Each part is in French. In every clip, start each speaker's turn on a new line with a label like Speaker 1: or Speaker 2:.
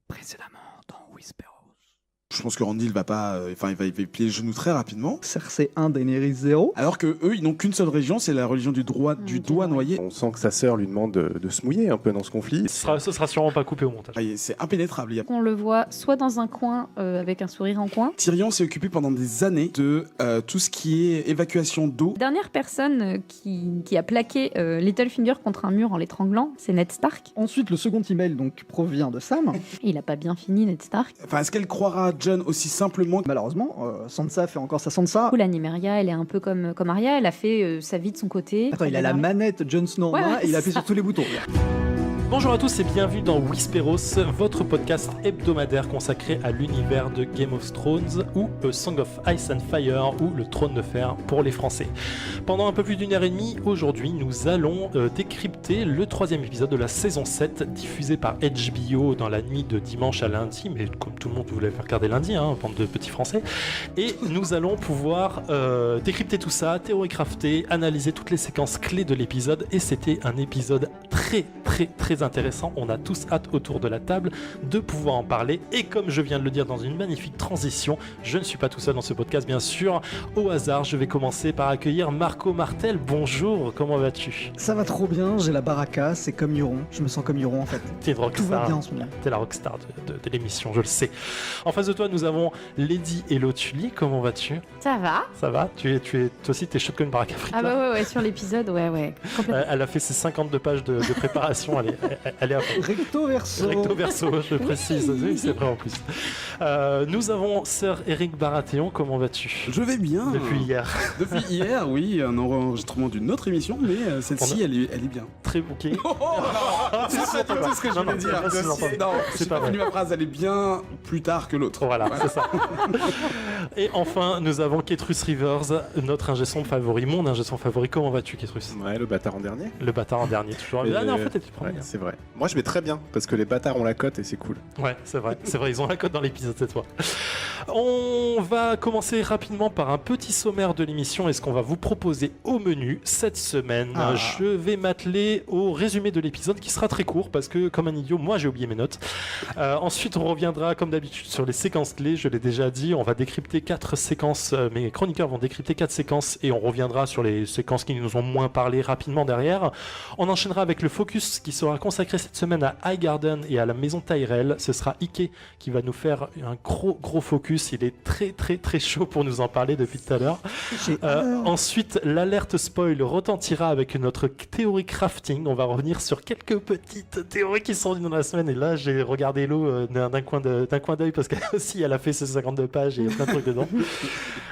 Speaker 1: Précédemment dans Whisperos.
Speaker 2: Je pense que Randy, il va plier les genoux très rapidement.
Speaker 1: Cersei 1, Daenerys 0.
Speaker 2: Alors que eux, ils n'ont qu'une seule religion, c'est la religion du doigt noyé.
Speaker 3: On sent que sa sœur lui demande de se mouiller un peu dans ce conflit.
Speaker 4: Ce sera sûrement pas coupé au montage.
Speaker 2: C'est impénétrable.
Speaker 5: On le voit soit dans un coin avec un sourire en coin.
Speaker 2: Tyrion s'est occupé pendant des années de tout ce qui est évacuation d'eau.
Speaker 5: Dernière personne qui a plaqué Littlefinger contre un mur en l'étranglant, c'est Ned Stark.
Speaker 1: Ensuite, le second email donc provient de Sam.
Speaker 5: Il a pas bien fini, Ned Stark.
Speaker 2: Enfin, est-ce qu'elle croira Jon aussi simplement?
Speaker 1: Malheureusement, Sansa fait encore sa Sansa.
Speaker 5: La Nymeria, elle est un peu comme Arya, elle a fait sa vie de son côté.
Speaker 1: Attends, il a la manette Jon Snow en main et il appuie sur tous les boutons.
Speaker 4: Bonjour à tous et bienvenue dans Whisperos, votre podcast hebdomadaire consacré à l'univers de Game of Thrones ou A Song of Ice and Fire ou Le Trône de Fer pour les Français. Pendant un peu plus d'une heure et demie, aujourd'hui, nous allons décrypter le 3e épisode de la saison 7 diffusé par HBO dans la nuit de dimanche à lundi, mais comme tout le monde vous l'avez regardé lundi, bande de petits Français. Et nous allons pouvoir décrypter tout ça, théorie crafter, analyser toutes les séquences clés de l'épisode et c'était un épisode très intéressant. On a tous hâte autour de la table de pouvoir en parler et comme je viens de le dire dans une magnifique transition, je ne suis pas tout seul dans ce podcast bien sûr. Au hasard, je vais commencer par accueillir Marco Martel. Bonjour, comment vas-tu?
Speaker 1: Ça va trop bien, j'ai la baraka, c'est comme Euron. Je me sens comme Euron en fait.
Speaker 4: T'es une rockstar.
Speaker 1: Tout va bien en ce moment.
Speaker 4: T'es la rockstar de l'émission, je le sais. En face de toi, nous avons Lady Hello Tully. Comment vas-tu?
Speaker 5: Ça va.
Speaker 4: Ça va? Toi aussi, t'es chaude comme une baraka frite.
Speaker 5: Ah bah ouais, sur l'épisode, ouais.
Speaker 4: Elle a fait ses 52 pages de préparation. Elle est à fond.
Speaker 1: Recto verso.
Speaker 4: Recto verso, je précise. Oui, c'est vrai en plus. Nous avons Sir Eric Baratheon. Comment vas-tu?
Speaker 2: Je vais bien.
Speaker 4: Depuis hier.
Speaker 2: Depuis hier, oui, un enregistrement d'une autre émission, mais celle-ci, elle est bien.
Speaker 4: Très bouquet.
Speaker 2: C'est tout ce que je voulais dire. Non, c'est pas fini ma phrase, elle est bien plus tard que l'autre.
Speaker 4: Voilà, c'est ça. Et enfin, nous avons Ketrus Rivers, notre ingé son favori, mon ingé son favori. Comment vas-tu, Ketrus?
Speaker 3: Ouais, le bâtard en dernier.
Speaker 4: Le bâtard en dernier, toujours.
Speaker 3: Mais
Speaker 4: la dernière fois, t'étais premier.
Speaker 3: Ouais, c'est vrai. Moi, je vais très bien, parce que les bâtards ont la cote et c'est cool.
Speaker 4: Ouais, c'est vrai, ils ont la cote dans l'épisode cette fois. On va commencer rapidement par un petit sommaire de l'émission et ce qu'on va vous proposer au menu cette semaine. Je vais m'atteler au résumé de l'épisode qui sera très court parce que, comme un idiot, moi j'ai oublié mes notes. Ensuite, on reviendra comme d'habitude sur les séquences clés. Je l'ai déjà dit, on va décrypter 4 séquences. Mes chroniqueurs vont décrypter 4 séquences et on reviendra sur les séquences qui nous ont moins parlé rapidement derrière. On enchaînera avec le focus qui sera consacré cette semaine à Highgarden et à la maison Tyrell. Ce sera Ike qui va nous faire un gros focus. Il est très chaud pour nous en parler depuis tout à l'heure. Ensuite, l'alerte spoil retentira avec notre théorie crafting. On va revenir sur quelques petites théories qui sont venues dans la semaine. Et là, j'ai regardé Hello d'un coin d'œil parce qu'elle aussi, elle a fait ses 52 pages et il y a plein de trucs dedans.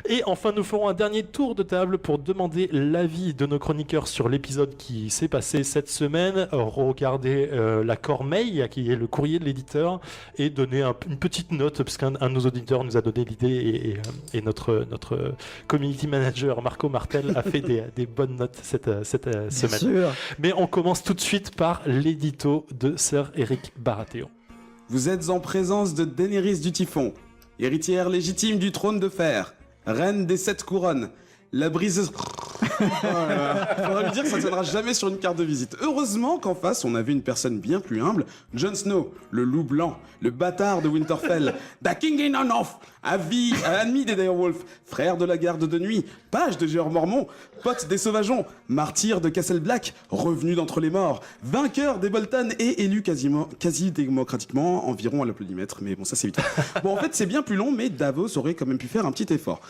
Speaker 4: Et enfin, nous ferons un dernier tour de table pour demander l'avis de nos chroniqueurs sur l'épisode qui s'est passé cette semaine. Regarder l'accord mail qui est le courrier de l'éditeur et donner une petite note parce qu'un de nos auditeurs nous a donné l'idée et notre community manager Marco Martel a fait des bonnes notes cette semaine.
Speaker 1: Sûr.
Speaker 4: Mais on commence tout de suite par l'édito de Sir Eric Baratheon.
Speaker 2: Vous êtes en présence de Daenerys du Typhon, héritière légitime du trône de fer, reine des 7 couronnes, la briseuse... Faudra lui dire que ça ne tiendra jamais sur une carte de visite. Heureusement qu'en face, on avait une personne bien plus humble, Jon Snow, le loup blanc, le bâtard de Winterfell, The King in on off, ami des Direwolf, frère de la garde de nuit, page de Géant Mormon, pote des Sauvageons, martyr de Castle Black, revenu d'entre les morts, vainqueur des Bolton et élu quasi démocratiquement, environ à l'applaudimètre, mais bon, ça c'est vite. Bon, en fait, c'est bien plus long, mais Davos aurait quand même pu faire un petit effort.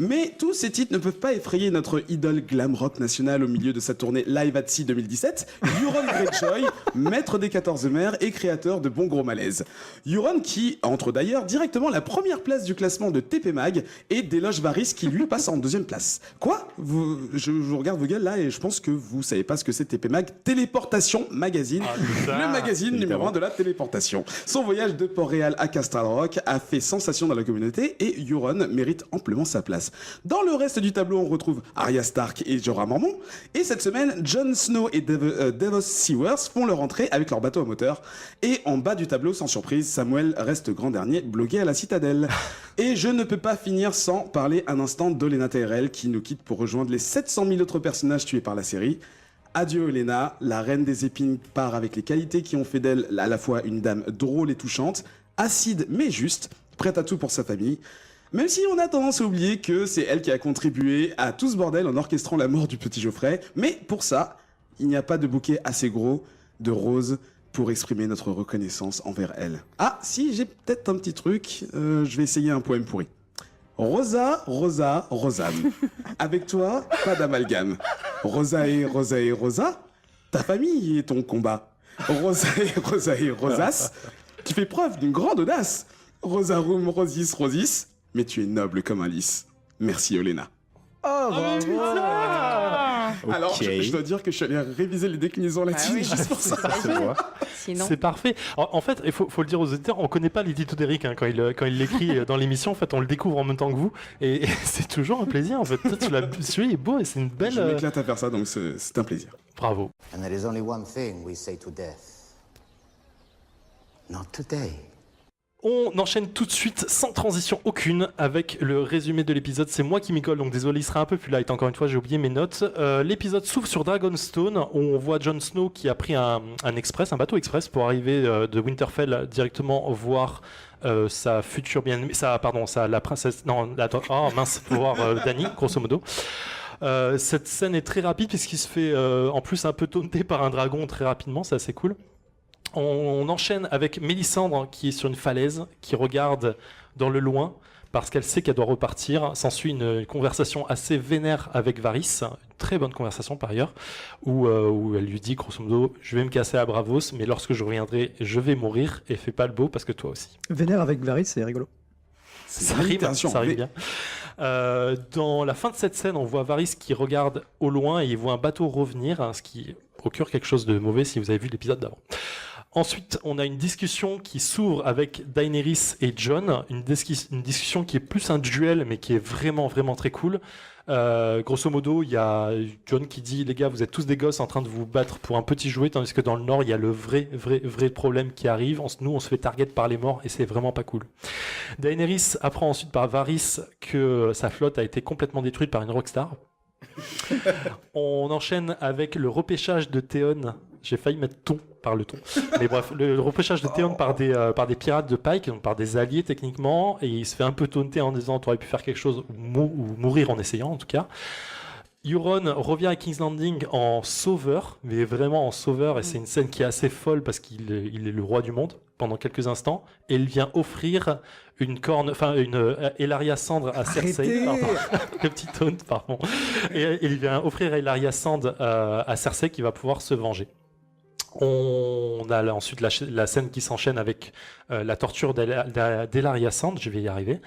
Speaker 2: Mais tous ces titres ne peuvent pas effrayer notre idole glam rock national au milieu de sa tournée Live at Sea 2017, Euron Greyjoy, maître des 14 mers et créateur de Bon Gros Malaise. Euron qui entre d'ailleurs directement la première place du classement de TP Mag et d'éloge Varys qui lui passe en 2e place. Quoi ? Je vous regarde vos gueules là et je pense que vous savez pas ce que c'est TP Mag. Téléportation Magazine, le magazine numéro 1 de la téléportation. Son voyage de Port-Réal à Castle Rock a fait sensation dans la communauté et Euron mérite amplement sa place. Dans le reste du tableau, on retrouve Arya Stark et Jorah Mormont. Et cette semaine, Jon Snow et Davos Seaworth font leur entrée avec leur bateau à moteur. Et en bas du tableau, sans surprise, Samuel reste grand dernier, bloqué à la citadelle. Et je ne peux pas finir sans parler un instant d'Olenna Tyrell qui nous quitte pour rejoindre les 700 000 autres personnages tués par la série. Adieu Olenna, la reine des épines part avec les qualités qui ont fait d'elle à la fois une dame drôle et touchante, acide mais juste, prête à tout pour sa famille. Même si on a tendance à oublier que c'est elle qui a contribué à tout ce bordel en orchestrant la mort du petit Geoffrey, mais pour ça, il n'y a pas de bouquet assez gros de roses pour exprimer notre reconnaissance envers elle. Ah si, j'ai peut-être un petit truc, je vais essayer un poème pourri. Rosa, Rosa, Rosane. Avec toi, pas d'amalgame. Rosae, Rosae, Rosa, ta famille et ton combat. Rosae, Rosae, Rosas, tu fais preuve d'une grande audace. Rosarum, Rosis, Rosis, mais tu es noble comme un lys. Merci Olenna.
Speaker 1: Oh, bravo.
Speaker 2: Alors, je dois dire que je suis allé réviser les déclinaisons latines juste pour ça.
Speaker 5: Sinon...
Speaker 4: C'est parfait. En fait, il faut le dire aux auditeurs, on connaît pas l'édito d'Eric quand il l'écrit dans l'émission. En fait, on le découvre en même temps que vous, et c'est toujours un plaisir. En fait, toi, celui est beau et c'est une belle.
Speaker 2: Je m'éclate à faire ça, donc c'est un plaisir.
Speaker 4: Bravo.
Speaker 6: And there is only one thing we say to death. Not today.
Speaker 4: On enchaîne tout de suite, sans transition aucune, avec le résumé de l'épisode. C'est moi qui m'y colle, donc désolé, il sera un peu plus light. Encore une fois, j'ai oublié mes notes. L'épisode s'ouvre sur Dragonstone, où on voit Jon Snow qui a pris un bateau express pour arriver de Winterfell directement voir sa future bien-aimée, la princesse. Non, attends, oh mince, pour voir Dany, grosso modo. Cette scène est très rapide puisqu'il se fait en plus un peu taunter par un dragon très rapidement, c'est assez cool. On enchaîne avec Mélisandre qui est sur une falaise, qui regarde dans le loin parce qu'elle sait qu'elle doit repartir. S'ensuit une conversation assez vénère avec Varys, une très bonne conversation par ailleurs, où elle lui dit grosso modo « Je vais me casser à Bravos, mais lorsque je reviendrai, je vais mourir et fais pas le beau parce que toi aussi. »
Speaker 1: Vénère avec Varys, c'est rigolo.
Speaker 4: Ça arrive bien. Dans la fin de cette scène, on voit Varys qui regarde au loin et il voit un bateau revenir, ce qui procure quelque chose de mauvais si vous avez vu l'épisode d'avant. Ensuite, on a une discussion qui s'ouvre avec Daenerys et Jon, une discussion qui est plus un duel, mais qui est vraiment, vraiment très cool. Grosso modo, il y a Jon qui dit « Les gars, vous êtes tous des gosses en train de vous battre pour un petit jouet », tandis que dans le Nord, il y a le vrai problème qui arrive. Nous, on se fait target par les morts et c'est vraiment pas cool. Daenerys apprend ensuite par Varys que sa flotte a été complètement détruite par une rockstar. On enchaîne avec le repêchage de Théon. J'ai failli mettre ton par le ton. Mais bref, le repêchage de Théon par des pirates de Pike, donc par des alliés techniquement, et il se fait un peu taunter en disant tu aurais pu faire quelque chose ou mourir en essayant en tout cas. Euron revient à King's Landing en sauveur, mais vraiment en sauveur, et c'est une scène qui est assez folle parce qu'il est le roi du monde pendant quelques instants, et il vient offrir une Ellaria Sand à Cersei. Le petit taunt, pardon. Et il vient offrir Ellaria Sand à Cersei qui va pouvoir se venger. On a ensuite la scène qui s'enchaîne avec la torture d'Ellaria Sand, je vais y arriver.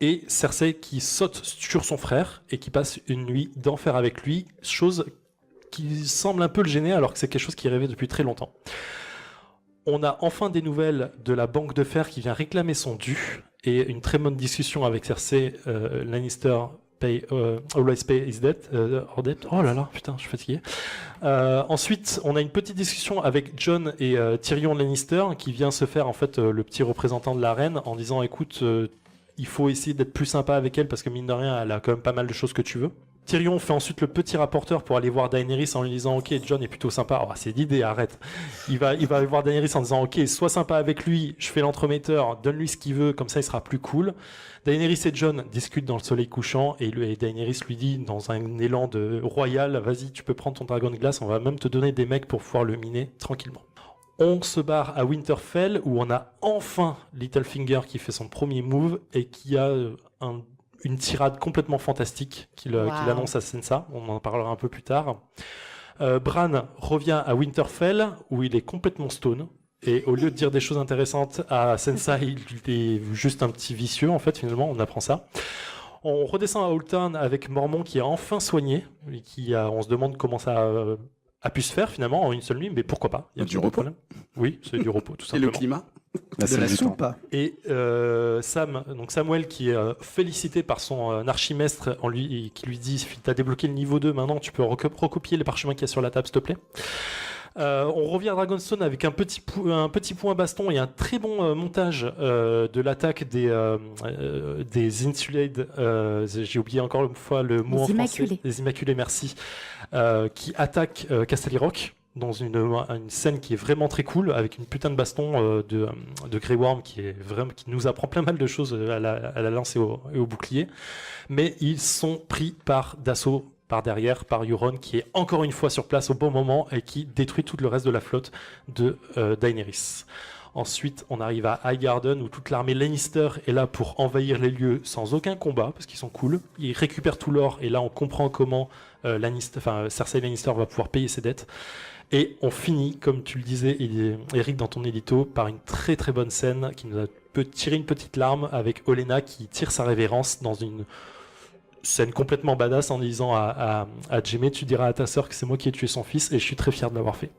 Speaker 4: Et Cersei qui saute sur son frère et qui passe une nuit d'enfer avec lui, chose qui semble un peu le gêner alors que c'est quelque chose qui rêvait depuis très longtemps. On a enfin des nouvelles de la banque de fer qui vient réclamer son dû et une très bonne discussion avec Cersei Lannister. Always pay his debt, or debt. Oh là là, putain, je suis fatigué. Ensuite, on a une petite discussion avec Jon et Tyrion Lannister qui vient se faire en fait le petit représentant de la reine en disant écoute, il faut essayer d'être plus sympa avec elle parce que mine de rien, elle a quand même pas mal de choses que tu veux. Tyrion fait ensuite le petit rapporteur pour aller voir Daenerys en lui disant ok, Jon est plutôt sympa. Oh, c'est l'idée, arrête. Il va aller voir Daenerys en disant ok, sois sympa avec lui, je fais l'entremetteur, donne-lui ce qu'il veut, comme ça il sera plus cool. Daenerys et Jon discutent dans le soleil couchant et Daenerys lui dit dans un élan de royal, vas-y, tu peux prendre ton dragon de glace, on va même te donner des mecs pour pouvoir le miner tranquillement. On se barre à Winterfell où on a enfin Littlefinger qui fait son premier move et qui a une tirade complètement fantastique qu'il annonce à Sansa. On en parlera un peu plus tard. Bran revient à Winterfell où il est complètement stone. Et au lieu de dire des choses intéressantes à Sansa, il est juste un petit vicieux, en fait, finalement, on apprend ça. On redescend à Old Town avec Mormont qui est enfin soigné. Et on se demande comment ça a pu se faire, finalement, en une seule nuit, mais pourquoi pas. Il y a
Speaker 2: du repos.
Speaker 4: Oui, c'est du repos, tout simplement.
Speaker 2: Et le climat
Speaker 1: de la soupe.
Speaker 4: Et Samuel qui est félicité par son archimestre qui lui dit t'as débloqué le niveau 2, maintenant tu peux recopier les parchemins qu'il y a sur la table, s'il te plaît. On revient à Dragonstone avec un petit point baston et un très bon montage de l'attaque des Insulade. J'ai oublié encore une fois le mot en français. Les Immaculés, merci. Qui attaquent Casterly Rock dans une scène qui est vraiment très cool, avec une putain de baston de Grey Worm qui nous apprend plein mal de choses à la lance et au bouclier. Mais ils sont pris d'assaut par derrière, par Euron, qui est encore une fois sur place au bon moment et qui détruit tout le reste de la flotte de Daenerys. Ensuite, on arrive à Highgarden où toute l'armée Lannister est là pour envahir les lieux sans aucun combat, parce qu'ils sont cool. Ils récupèrent tout l'or et là on comprend comment Cersei Lannister va pouvoir payer ses dettes. Et on finit, comme tu le disais, Eric, dans ton édito, par une très très bonne scène qui nous a tiré une petite larme avec Olenna qui tire sa révérence dans une scène complètement badass en disant à Jaime, tu diras à ta sœur que c'est moi qui ai tué son fils et je suis très fier de l'avoir fait.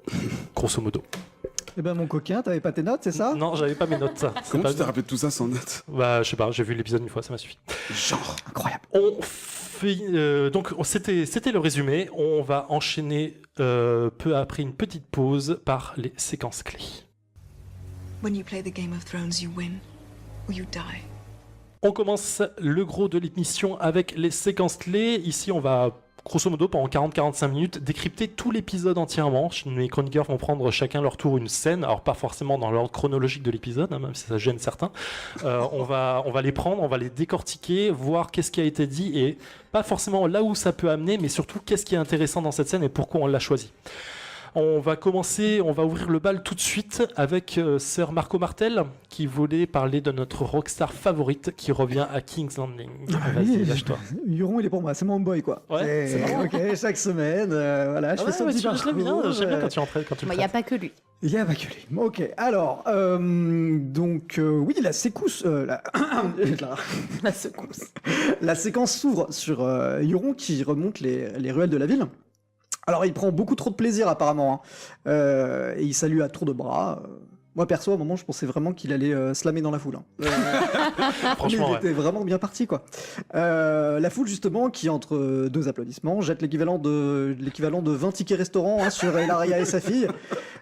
Speaker 4: Grosso modo.
Speaker 1: Eh ben mon coquin, t'avais pas tes notes, c'est ça?
Speaker 4: Non, j'avais pas mes notes. Ça.
Speaker 2: Comment tu t'es rappelé de tout ça sans notes?
Speaker 4: Bah, je sais pas, j'ai vu l'épisode une fois, ça m'a suffi.
Speaker 2: Genre,
Speaker 1: incroyable.
Speaker 4: On fait, donc, c'était le résumé. On va enchaîner peu après une petite pause par les séquences clés.
Speaker 7: When you play the Game of Thrones, you win or you die.
Speaker 4: On commence le gros de l'émission avec les séquences clés. Ici, on va grosso modo, pendant 40-45 minutes, décrypter tout l'épisode entièrement. Mes chroniqueurs vont prendre chacun leur tour une scène, alors pas forcément dans l'ordre chronologique de l'épisode, hein, même si ça gêne certains. On va les prendre, on va les décortiquer, voir qu'est-ce qui a été dit et pas forcément là où ça peut amener, mais surtout qu'est-ce qui est intéressant dans cette scène et pourquoi on l'a choisi. On va ouvrir le bal tout de suite avec Sir Marco Martel qui voulait parler de notre rockstar favorite qui revient à King's Landing. Vas-y, lâche-toi.
Speaker 1: Euron, il est pour moi, c'est mon boy quoi.
Speaker 4: Ouais, c'est marrant.
Speaker 1: Ok, chaque semaine, voilà, je fais son petit parcours.
Speaker 4: J'aime bien quand tu entres.
Speaker 5: Il n'y a pas que lui.
Speaker 1: Il n'y a pas que lui. Ok, alors, oui, la séquence...
Speaker 5: La secousse.
Speaker 1: La séquence s'ouvre sur Euron qui remonte les ruelles de la ville. Alors, il prend beaucoup trop de plaisir, apparemment. Hein. Et il salue à tour de bras. Moi, perso, à un moment, je pensais vraiment qu'il allait slammer dans la foule. Hein.
Speaker 4: Franchement,
Speaker 1: il était vraiment bien parti, quoi. La foule, justement, qui, entre deux applaudissements, jette l'équivalent de 20 tickets restaurants hein, sur Elaria et sa fille.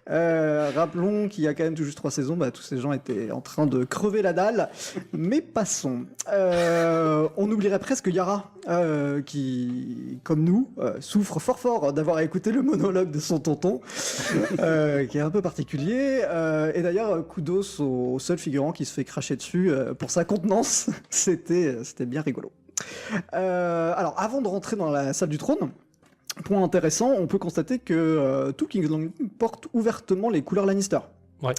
Speaker 1: Rappelons qu'il y a quand même tout juste 3 saisons, tous ces gens étaient en train de crever la dalle. Mais passons. On oublierait presque Yara, qui, comme nous, souffre fort d'avoir écouté le monologue de son tonton, qui est un peu particulier. Et d'ailleurs, kudos au seul figurant qui se fait cracher dessus pour sa contenance. C'était bien rigolo. Alors, avant de rentrer dans la salle du trône, point intéressant, on peut constater que tout King's Landing porte ouvertement les couleurs Lannister.
Speaker 4: Ouais.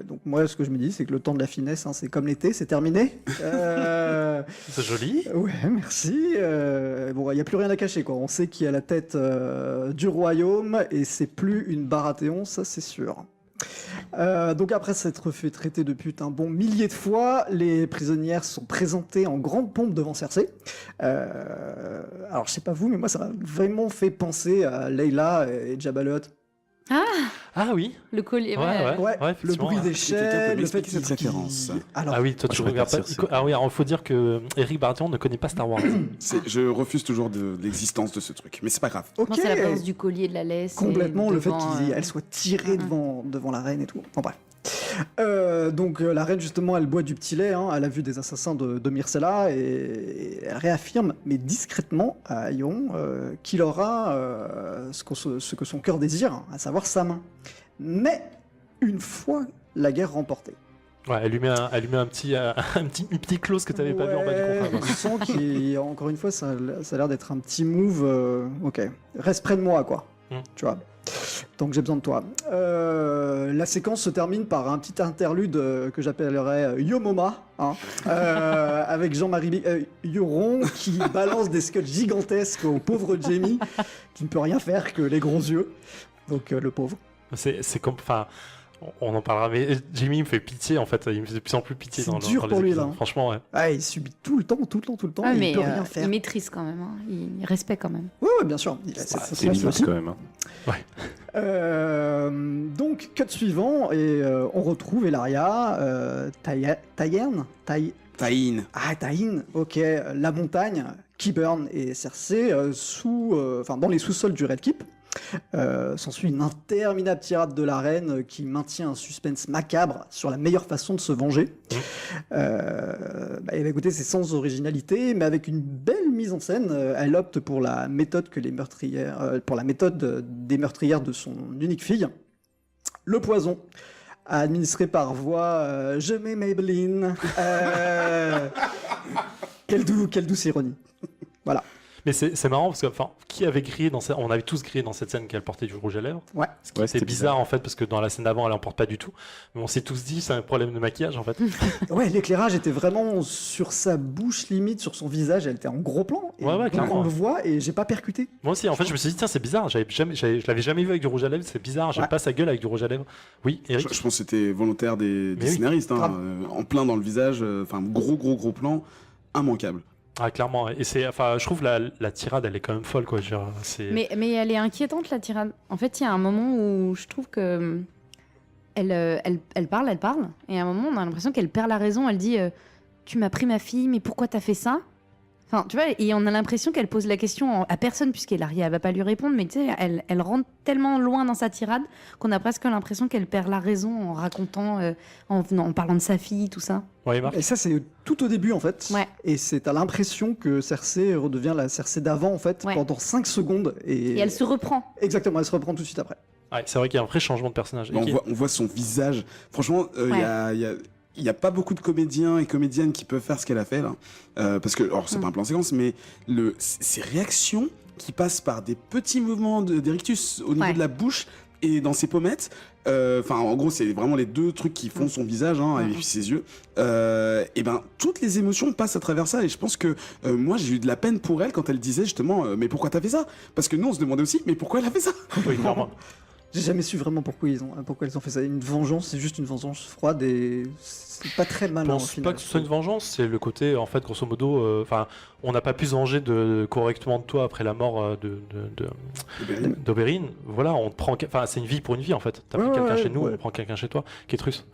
Speaker 1: Donc moi, ce que je me dis, c'est que le temps de la finesse, hein, c'est comme l'été, c'est terminé.
Speaker 4: C'est joli.
Speaker 1: Ouais, merci. Bon, il n'y a plus rien à cacher, quoi. On sait qui est à la tête du royaume, et c'est plus une Baratheon, ça c'est sûr. Donc après s'être fait traiter de pute un bon millier de fois, les prisonnières sont présentées en grande pompe devant Cersei. Alors je sais pas vous, mais moi ça m'a vraiment fait penser à Layla et Jabba the Hutt.
Speaker 4: Ah oui.
Speaker 5: Le collier.
Speaker 1: Ouais, le bruit des chaînes, le fait
Speaker 2: cette référence.
Speaker 1: Alors,
Speaker 4: ah oui, toi tu regardes pas. Ah oui, alors il faut dire que Eric Baratheon ne connaît pas Star Wars.
Speaker 2: Je refuse toujours de l'existence de ce truc, mais c'est pas grave.
Speaker 1: ok.
Speaker 5: Non, c'est la présence du collier, de la laisse.
Speaker 1: Complètement, le fait
Speaker 5: devant,
Speaker 1: qu'elle soit tirée devant la reine et tout. Enfin bref. Donc la reine justement elle boit du petit lait hein, à la vue des assassins de Myrcella et elle réaffirme mais discrètement à Euron qu'il aura ce que son cœur désire, hein, à savoir sa main. Mais une fois la guerre remportée.
Speaker 4: Ouais, elle lui met un petit close que tu n'avais pas vu en bas du contrat.
Speaker 1: Je sens qu'encore une fois ça a l'air d'être un petit move. Ok, reste près de moi quoi. Tu vois. Donc j'ai besoin de toi. La séquence se termine par un petit interlude que j'appellerais Yomoma, hein, avec Jean-Marie Euron qui balance des scuds gigantesques au pauvre Jaime, qui ne peut rien faire que les gros yeux. Donc le pauvre.
Speaker 4: C'est comme, enfin, on en parlera, mais Jaime me fait pitié en fait, il me fait de plus en plus pitié
Speaker 1: c'est
Speaker 4: dans
Speaker 1: dur
Speaker 4: dans
Speaker 1: pour
Speaker 4: les
Speaker 1: lui
Speaker 4: épisodes.
Speaker 1: là.
Speaker 4: Franchement, ouais.
Speaker 1: Ah, il subit tout le temps,
Speaker 5: Ah,
Speaker 1: et
Speaker 5: mais
Speaker 1: il peut rien faire.
Speaker 5: il maîtrise quand même, hein. Il respecte quand même.
Speaker 1: Ouais, bien sûr.
Speaker 3: C'est limite quand même. Hein.
Speaker 1: Donc, cut suivant, et on retrouve Elaria, Taïn. Ah, Taïn, ok, la montagne, Qyburn et Cersei dans les sous-sols du Red Keep. S'ensuit une interminable tirade de la reine qui maintient un suspense macabre sur la meilleure façon de se venger. Écoutez, c'est sans originalité, mais avec une belle mise en scène. Elle opte pour la méthode des meurtrières de son unique fille, le poison, administré par voix je mets Maybelline. Quelle douce ironie. Voilà.
Speaker 4: Mais c'est marrant parce que, qui avait grillé dans on avait tous grillé dans cette scène qu'elle portait du rouge à lèvres.
Speaker 1: Ouais.
Speaker 4: C'était bizarre en fait parce que dans la scène d'avant elle en porte pas du tout. Mais on s'est tous dit c'est un problème de maquillage en fait.
Speaker 1: Ouais, l'éclairage était vraiment sur sa bouche limite, sur son visage. Elle était en gros plan. Et
Speaker 4: clairement.
Speaker 1: On le voit et j'ai pas percuté.
Speaker 4: Moi aussi en fait je me suis dit tiens c'est bizarre. Je l'avais jamais vu avec du rouge à lèvres. C'est bizarre. J'aime pas sa gueule avec du rouge à lèvres. Oui, Eric.
Speaker 2: Je pense que c'était volontaire des scénaristes. En plein dans le visage. Gros plan. Immanquable.
Speaker 4: Ah clairement, et je trouve la tirade elle est quand même folle quoi.
Speaker 5: Mais elle est inquiétante la tirade. En fait il y a un moment où je trouve que elle parle, et à un moment on a l'impression qu'elle perd la raison. Elle dit tu m'as pris ma fille, mais pourquoi t'as fait ça? Enfin, tu vois, et on a l'impression qu'elle pose la question à personne, puisqu'elle va pas lui répondre, mais tu sais, elle rentre tellement loin dans sa tirade qu'on a presque l'impression qu'elle perd la raison en racontant, en parlant de sa fille, tout ça.
Speaker 4: Ouais, Marc.
Speaker 1: Et ça, c'est tout au début, en fait.
Speaker 5: Ouais.
Speaker 1: Et t'as l'impression que Cersei redevient la Cersei d'avant, en fait, pendant 5 secondes. Et
Speaker 5: elle se reprend.
Speaker 1: Exactement, elle se reprend tout de suite après.
Speaker 4: Ouais, c'est vrai qu'il y a un vrai changement de personnage.
Speaker 2: On voit son visage. Franchement, il n'y a pas beaucoup de comédiens et comédiennes qui peuvent faire ce qu'elle a fait là. Parce que, alors c'est pas un plan séquence, mais ses réactions qui passent par des petits mouvements d'Erictus au niveau de la bouche et dans ses pommettes. En gros, c'est vraiment les deux trucs qui font son visage et puis ses yeux. Et toutes les émotions passent à travers ça. Et je pense que moi, j'ai eu de la peine pour elle quand elle disait justement mais pourquoi t'as fait ça? Parce que nous, on se demandait aussi mais pourquoi elle a fait ça?
Speaker 4: Oui, clairement.
Speaker 1: J'ai jamais su vraiment pourquoi ils ont fait ça. Une vengeance, c'est juste une vengeance froide et c'est pas très malin.
Speaker 4: Je pense pas que ce soit une vengeance, c'est le côté, en fait, grosso modo, on n'a pas pu se venger correctement de toi après la mort d'Oberyn. Voilà, on te prend, c'est une vie pour une vie en fait. T'as pris quelqu'un chez nous, on prend quelqu'un chez toi. Kétrus.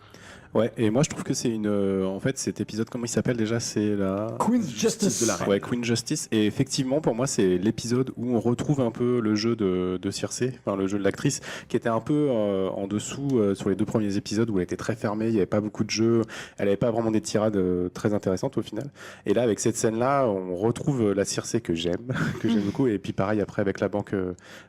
Speaker 3: Ouais, et moi je trouve que c'est en fait cet épisode, comment il s'appelle déjà? C'est la
Speaker 1: Queen's Justice
Speaker 2: de la reine.
Speaker 3: Ouais, Queen Justice. Et effectivement, pour moi, c'est l'épisode où on retrouve un peu le jeu de Cersei, le jeu de l'actrice, qui était un peu en dessous sur les 2 premiers épisodes où elle était très fermée, il n'y avait pas beaucoup de jeux, elle n'avait pas vraiment des tirades très intéressantes au final. Et là, avec cette scène-là, on retrouve la Cersei que j'aime beaucoup. Et puis pareil après avec la banque,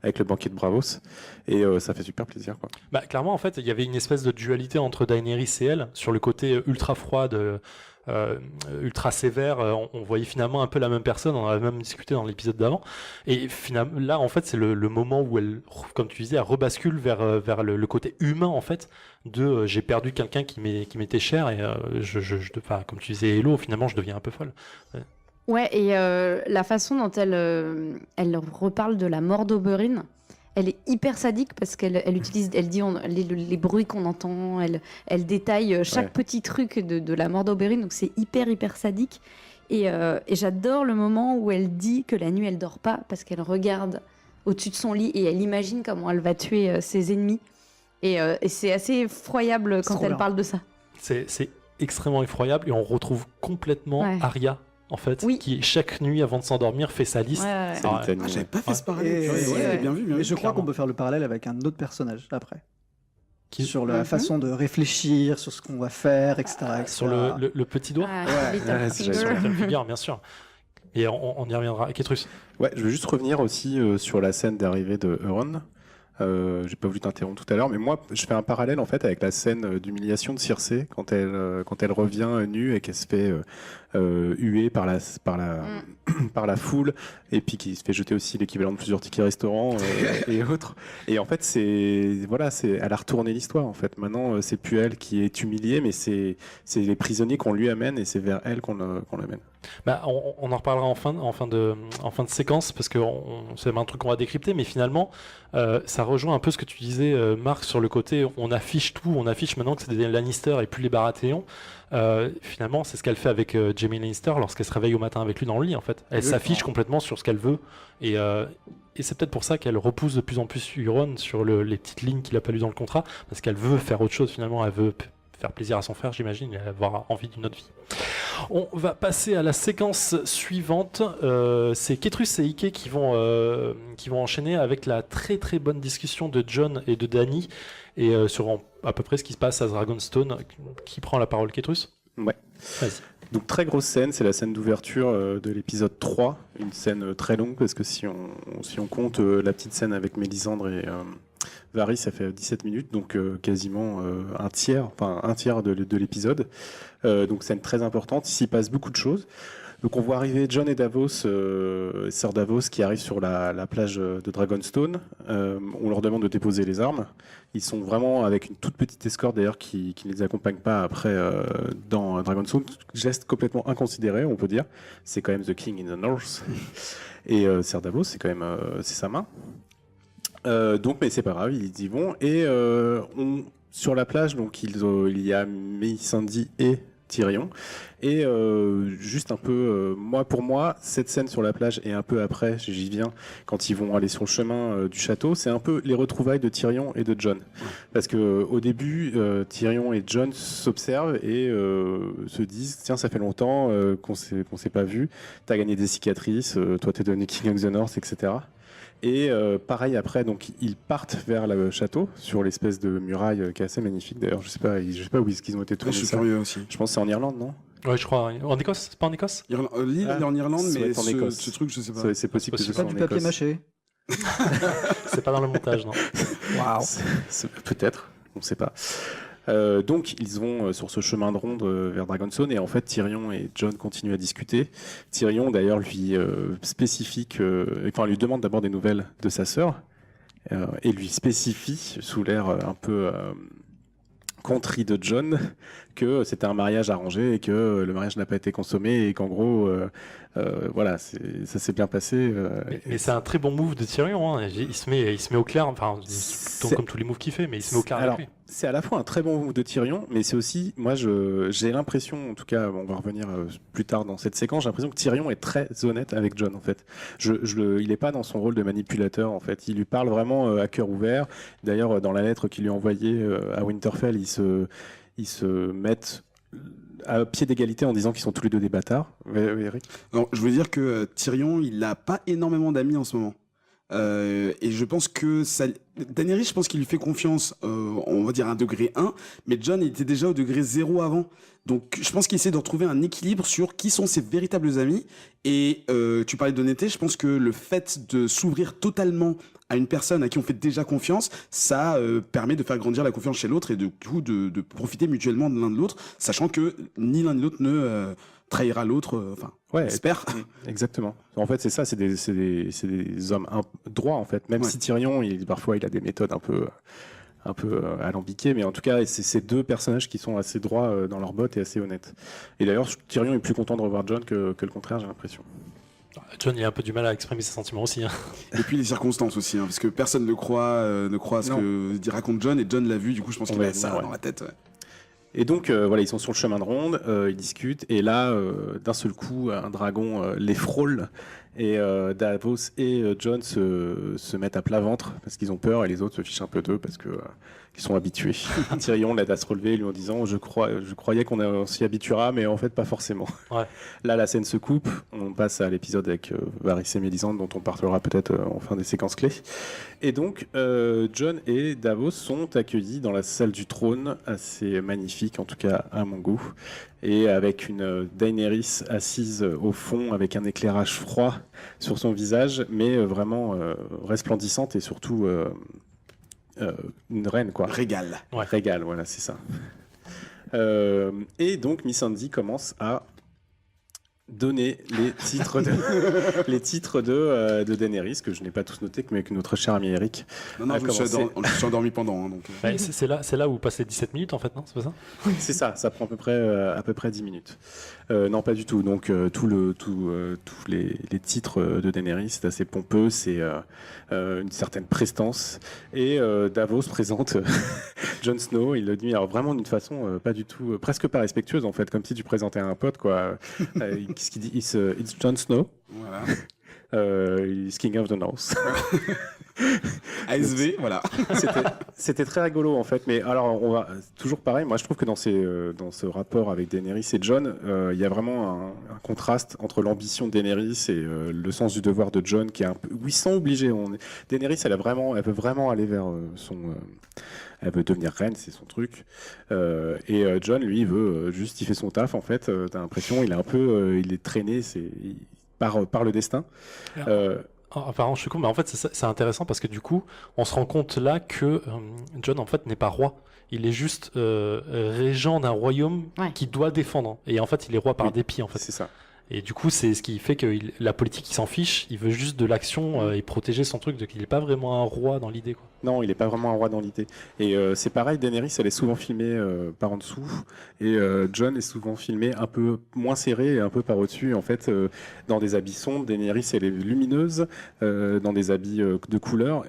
Speaker 3: avec le banquier de Bravos. Et ça fait super plaisir, quoi.
Speaker 4: Clairement, en fait, il y avait une espèce de dualité entre Daenerys et elle sur le côté ultra froide. Ultra sévère, on voyait finalement un peu la même personne, on avait même discuté dans l'épisode d'avant, et finalement là en fait c'est le moment où elle, comme tu disais, elle rebascule vers le côté humain en fait, j'ai perdu quelqu'un qui m'était cher, et comme tu disais Hello, finalement je deviens un peu folle.
Speaker 5: Ouais, et la façon dont elle reparle de la mort d'Oberyn, elle est hyper sadique parce qu'elle utilise, elle dit les bruits qu'on entend, elle détaille chaque petit truc de la mort d'Oberyn, donc c'est hyper sadique. Et j'adore le moment où elle dit que la nuit elle dort pas parce qu'elle regarde au-dessus de son lit et elle imagine comment elle va tuer ses ennemis. Et c'est assez effroyable quand elle parle de ça.
Speaker 4: C'est extrêmement effroyable, et on retrouve complètement Arya. En fait, qui chaque nuit avant de s'endormir fait sa liste.
Speaker 2: J'avais pas fait ce parallèle. Bien vu.
Speaker 1: Et je crois qu'on peut faire le parallèle avec un autre personnage après. Sur la
Speaker 5: Mhm.
Speaker 1: façon de réfléchir, sur ce qu'on va faire, etc.
Speaker 4: Sur le petit doigt.
Speaker 5: Little
Speaker 4: Sur
Speaker 5: Finger.
Speaker 4: la figure, bien sûr. Et on y reviendra. Kétrus.
Speaker 3: Ouais, je veux juste revenir aussi sur la scène d'arrivée de Euron. J'ai pas voulu t'interrompre tout à l'heure, mais moi je fais un parallèle en fait avec la scène d'humiliation de Cersei quand elle revient nue et qu'elle se fait huée par la foule, et puis qui se fait jeter aussi l'équivalent de plusieurs tickets restaurants et autres. Et en fait elle a retourné l'histoire en fait. Maintenant c'est plus elle qui est humiliée, mais c'est les prisonniers qu'on lui amène, et c'est vers elle qu'on l'amène.
Speaker 4: On en reparlera en fin de séquence, parce que c'est un truc qu'on va décrypter, mais finalement ça rejoint un peu ce que tu disais, Marc, sur le côté on affiche tout, on affiche maintenant que c'est des Lannister et plus les Baratheon. Finalement c'est ce qu'elle fait avec Jaime Lannister lorsqu'elle se réveille au matin avec lui dans le lit en fait. Elle s'affiche complètement sur ce qu'elle veut, et c'est peut-être pour ça qu'elle repousse de plus en plus Euron sur les petites lignes qu'il a pas lues dans le contrat, parce qu'elle veut faire autre chose finalement, elle veut faire plaisir à son frère, j'imagine, et avoir envie d'une autre vie. On va passer à la séquence suivante. C'est Ketrus et Ike qui vont enchaîner avec la très très bonne discussion de John et de Danny et sur à peu près ce qui se passe à Dragonstone. Qui prend la parole, Ketrus ?
Speaker 3: Ouais.
Speaker 4: Vas-y.
Speaker 3: Donc très grosse scène, c'est la scène d'ouverture de l'épisode 3, une scène très longue parce que si on compte la petite scène avec Mélisandre et Varys, ça fait 17 minutes, donc quasiment un tiers de l'épisode. Donc scène très importante, ici il passe beaucoup de choses. Donc on voit arriver Jon et Davos, Sir Davos, qui arrivent sur la plage de Dragonstone. On leur demande de déposer les armes. Ils sont vraiment avec une toute petite escorte d'ailleurs qui ne les accompagne pas après dans Dragonstone. Geste complètement inconsidéré, on peut dire. C'est quand même The King in the North. Et Sir Davos, c'est quand même c'est sa main. Donc, mais c'est pas grave, ils y vont. Et sur la plage, donc il y a Missandei et Tyrion. Et juste un peu, pour moi, cette scène sur la plage et un peu après, j'y viens, quand ils vont aller sur le chemin du château, c'est un peu les retrouvailles de Tyrion et de Jon. Parce que au début, Tyrion et Jon s'observent et se disent, tiens, ça fait longtemps qu'on s'est pas vu, t'as gagné des cicatrices, toi t'es devenu King of the North, etc. Et pareil après, donc ils partent vers le château sur l'espèce de muraille qui est assez magnifique. D'ailleurs, je sais pas où est-ce qu'ils ont été tournés.
Speaker 2: Je suis
Speaker 3: ça.
Speaker 2: curieux aussi.
Speaker 3: Je pense que c'est en Irlande, non ?
Speaker 4: Ouais, je crois. En Écosse ? C'est pas en Écosse ?
Speaker 2: L'île est en Irlande,
Speaker 3: ça doit
Speaker 2: mais
Speaker 3: être en Écosse.
Speaker 2: ce truc, je sais pas.
Speaker 3: C'est possible que ce
Speaker 1: C'est pas
Speaker 3: soit en
Speaker 1: du papier
Speaker 3: Écosse.
Speaker 1: mâché.
Speaker 4: C'est pas dans le montage, non.
Speaker 1: Waouh.
Speaker 3: Peut-être, on ne sait pas. Donc ils vont sur ce chemin de ronde vers Dragonstone et en fait Tyrion et Jon continuent à discuter. Tyrion d'ailleurs lui lui demande d'abord des nouvelles de sa sœur et lui spécifie sous l'air un peu contrit de Jon que c'était un mariage arrangé et que le mariage n'a pas été consommé et qu'en gros voilà, ça s'est bien passé.
Speaker 4: Mais c'est un très bon move de Tyrion. Hein. Il se met au clair, enfin, comme tous les moves qu'il fait, mais il se met au clair avec lui.
Speaker 3: C'est à la fois un très bon move de Tyrion, mais c'est aussi, moi j'ai l'impression, en tout cas, on va revenir plus tard dans cette séquence, j'ai l'impression que Tyrion est très honnête avec Jon en fait. Il n'est pas dans son rôle de manipulateur en fait, il lui parle vraiment à cœur ouvert. D'ailleurs, dans la lettre qu'il lui a envoyée à Winterfell, ils se mettent à pied d'égalité en disant qu'ils sont tous les deux des bâtards. Oui, Eric.
Speaker 2: Non, je veux dire que Tyrion, il n'a pas énormément d'amis en ce moment. Et je pense que Daenerys, je pense qu'il lui fait confiance, on va dire à un degré 1, mais Jon il était déjà au degré 0 avant. Donc je pense qu'il essaie de retrouver un équilibre sur qui sont ses véritables amis. Et tu parlais d'honnêteté, je pense que le fait de s'ouvrir totalement à une personne à qui on fait déjà confiance, ça permet de faire grandir la confiance chez l'autre et du coup de profiter mutuellement de l'un de l'autre, sachant que ni l'un ni l'autre ne trahira l'autre, j'espère.
Speaker 3: Exactement. En fait, c'est ça, c'est des hommes droits, en fait. Même si Tyrion, parfois, il a des méthodes un peu alambiquées, mais en tout cas, c'est ces deux personnages qui sont assez droits dans leurs bottes et assez honnêtes. Et d'ailleurs, Tyrion est plus content de revoir Jon que le contraire, j'ai l'impression.
Speaker 4: Jon, il a un peu du mal à exprimer ses sentiments aussi. Hein.
Speaker 2: Et puis les circonstances aussi, parce que personne ne croit ce que raconte Jon, et Jon l'a vu, du coup, je pense qu'il a ça dans la tête. Ouais.
Speaker 3: Et donc, voilà, ils sont sur le chemin de ronde, ils discutent, et là, d'un seul coup, un dragon les frôle, et Davos et Jon se mettent à plat ventre, parce qu'ils ont peur, et les autres se fichent un peu d'eux, parce que ils sont habitués. Tyrion l'aide à se relever, lui en disant je croyais qu'on s'y habituera, mais en fait, pas forcément.
Speaker 4: Ouais.
Speaker 3: Là, la scène se coupe, on passe à l'épisode avec Varys et Mélisandre, dont on parlera peut-être en fin des séquences clés. Et donc, Jon et Davos sont accueillis dans la salle du trône, assez magnifique, en tout cas à mon goût, et avec une Daenerys assise au fond, avec un éclairage froid sur son visage, mais vraiment resplendissante et surtout une reine, quoi.
Speaker 2: Régale.
Speaker 4: Ouais.
Speaker 3: Régale, voilà, c'est ça. Et donc, Missandei commence à donner les titres de Daenerys, que je n'ai pas tous notés, mais que notre cher ami Eric
Speaker 2: Non, je me suis endormi pendant. Donc...
Speaker 4: c'est là où passe les 17 minutes, en fait, non ? C'est pas ça ?
Speaker 3: C'est ça prend à peu près 10 minutes. Non, pas du tout. Donc, tous les titres de Daenerys, c'est assez pompeux, c'est une certaine prestance. Et Davos présente Jon Snow, il le dit alors vraiment d'une façon pas du tout, presque pas respectueuse, en fait, comme si tu présentais un pote, quoi. Qu'est-ce qu'il dit ? It's Jon Snow.
Speaker 2: Voilà.
Speaker 3: He's King of the North.
Speaker 2: ASV, voilà.
Speaker 3: C'était très rigolo en fait, mais alors on va toujours pareil. Moi, je trouve que dans ce rapport avec Daenerys et Jon, il y a vraiment un contraste entre l'ambition de Daenerys et le sens du devoir de Jon, qui est un peu, oui, sans obliger. Daenerys, elle veut vraiment aller vers elle veut devenir reine, c'est son truc. Et Jon, lui, il fait son taf en fait. T'as l'impression, il est traîné, par le destin.
Speaker 4: Apparemment, je suis con, mais en fait, c'est intéressant parce que du coup, on se rend compte là que Jon, en fait, n'est pas roi. Il est juste régent d'un royaume qui doit défendre. Et en fait, il est roi par dépit, en fait.
Speaker 3: C'est ça.
Speaker 4: Et du coup, c'est ce qui fait que la politique, il s'en fiche. Il veut juste de l'action et protéger son truc. Donc, il n'est pas vraiment un roi dans l'idée, quoi.
Speaker 3: Non, il n'est pas vraiment un roi dans l'idée. Et c'est pareil, Daenerys, elle est souvent filmée par en dessous. Et Jon est souvent filmé un peu moins serré et un peu par au-dessus. En fait, dans des habits sombres, Daenerys, elle est lumineuse, dans des habits de couleur.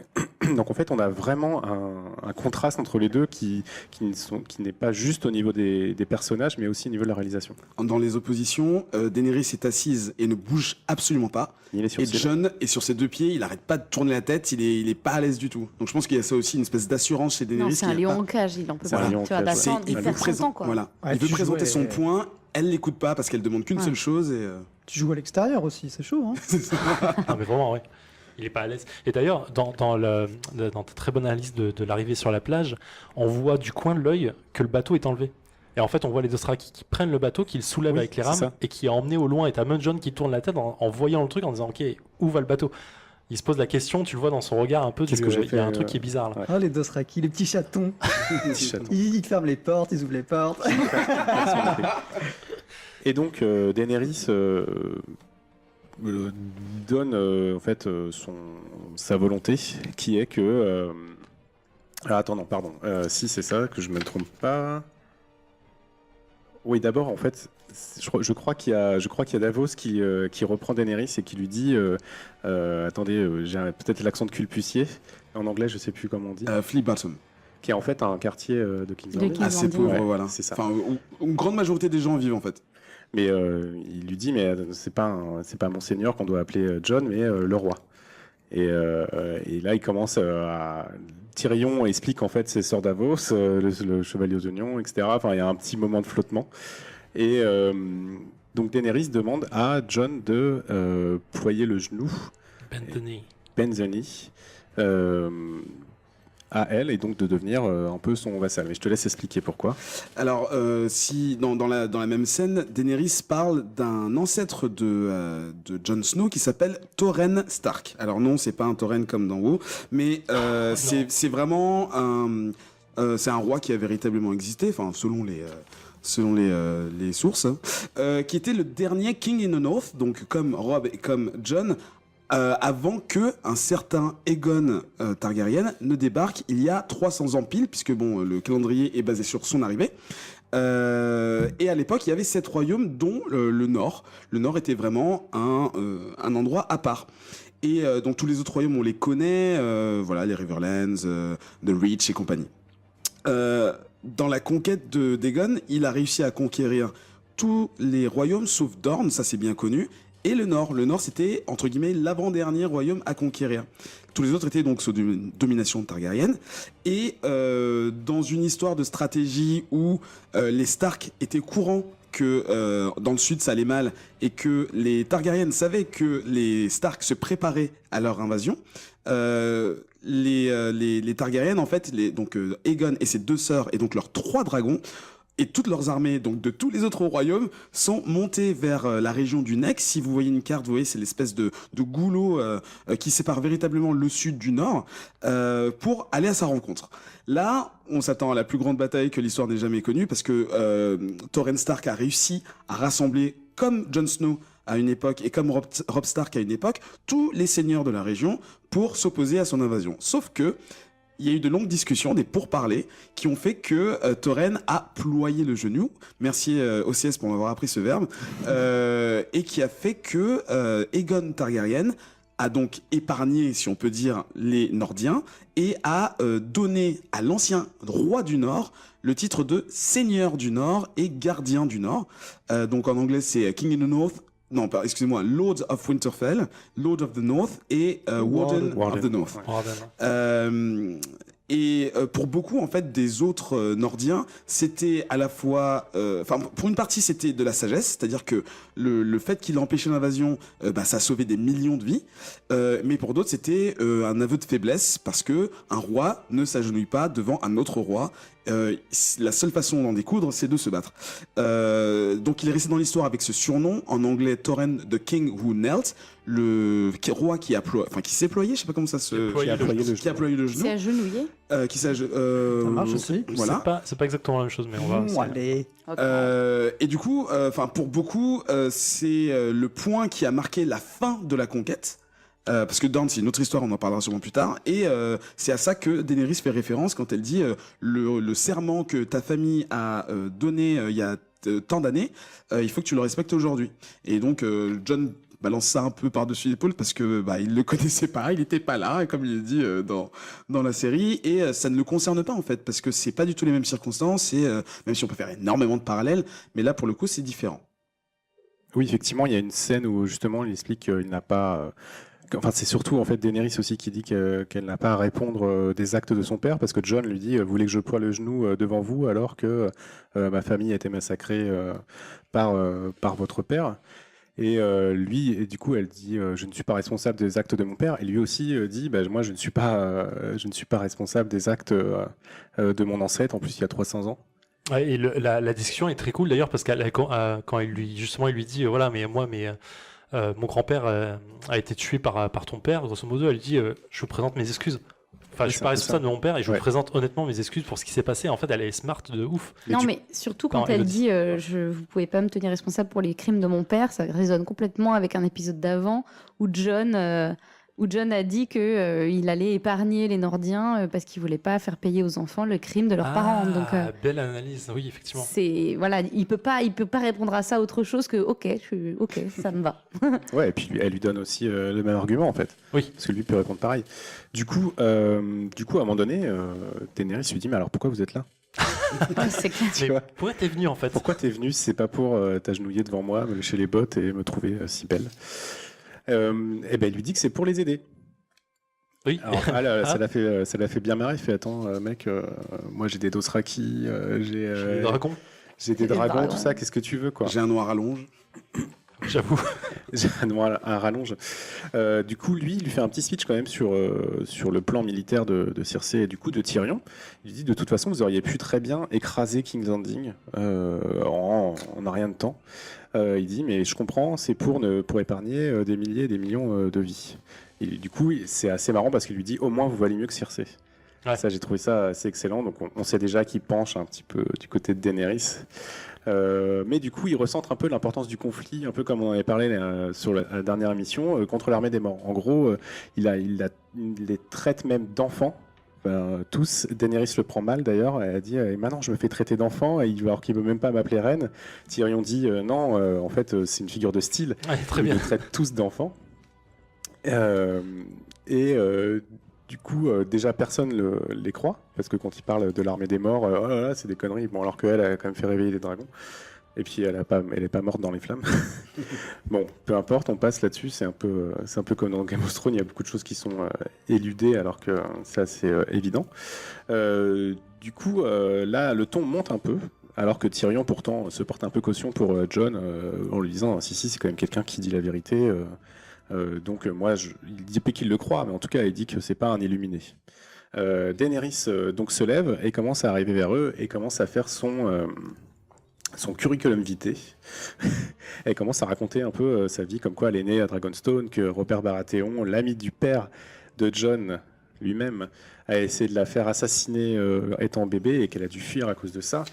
Speaker 3: Donc en fait, on a vraiment un contraste entre les deux qui n'est pas juste au niveau des personnages, mais aussi au niveau de la réalisation.
Speaker 2: Dans les oppositions, Daenerys est assise et ne bouge absolument pas. Et Jon est sur ses deux pieds, il n'arrête pas de tourner la tête, il est pas à l'aise du tout. Donc je pense qu'il y a ça aussi, une espèce d'assurance chez Daenerys.
Speaker 5: Non, c'est un lion en cage, il en peut pas. Tu vas d'attendre, il perd son temps, quoi.
Speaker 2: Voilà.
Speaker 1: Ouais,
Speaker 2: il veut
Speaker 1: tu
Speaker 2: présenter
Speaker 1: jouais-
Speaker 2: son point, elle l'écoute pas parce qu'elle demande qu'une seule chose. Et
Speaker 1: Tu joues à l'extérieur aussi, c'est chaud. Hein.
Speaker 4: Non, mais vraiment, ouais. Il est pas à l'aise. Et d'ailleurs, dans ta très bonne analyse de l'arrivée sur la plage, on voit du coin de l'œil que le bateau est enlevé. Et en fait, on voit les Dothraki qui prennent le bateau, qui le soulèvent avec les
Speaker 3: c'est
Speaker 4: rames
Speaker 3: ça.
Speaker 4: et qui est emmené au loin. Et t'as Jon qui tourne la tête en voyant le truc, en disant ok, où va le bateau? Il se pose la question, tu le vois dans son regard un peu.
Speaker 3: Qu'est-ce que j'ai
Speaker 4: Il y a un
Speaker 3: fait,
Speaker 4: truc qui est bizarre là.
Speaker 3: ouais.
Speaker 1: Ah, les Dothraki, les petits chatons. Ils ferment les portes, ils ouvrent les portes.
Speaker 3: Et donc Daenerys donne en fait sa volonté, qui est que ah, attends, non, pardon. Si, c'est ça, que je me trompe pas. Oui, d'abord, en fait, je crois qu'il y a Davos qui reprend Daenerys et qui lui dit attendez, j'ai peut-être l'accent de culpussier. En anglais, je sais plus comment on dit.
Speaker 2: Flea Bottom.
Speaker 3: Qui est en fait un quartier de King's
Speaker 5: De
Speaker 3: Landing.
Speaker 5: King's
Speaker 2: Assez
Speaker 5: Landing.
Speaker 2: pauvre,
Speaker 3: Ouais,
Speaker 2: voilà.
Speaker 3: c'est ça.
Speaker 2: Enfin, où une grande majorité des gens vivent en fait.
Speaker 3: Mais il lui dit, mais c'est pas Monseigneur qu'on doit appeler Jon, mais le roi. Et là, il commence à... Tyrion explique en fait c'est Sir Davos, le chevalier aux oignons, etc. Enfin, il y a un petit moment de flottement. Et donc Daenerys demande à Jon de ployer le genou, bend the knee, à elle, et donc de devenir un peu son vassal. Mais je te laisse expliquer pourquoi.
Speaker 2: Alors, si dans la même scène, Daenerys parle d'un ancêtre de Jon Snow qui s'appelle Torren Stark. Alors non, c'est pas un Torren comme dans WoW, mais c'est vraiment c'est un roi qui a véritablement existé, enfin selon les sources, qui était le dernier King in the North, donc comme Robb et comme Jon. Avant que un certain Aegon Targaryen ne débarque il y a 300 ans pile, puisque bon, le calendrier est basé sur son arrivée. Et à l'époque, il y avait 7 royaumes, dont le Nord. Le Nord était vraiment un endroit à part. Et donc tous les autres royaumes, on les connaît, voilà, les Riverlands, The Reach et compagnie. Dans la conquête d'Aegon, il a réussi à conquérir tous les royaumes sauf Dorne, ça c'est bien connu. Et le Nord, c'était entre guillemets l'avant-dernier royaume à conquérir. Tous les autres étaient donc sous domination targaryenne. Et dans une histoire de stratégie où les Stark étaient courants que dans le sud ça allait mal et que les Targaryennes savaient que les Stark se préparaient à leur invasion, les Targaryennes en fait, donc Aegon et ses 2 sœurs et donc leurs 3 dragons et toutes leurs armées, donc de tous les autres royaumes, sont montées vers la région du Nex. Si vous voyez une carte, vous voyez, c'est l'espèce de goulot qui sépare véritablement le sud du nord, pour aller à sa rencontre. Là, on s'attend à la plus grande bataille que l'histoire n'ait jamais connue, parce que Torren Stark a réussi à rassembler, comme Jon Snow à une époque, et comme Robb Stark à une époque, tous les seigneurs de la région pour s'opposer à son invasion. Sauf que il y a eu de longues discussions, des pourparlers, qui ont fait que Torren a ployé le genou. Merci OCS pour m'avoir appris ce verbe. Et qui a fait que Aegon Targaryen a donc épargné, si on peut dire, les Nordiens et a donné à l'ancien roi du Nord le titre de Seigneur du Nord et Gardien du Nord. Donc en anglais, c'est King in the North Non, excusez-moi, Lords of Winterfell, Lord of the North et Warden of the North. Et pour beaucoup en fait des autres Nordiens, c'était à la fois, pour une partie c'était de la sagesse, c'est-à-dire que le fait qu'il a empêché l'invasion, ça a sauvé des millions de vies, mais pour d'autres c'était un aveu de faiblesse parce que un roi ne s'agenouille pas devant un autre roi. La seule façon d'en découdre, c'est de se battre. Donc il est resté dans l'histoire avec ce surnom, en anglais Torren the King Who Knelt, le roi qui s'est ployé, je sais pas comment ça se... Qui a ployé le genou.
Speaker 5: C'est agenouillé.
Speaker 1: Ça marche aussi.
Speaker 2: Voilà.
Speaker 4: C'est pas exactement la même chose, mais on va...
Speaker 1: Allez.
Speaker 2: Et du coup, pour beaucoup, c'est le point qui a marqué la fin de la conquête. Parce que Dorne, c'est une autre histoire, on en parlera sûrement plus tard. Et c'est à ça que Daenerys fait référence quand elle dit le serment que ta famille a donné il y a tant d'années, il faut que tu le respectes aujourd'hui. Et donc Jon balance ça un peu par-dessus l'épaule parce que il le connaissait pas, il était pas là, comme il est dit dans la série, et ça ne le concerne pas en fait parce que c'est pas du tout les mêmes circonstances. Et même si on peut faire énormément de parallèles, mais là pour le coup c'est différent.
Speaker 3: Oui, effectivement, il y a une scène où justement il explique qu'il n'a pas. Enfin, c'est surtout en fait Daenerys aussi qui dit qu'elle n'a pas à répondre des actes de son père parce que Jon lui dit vous voulez que je ploie le genou devant vous alors que ma famille a été massacrée par votre père. Et lui, et du coup, elle dit je ne suis pas responsable des actes de mon père. Et lui aussi dit moi je ne suis pas responsable des actes de mon ancêtre. En plus, il y a 300 ans.
Speaker 4: Ouais, et la discussion est très cool d'ailleurs parce que quand il lui dit voilà mais moi mon grand-père a été tué par ton père, grosso modo, elle dit je vous présente mes excuses. Enfin, je suis pas responsable de mon père et je vous présente honnêtement mes excuses pour ce qui s'est passé. En fait, elle est smart de ouf.
Speaker 5: Mais surtout quand elle dit vous pouvez pas me tenir responsable pour les crimes de mon père, ça résonne complètement avec un épisode d'avant où Jon a dit qu'il allait épargner les Nordiens parce qu'il voulait pas faire payer aux enfants le crime de leurs parents. Donc,
Speaker 4: belle analyse, oui, effectivement.
Speaker 5: Il peut pas répondre à ça autre chose que ok, ça me va.
Speaker 3: Ouais, et puis elle lui donne aussi le même argument en fait.
Speaker 4: Oui.
Speaker 3: Parce que lui peut répondre pareil. Du coup, à un moment donné, Daenerys lui dit mais alors pourquoi vous êtes là?
Speaker 5: C'est clair.
Speaker 4: Mais pourquoi t'es venu en fait?
Speaker 3: Pourquoi t'es venu si c'est pas pour t'agenouiller devant moi, me lécher les bottes et me trouver si belle? Et ben il lui dit que c'est pour les aider.
Speaker 4: Oui.
Speaker 3: Alors, ça l'a fait bien marrer. Il fait attends mec, moi j'ai des Dothraki, j'ai
Speaker 4: des dragons.
Speaker 3: J'ai des dragons, tout ça. Qu'est-ce que tu veux quoi?
Speaker 2: J'ai un noir à longe.
Speaker 4: J'avoue.
Speaker 3: J'ai un noir à rallonge. Du coup, lui, il lui fait un petit speech quand même sur le plan militaire de Cersei et du coup de Tyrion. Il dit de toute façon, vous auriez pu très bien écraser King's Landing en un rien de temps. Il dit mais je comprends, c'est pour épargner des milliers et des millions de vies. Et du coup, c'est assez marrant parce qu'il lui dit au moins vous valez mieux que Cersei. Ouais. Ça, j'ai trouvé ça assez excellent. Donc on sait déjà qu'il penche un petit peu du côté de Daenerys. Mais du coup, il recentre un peu l'importance du conflit, un peu comme on en avait parlé sur la dernière émission, contre l'armée des morts. En gros, il les traite même d'enfants. Tous, Daenerys le prend mal d'ailleurs, elle a dit maintenant je me fais traiter d'enfant alors qu'il veut même pas m'appeler reine. Tyrion dit non, en fait c'est une figure de style,
Speaker 4: très bien.
Speaker 3: Ils le traitent tous d'enfants. Du coup, déjà personne les croit, parce que quand il parle de l'armée des morts, oh là là, c'est des conneries. Bon, alors qu'elle a quand même fait réveiller les dragons. Et puis elle est pas morte dans les flammes. Bon, peu importe, on passe là-dessus. C'est un peu comme dans Game of Thrones. Il y a beaucoup de choses qui sont éludées, alors que c'est assez évident. Du coup, là, le ton monte un peu. Alors que Tyrion, pourtant, se porte un peu caution pour Jon, en lui disant si, c'est quand même quelqu'un qui dit la vérité. Donc moi, il dit pas qu'il le croit, mais en tout cas, il dit que c'est pas un illuminé. Daenerys donc se lève et commence à arriver vers eux et commence à faire son curriculum vitae. Elle commence à raconter un peu sa vie, comme quoi elle est née à Dragonstone, que Robert Baratheon, l'ami du père de Jon lui-même, a essayé de la faire assassiner étant bébé et qu'elle a dû fuir à cause de ça.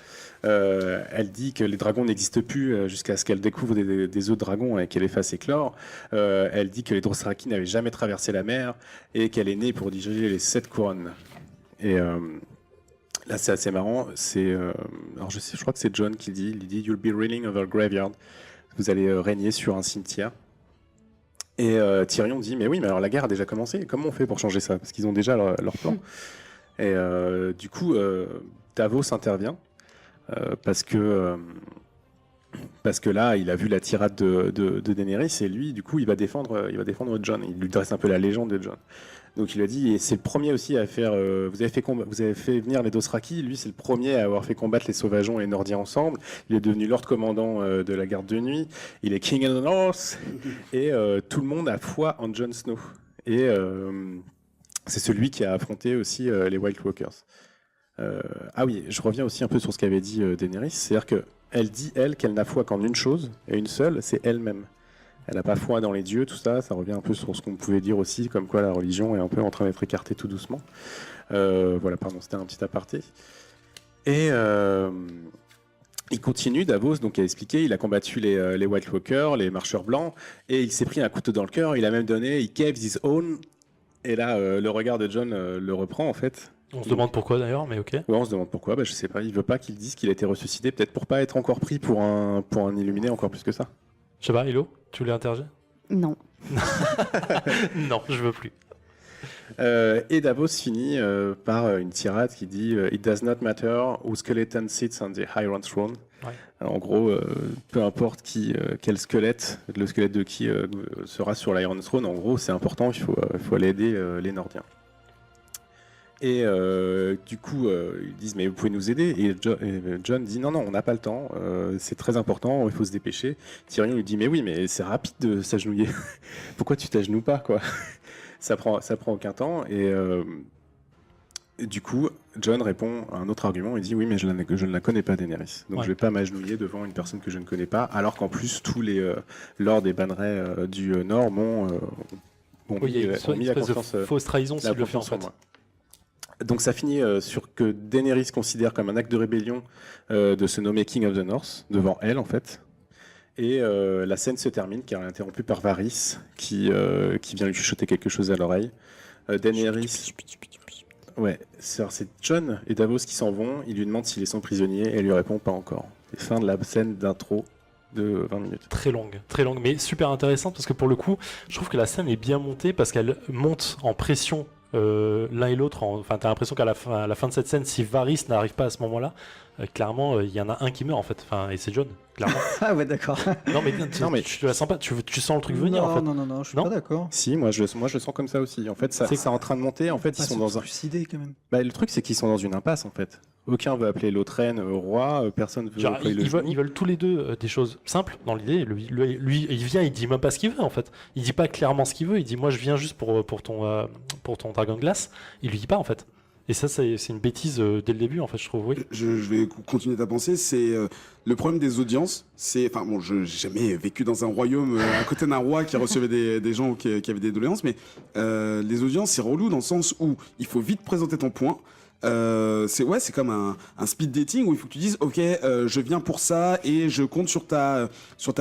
Speaker 3: Elle dit que les dragons n'existent plus jusqu'à ce qu'elle découvre des œufs de dragon et qu'elle les fasse éclore. Elle dit que les Dothraki n'avaient jamais traversé la mer et qu'elle est née pour diriger les 7 couronnes. Et là, c'est assez marrant. Alors je crois que c'est Jon qui dit. Il dit You'll be reigning over a graveyard. Vous allez régner sur un cimetière. Et Tyrion dit mais oui, mais alors la guerre a déjà commencé. Comment on fait pour changer ça? Parce qu'ils ont déjà leur plan. Et du coup, Davos intervient parce que parce que là, il a vu la tirade de Daenerys et lui, du coup, il va défendre Jon. Il lui dresse un peu la légende de Jon. Donc il lui a dit, et c'est le premier aussi à faire. Vous avez fait venir les Dothraki. Lui, c'est le premier à avoir fait combattre les Sauvageons et les Nordiens ensemble. Il est devenu Lord Commandant de la Garde de Nuit. Il est King of the North. Et tout le monde a foi en Jon Snow. Et c'est celui qui a affronté aussi les White Walkers. Ah oui, je reviens aussi un peu sur ce qu'avait dit Daenerys. C'est-à-dire qu'elle dit, qu'elle n'a foi qu'en une chose, et une seule, c'est elle-même. Elle n'a pas foi dans les dieux, tout ça. Ça revient un peu sur ce qu'on pouvait dire aussi, comme quoi la religion est un peu en train d'être écartée tout doucement. Voilà, pardon, c'était un petit aparté. Et il continue, Davos, donc a expliqué, il a combattu les White Walkers, les marcheurs blancs, et il s'est pris un couteau dans le cœur. Il a même donné, he gave his own. Et là, le regard de Jon le reprend en fait.
Speaker 4: On se demande pourquoi d'ailleurs, mais ok.
Speaker 3: Ouais, on se demande pourquoi. Je sais pas. Il veut pas qu'il dise qu'il a été ressuscité, peut-être pour pas être encore pris pour un illuminé encore plus que ça.
Speaker 4: Je sais pas, Hello, tu voulais interagir?
Speaker 5: Non.
Speaker 4: Non, je veux plus.
Speaker 3: Et Davos finit par une tirade qui dit It does not matter who skeleton sits on the Iron Throne.
Speaker 4: Ouais.
Speaker 3: Alors, en gros, peu importe quel squelette, le squelette de qui sera sur l'Iron Throne, en gros, c'est important, il faut aller aider les Nordiens. Et du coup, ils disent mais vous pouvez nous aider. Et Jon dit non, on n'a pas le temps, c'est très important, il faut se dépêcher. Tyrion lui dit mais oui, mais c'est rapide de s'agenouiller. Pourquoi tu t'agenouilles pas quoi? Ça prend aucun temps. Et du coup, Jon répond à un autre argument. Il dit oui, mais je ne la connais pas, Daenerys. Donc je vais pas m'agenouiller devant une personne que je ne connais pas. Alors qu'en plus, tous les lords et bannerets du Nord m'ont
Speaker 4: Oui, il y a une espèce de fausse trahison s'il le fait en fait.
Speaker 3: Donc ça finit sur que Daenerys considère comme un acte de rébellion de se nommer King of the North, devant elle en fait. Et la scène se termine car elle est interrompue par Varys qui vient lui chuchoter quelque chose à l'oreille. Daenerys... Ouais, c'est Jon et Davos qui s'en vont, il lui demande s'il est son prisonnier et elle lui répond pas encore. C'est fin de la scène d'intro de 20 minutes.
Speaker 4: Très longue, mais super intéressante parce que pour le coup, je trouve que la scène est bien montée parce qu'elle monte en pression l'un et l'autre. Enfin, t'as l'impression qu'à la fin de cette scène, si Varys n'arrive pas à ce moment-là, clairement, il y en a un qui meurt en fait. Enfin, et c'est Jon, clairement.
Speaker 1: Ah ouais, d'accord.
Speaker 4: Non, mais tu la sens pas. Tu sens le truc venir en fait.
Speaker 1: Non, je suis pas d'accord.
Speaker 3: Si, moi je le sens comme ça aussi. En fait, c'est en train de monter. En fait, ils sont dans un.
Speaker 1: Suicidé quand même.
Speaker 3: Le truc, c'est qu'ils sont dans une impasse en fait. Aucun veut appeler l'autre reine roi, personne veut
Speaker 4: Genre,
Speaker 3: appeler
Speaker 4: ils veulent tous les deux des choses simples dans l'idée. Lui, il vient, il dit même pas ce qu'il veut en fait. Il dit pas clairement ce qu'il veut. Il dit moi je viens juste pour ton dragon de glace. Il lui dit pas en fait. Et ça, c'est une bêtise dès le début, en fait, je trouve, oui.
Speaker 2: Je vais continuer ta pensée. C'est le problème des audiences. Enfin, bon, je n'ai jamais vécu dans un royaume à côté d'un roi qui recevait des gens qui avaient des doléances, mais les audiences, c'est relou dans le sens où il faut vite présenter ton point. C'est comme un speed dating où il faut que tu dises ok, je viens pour ça et je compte sur ta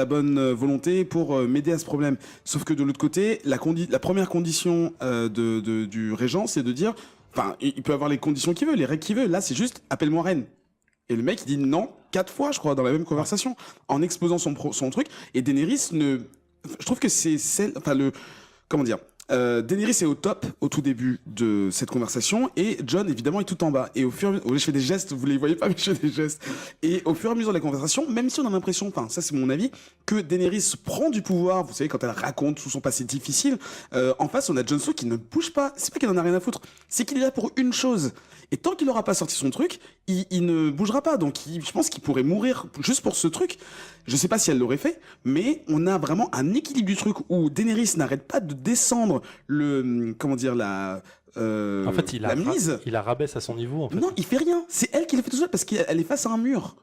Speaker 2: bonne volonté pour m'aider à ce problème. Sauf que de l'autre côté, la première condition du régent, c'est de dire, enfin, il peut avoir les conditions qu'il veut, les règles qu'il veut. Là, c'est juste appelle-moi reine. Et le mec, il dit non 4 fois, je crois, dans la même conversation, en exposant son truc. Et Daenerys je trouve que c'est comment dire. Daenerys est au top au tout début de cette conversation et Jon évidemment est tout en bas et au fur et à mesure, je fais des gestes, vous les voyez pas mais je fais des gestes, et au fur et à mesure de la conversation, même si on a l'impression, enfin ça c'est mon avis, que Daenerys prend du pouvoir, vous savez quand elle raconte tout son passé difficile, en face on a Jon Snow qui ne bouge pas, c'est pas qu'il en a rien à foutre, c'est qu'il est là pour une chose, et tant qu'il aura pas sorti son truc, il ne bougera pas, donc je pense qu'il pourrait mourir juste pour ce truc. Je sais pas si elle l'aurait fait, mais on a vraiment un équilibre du truc où Daenerys n'arrête pas de descendre
Speaker 4: en fait, il la rabaisse à son niveau. En fait.
Speaker 2: Non, il fait rien. C'est elle qui le fait tout seul parce qu'elle est face à un mur.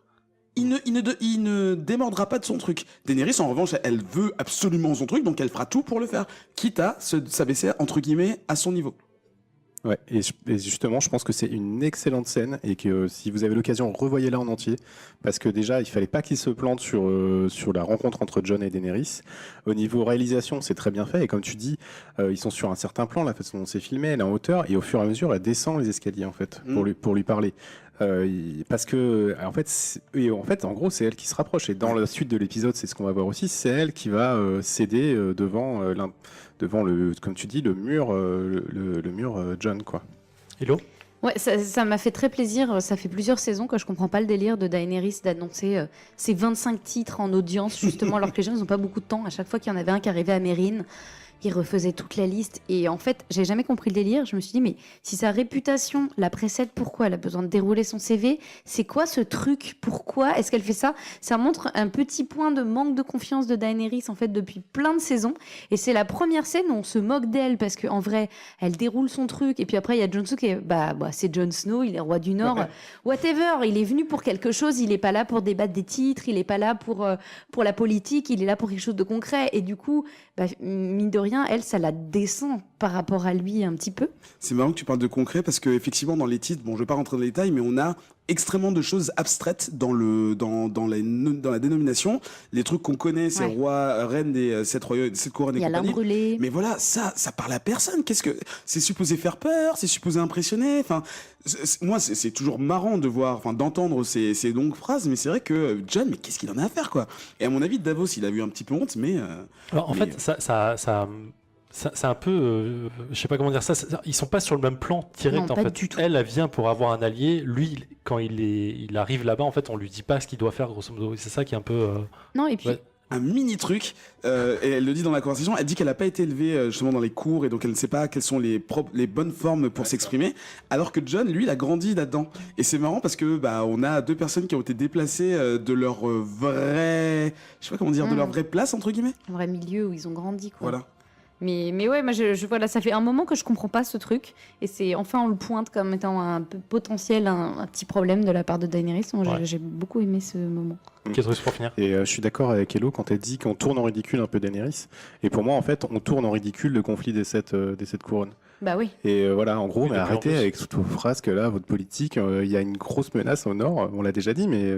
Speaker 2: Il ne démordra pas de son truc. Daenerys, en revanche, elle veut absolument son truc, donc elle fera tout pour le faire, quitte à s'abaisser entre guillemets à son niveau.
Speaker 3: Ouais, et justement, je pense que c'est une excellente scène et que si vous avez l'occasion, revoyez-la en entier parce que déjà, il fallait pas qu'il se plante sur la rencontre entre Jon et Daenerys. Au niveau réalisation, c'est très bien fait et comme tu dis, ils sont sur un certain plan, la façon dont c'est filmé, elle est en hauteur et au fur et à mesure, elle descend les escaliers en fait pour lui parler. Parce que en fait, en gros, c'est elle qui se rapproche et dans la suite de l'épisode, c'est ce qu'on va voir aussi, c'est elle qui va céder devant le, comme tu dis, le mur Jon quoi.
Speaker 4: Hello.
Speaker 5: Ouais, ça m'a fait très plaisir. Ça fait plusieurs saisons que je comprends pas le délire de Daenerys d'annoncer ses 25 titres en audience, justement, alors que les gens n'ont pas beaucoup de temps. À chaque fois qu'il y en avait un qui arrivait à Mérine, il refaisait toute la liste. Et en fait, j'ai jamais compris le délire. Je me suis dit, mais si sa réputation la précède, pourquoi elle a besoin de dérouler son CV? C'est quoi ce truc? Pourquoi est-ce qu'elle fait ça? Ça montre un petit point de manque de confiance de Daenerys, en fait, depuis plein de saisons. Et c'est la première scène où on se moque d'elle, parce qu'en vrai, elle déroule son truc. Et puis après, il y a Jon Snow qui est, c'est Jon Snow, il est roi du Nord. Whatever, il est venu pour quelque chose. Il est pas là pour débattre des titres. Il est pas là pour la politique. Il est là pour quelque chose de concret. Et du coup, mine de rien, elle, ça la descend par rapport à lui un petit peu.
Speaker 2: C'est marrant que tu parles de concret parce que effectivement dans les titres, bon je vais pas rentrer dans les détails, mais on a extrêmement de choses abstraites dans la dénomination. Les trucs qu'on connaît, c'est roi, reine des 7 couronnes et compagnie.
Speaker 5: Il y a l'imbrûlé.
Speaker 2: Mais voilà, ça parle à personne. Qu'est-ce que c'est supposé faire peur? C'est supposé impressionner? Enfin, moi c'est toujours marrant de voir, enfin d'entendre ces longues phrases, mais c'est vrai que Jon, mais qu'est-ce qu'il en a à faire quoi? Et à mon avis, Davos, il a eu un petit peu honte, mais.
Speaker 4: Alors, en fait, c'est un peu, je sais pas comment dire ça. Ils sont pas sur le même plan direct.
Speaker 5: Non,
Speaker 4: en
Speaker 5: pas
Speaker 4: fait,
Speaker 5: du tout.
Speaker 4: elle vient pour avoir un allié. Lui, quand il arrive là-bas, en fait, on lui dit pas ce qu'il doit faire, grosso modo. C'est ça qui est un peu.
Speaker 5: Non, et puis.
Speaker 4: Ouais.
Speaker 2: Un mini truc, et elle le dit dans la conversation, elle dit qu'elle n'a pas été élevée justement dans les cours et donc elle ne sait pas quelles sont les bonnes formes pour s'exprimer, alors que Jon, lui, il a grandi là-dedans. Et c'est marrant parce que on a 2 personnes qui ont été déplacées de leur vraie, je sais pas comment dire, de leur vraie place entre guillemets.
Speaker 5: Un vrai milieu où ils ont grandi, quoi.
Speaker 2: Voilà.
Speaker 5: Mais ouais, moi, voilà, ça fait un moment que je comprends pas ce truc. Et c'est enfin, on le pointe comme étant un peu potentiel, un petit problème de la part de Daenerys. Moi, j'ai beaucoup aimé ce moment.
Speaker 4: Qu'est-ce pour finir?
Speaker 3: Et je suis d'accord avec Hello quand elle dit qu'on tourne en ridicule un peu Daenerys. Et pour moi, en fait, on tourne en ridicule le conflit des 7 couronnes.
Speaker 5: Bah oui.
Speaker 3: Et voilà, en gros,
Speaker 4: Oui,
Speaker 3: mais
Speaker 4: depuis
Speaker 3: arrêtez
Speaker 4: en plus.
Speaker 3: avec toutes vos phrases que là, votre politique, il y a une grosse menace au nord, on l'a déjà dit, mais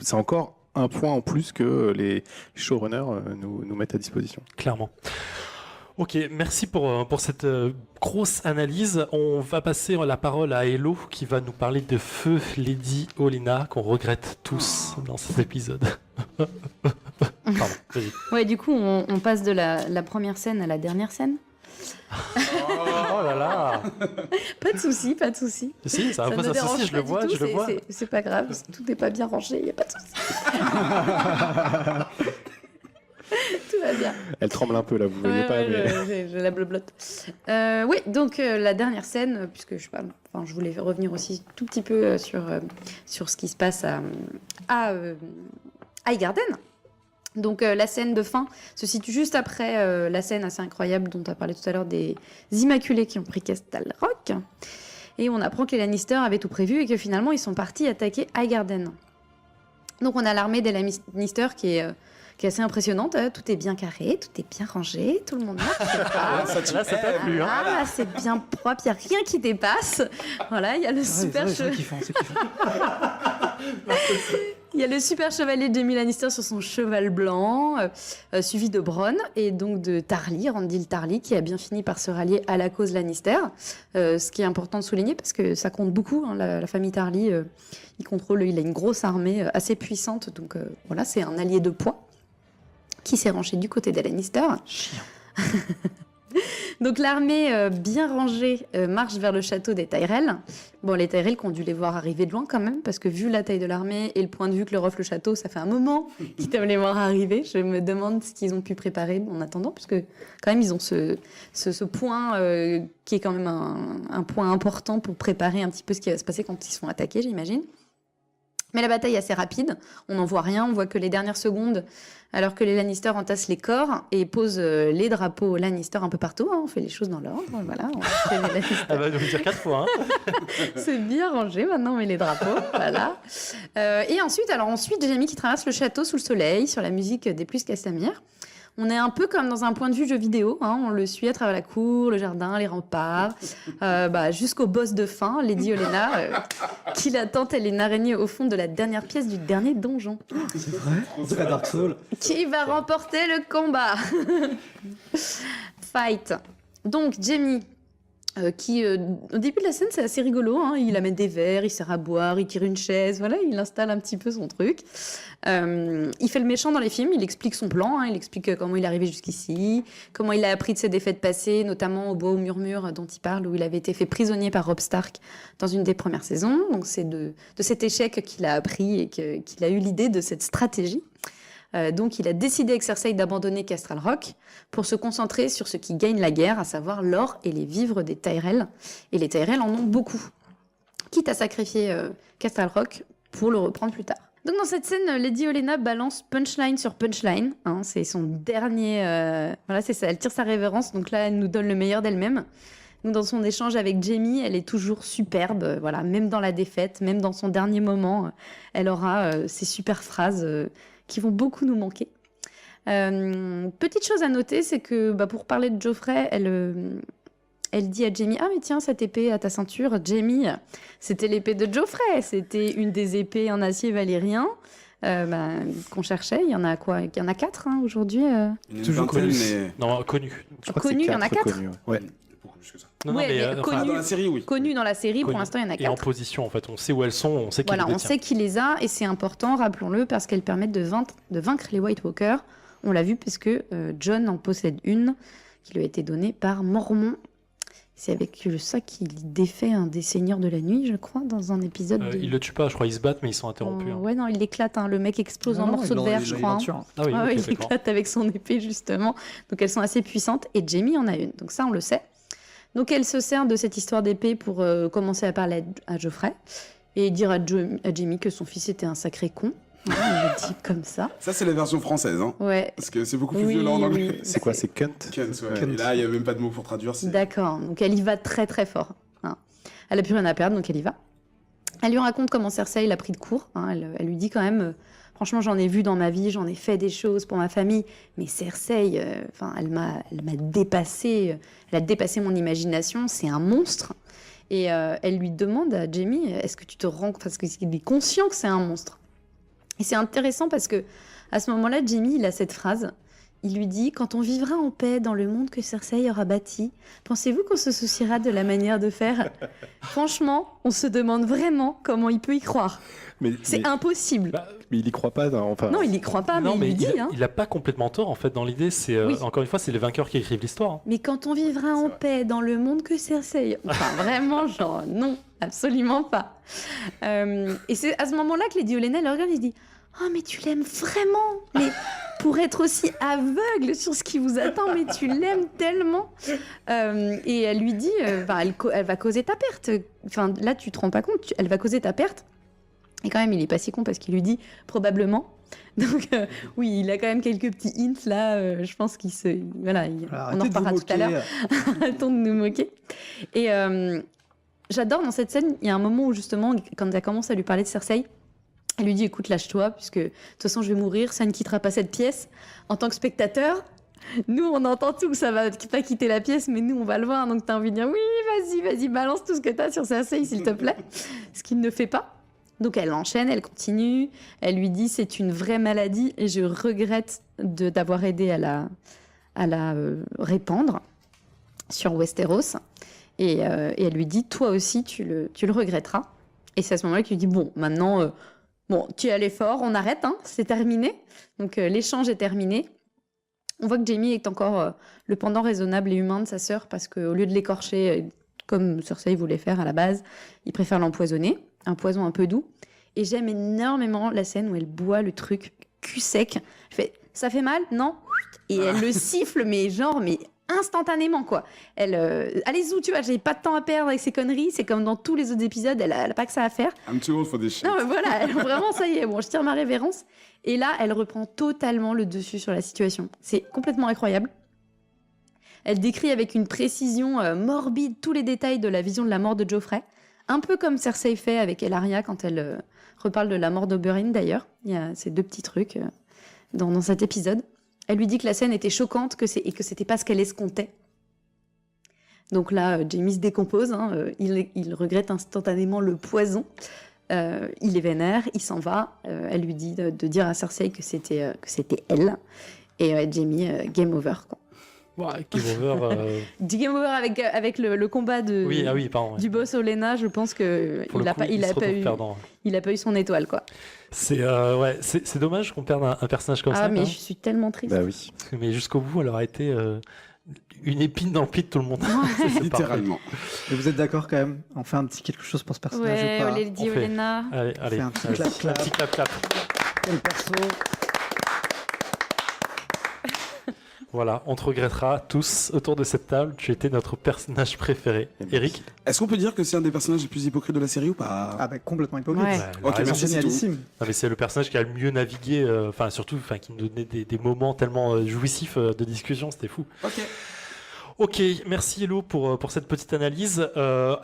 Speaker 3: c'est encore un point en plus que les showrunners nous mettent à disposition.
Speaker 4: Clairement. Ok, merci pour cette grosse analyse. On va passer la parole à Hello qui va nous parler de Feu Lady Olenna qu'on regrette tous dans cet épisode. Pardon, vas-y.
Speaker 5: Ouais, du coup, on passe de la première scène à la dernière scène.
Speaker 4: Oh là là.
Speaker 5: Pas de souci, pas de souci.
Speaker 4: Si, ça
Speaker 5: Ça
Speaker 4: va
Speaker 5: ne
Speaker 4: pas
Speaker 5: dérange
Speaker 4: ça, je
Speaker 5: pas
Speaker 4: le
Speaker 5: du
Speaker 4: vois,
Speaker 5: tout,
Speaker 4: je le vois.
Speaker 5: c'est pas grave, tout n'est pas bien rangé, il n'y a pas de souci. Tout va bien.
Speaker 3: Elle tremble un peu là, vous voyez pas, mais...
Speaker 5: je la blablote. Oui, donc la dernière scène, puisque je voulais revenir aussi tout petit peu sur ce qui se passe à Highgarden. Donc la scène de fin se situe juste après la scène assez incroyable dont tu as parlé tout à l'heure des Immaculés qui ont pris Castle Rock. Et on apprend que les Lannister avaient tout prévu et que finalement ils sont partis attaquer Highgarden. Donc on a l'armée des Lannister qui est assez impressionnante. Tout est bien carré, tout est bien rangé, tout le monde marche.
Speaker 4: Là, ça t'a plu, hein.
Speaker 5: Ah, c'est bien propre, il n'y a rien qui dépasse. Voilà, il y a le super chevalier. Il y a le super chevalier Jaime Lannister sur son cheval blanc, suivi de Bronn et donc de Tarly, Randyll Tarly, qui a bien fini par se rallier à la cause Lannister. Ce qui est important de souligner parce que ça compte beaucoup. Hein, la famille Tarly, il a une grosse armée assez puissante. Donc voilà, c'est un allié de poids qui s'est rangé du côté des Lannister.
Speaker 4: Chiant.
Speaker 5: Donc l'armée bien rangée marche vers le château des Tyrell. Bon, les Tyrell qui ont dû les voir arriver de loin quand même, parce que vu la taille de l'armée et le point de vue que leur offre le château, ça fait un moment qu'ils doivent les voir arriver. Je me demande ce qu'ils ont pu préparer en attendant, puisque quand même ils ont ce point qui est quand même un point important pour préparer un petit peu ce qui va se passer quand ils sont attaqués, j'imagine. Mais la bataille est assez rapide, on n'en voit rien, on voit que les dernières secondes, alors que les Lannister entassent les corps et posent les drapeaux Lannister un peu partout. Hein, on fait les choses dans l'ordre, voilà. On fait les Lannister.
Speaker 4: Elle va nous le dire 4 fois. Hein.
Speaker 5: C'est bien rangé maintenant, mais les drapeaux, voilà. Et ensuite, Jaime qui traverse le château sous le soleil, sur la musique des Plus Castamir. On est un peu comme dans un point de vue jeu vidéo, hein, on le suit à travers la cour, le jardin, les remparts, jusqu'au boss de fin, Lady Olenna, qui l'attend, elle est une araignée au fond de la dernière pièce du dernier donjon.
Speaker 1: C'est vrai? C'est pas Dark Souls.
Speaker 5: Qui va remporter le combat? Fight. Donc, Jaime qui, au début de la scène, c'est assez rigolo. Hein. Il amène des verres, il sert à boire, il tire une chaise, voilà, il installe un petit peu son truc. Il fait le méchant dans les films, il explique son plan, hein, il explique comment il est arrivé jusqu'ici, comment il a appris de ses défaites passées, notamment au Bois au murmure dont il parle, où il avait été fait prisonnier par Robb Stark dans une des premières saisons. Donc c'est de cet échec qu'il a appris et qu'il a eu l'idée de cette stratégie. Donc il a décidé avec Cersei d'abandonner Castral Rock pour se concentrer sur ce qui gagne la guerre, à savoir l'or et les vivres des Tyrell. Et les Tyrell en ont beaucoup, quitte à sacrifier Castral Rock pour le reprendre plus tard. Donc dans cette scène, Lady Olenna balance punchline sur punchline. Hein, c'est son dernier... Voilà, c'est ça, elle tire sa révérence, donc là elle nous donne le meilleur d'elle-même. Donc dans son échange avec Jaime, elle est toujours superbe, voilà, même dans la défaite, même dans son dernier moment, elle aura ces super phrases qui vont beaucoup nous manquer. Petite chose à noter, c'est que pour parler de Joffrey, elle dit à Jaime, ah mais tiens, cette épée à ta ceinture, Jaime, c'était l'épée de Joffrey, c'était une des épées en acier valyrien qu'on cherchait. Il y en a quoi? Il y en a 4 hein, aujourd'hui.
Speaker 2: Une
Speaker 4: Toujours
Speaker 2: vingtaine,
Speaker 4: connu.
Speaker 2: mais...
Speaker 4: Non, connu.
Speaker 3: Je crois que
Speaker 5: Connu,
Speaker 3: c'est
Speaker 5: il y en a 4
Speaker 3: connus, ouais.
Speaker 2: Beaucoup plus que ça.
Speaker 4: Non,
Speaker 5: Ouais,
Speaker 4: non, mais,
Speaker 5: mais connu.
Speaker 2: Dans la série, oui.
Speaker 5: Connu dans la série, pour
Speaker 4: connu.
Speaker 5: l'instant, il y en a
Speaker 4: Et en
Speaker 5: 4.
Speaker 4: position, en fait, on sait où elles sont, on sait qui
Speaker 5: Voilà,
Speaker 4: les
Speaker 5: on
Speaker 4: détient.
Speaker 5: sait qui les a, et c'est important, rappelons-le, parce qu'elles permettent de vaincre les White Walkers. On l'a vu parce que Jon en possède une qui lui a été donnée par Mormont. C'est avec ça qu'il défait un des seigneurs de la nuit, je crois, dans un épisode.
Speaker 4: Ils le tuent pas, je crois, ils se battent, mais ils sont interrompus. Hein.
Speaker 5: Ouais, non, il l'éclate, hein. Le mec explose en morceaux de verre, je crois. Hein.
Speaker 4: Ah oui,
Speaker 5: Ah
Speaker 4: ok,
Speaker 5: ouais, il
Speaker 4: d'accord.
Speaker 5: éclate avec son épée, justement. Donc elles sont assez puissantes, et Jaime en a une. Donc ça, on le sait. Donc elle se sert de cette histoire d'épée pour commencer à parler à Geoffrey et dire à Jaime que son fils était un sacré con. Ouais, il le dit comme ça.
Speaker 2: Ça, c'est la version française, hein.
Speaker 5: Ouais.
Speaker 2: Parce que c'est beaucoup plus
Speaker 5: Oui,
Speaker 2: violent en anglais.
Speaker 5: oui.
Speaker 3: C'est quoi, c'est cunt?
Speaker 2: Kunt, ouais. Et là, il n'y a même pas de mot pour traduire.
Speaker 5: D'accord. Donc elle y va très très fort. Hein. Elle a plus rien à perdre, donc elle y va. Elle lui raconte comment Cersei l'a pris de court. Hein. Elle lui dit quand même, franchement, j'en ai vu dans ma vie, j'en ai fait des choses pour ma famille, mais Cersei, elle m'a dépassé. Elle a dépassé mon imagination. C'est un monstre. Et elle lui demande à Jaime, est-ce que tu te rends compte, parce qu'il est conscient que c'est un monstre. Et c'est intéressant parce que à ce moment-là, Jaime, il a cette phrase. Il lui dit, quand on vivra en paix dans le monde que Cersei aura bâti, pensez-vous qu'on se souciera de la manière de faire? Franchement, on se demande vraiment comment il peut y croire. C'est impossible.
Speaker 3: Mais il y croit pas. Enfin,
Speaker 5: Non, il y croit pas,
Speaker 4: non,
Speaker 5: mais il lui dit.
Speaker 4: il a pas complètement tort, en fait, dans l'idée. C'est
Speaker 5: Oui.
Speaker 4: encore une fois, c'est les vainqueurs qui écrivent l'histoire. Hein.
Speaker 5: Mais quand on vivra en paix dans le monde que Cersei... Enfin, vraiment, genre, non, absolument pas. Et c'est à ce moment-là que Lady Olenna le regarde et se dit « Oh, mais tu l'aimes vraiment! Mais pour être aussi aveugle sur ce qui vous attend, mais tu l'aimes tellement !» Et elle lui dit elle va causer ta perte. Enfin, là, tu te rends pas compte, elle va causer ta perte. Et quand même, il est pas si con parce qu'il lui dit « Probablement ». Donc oui, il a quand même quelques petits hints là. Je pense qu'il se... Voilà, on en reparlera tout à l'heure. Arrêtons de nous moquer. Et j'adore dans cette scène, il y a un moment où justement, quand elle commence à lui parler de Cersei, elle lui dit, écoute, lâche-toi, puisque de toute façon, je vais mourir, ça ne quittera pas cette pièce. En tant que spectateur, nous, on entend tout, ça va pas quitter la pièce, mais nous, on va le voir. Donc, tu as envie de dire, oui, vas-y, balance tout ce que tu as sur Cersei, s'il te plaît. Ce qu'il ne fait pas. Donc, elle enchaîne, elle continue. Elle lui dit, c'est une vraie maladie et je regrette d'avoir aidé à la répandre sur Westeros. Et elle lui dit, toi aussi, tu le regretteras. Et c'est à ce moment-là qu'il lui dit, bon, maintenant... Bon, tu es allé fort, on arrête, hein, c'est terminé. Donc l'échange est terminé. On voit que Jaime est encore le pendant raisonnable et humain de sa sœur parce qu'au lieu de l'écorcher, comme Cersei voulait faire à la base, il préfère l'empoisonner, un poison un peu doux. Et j'aime énormément la scène où elle boit le truc cul sec. Elle fait, ça fait mal? Non? Et elle le siffle, mais instantanément, quoi. Elle, allez-y, tu vois, j'ai pas de temps à perdre avec ces conneries. C'est comme dans tous les autres épisodes, elle a pas que ça à faire.
Speaker 2: I'm too old for this shit.
Speaker 5: Non, mais voilà, vraiment, ça y est, bon, je tire ma révérence. Et là, elle reprend totalement le dessus sur la situation. C'est complètement incroyable. Elle décrit avec une précision morbide tous les détails de la vision de la mort de Joffrey. Un peu comme Cersei fait avec Ellaria quand elle reparle de la mort d'Oberyn, d'ailleurs. Il y a ces deux petits trucs dans cet épisode. Elle lui dit que la scène était choquante et que c'était pas ce qu'elle escomptait. Donc là, Jaime se décompose. Hein, il regrette instantanément le poison. Il est vénère, il s'en va. Elle lui dit de dire à Cersei que c'était elle. Et Jaime, game over, quoi.
Speaker 4: Ouais, Game Over.
Speaker 5: Du Game Over avec le combat de,
Speaker 4: Oui, pardon.
Speaker 5: du boss Olenna, je pense que
Speaker 4: Pour le coup,
Speaker 5: il
Speaker 4: se
Speaker 5: a pas
Speaker 4: retrouve
Speaker 5: eu,
Speaker 4: perdant.
Speaker 5: il a pas eu son étoile, quoi.
Speaker 4: C'est dommage qu'on perde un personnage comme ça.
Speaker 5: Mais
Speaker 4: quand
Speaker 5: je suis tellement triste.
Speaker 3: Bah oui.
Speaker 4: même. Mais jusqu'au bout, elle aura été une épine dans le pied de tout le monde. C'est
Speaker 2: Littéralement.
Speaker 1: Et vous êtes d'accord quand même? On fait un petit quelque chose pour ce personnage
Speaker 5: Ouais,
Speaker 1: ou pas?
Speaker 5: Lady
Speaker 4: On fait.
Speaker 5: Olenna.
Speaker 4: Allez,
Speaker 1: fait un petit
Speaker 4: allez.
Speaker 1: clap-clap.
Speaker 4: Un petit clap-clap.
Speaker 1: Quel perso?
Speaker 4: Voilà, on te regrettera tous autour de cette table. Tu étais notre personnage préféré. Eric.
Speaker 2: Est-ce qu'on peut dire que c'est un des personnages les plus hypocrites de la série ou pas?
Speaker 1: Ah bah complètement hypocrite.
Speaker 5: Ouais.
Speaker 4: il a
Speaker 2: Ok,
Speaker 4: raison.
Speaker 2: merci, c'est
Speaker 1: Génialissime.
Speaker 4: Non, mais c'est le personnage qui a le mieux navigué, qui nous donnait des moments tellement jouissifs de discussion, c'était fou.
Speaker 2: Ok.
Speaker 4: Ok, merci Hello pour cette petite analyse.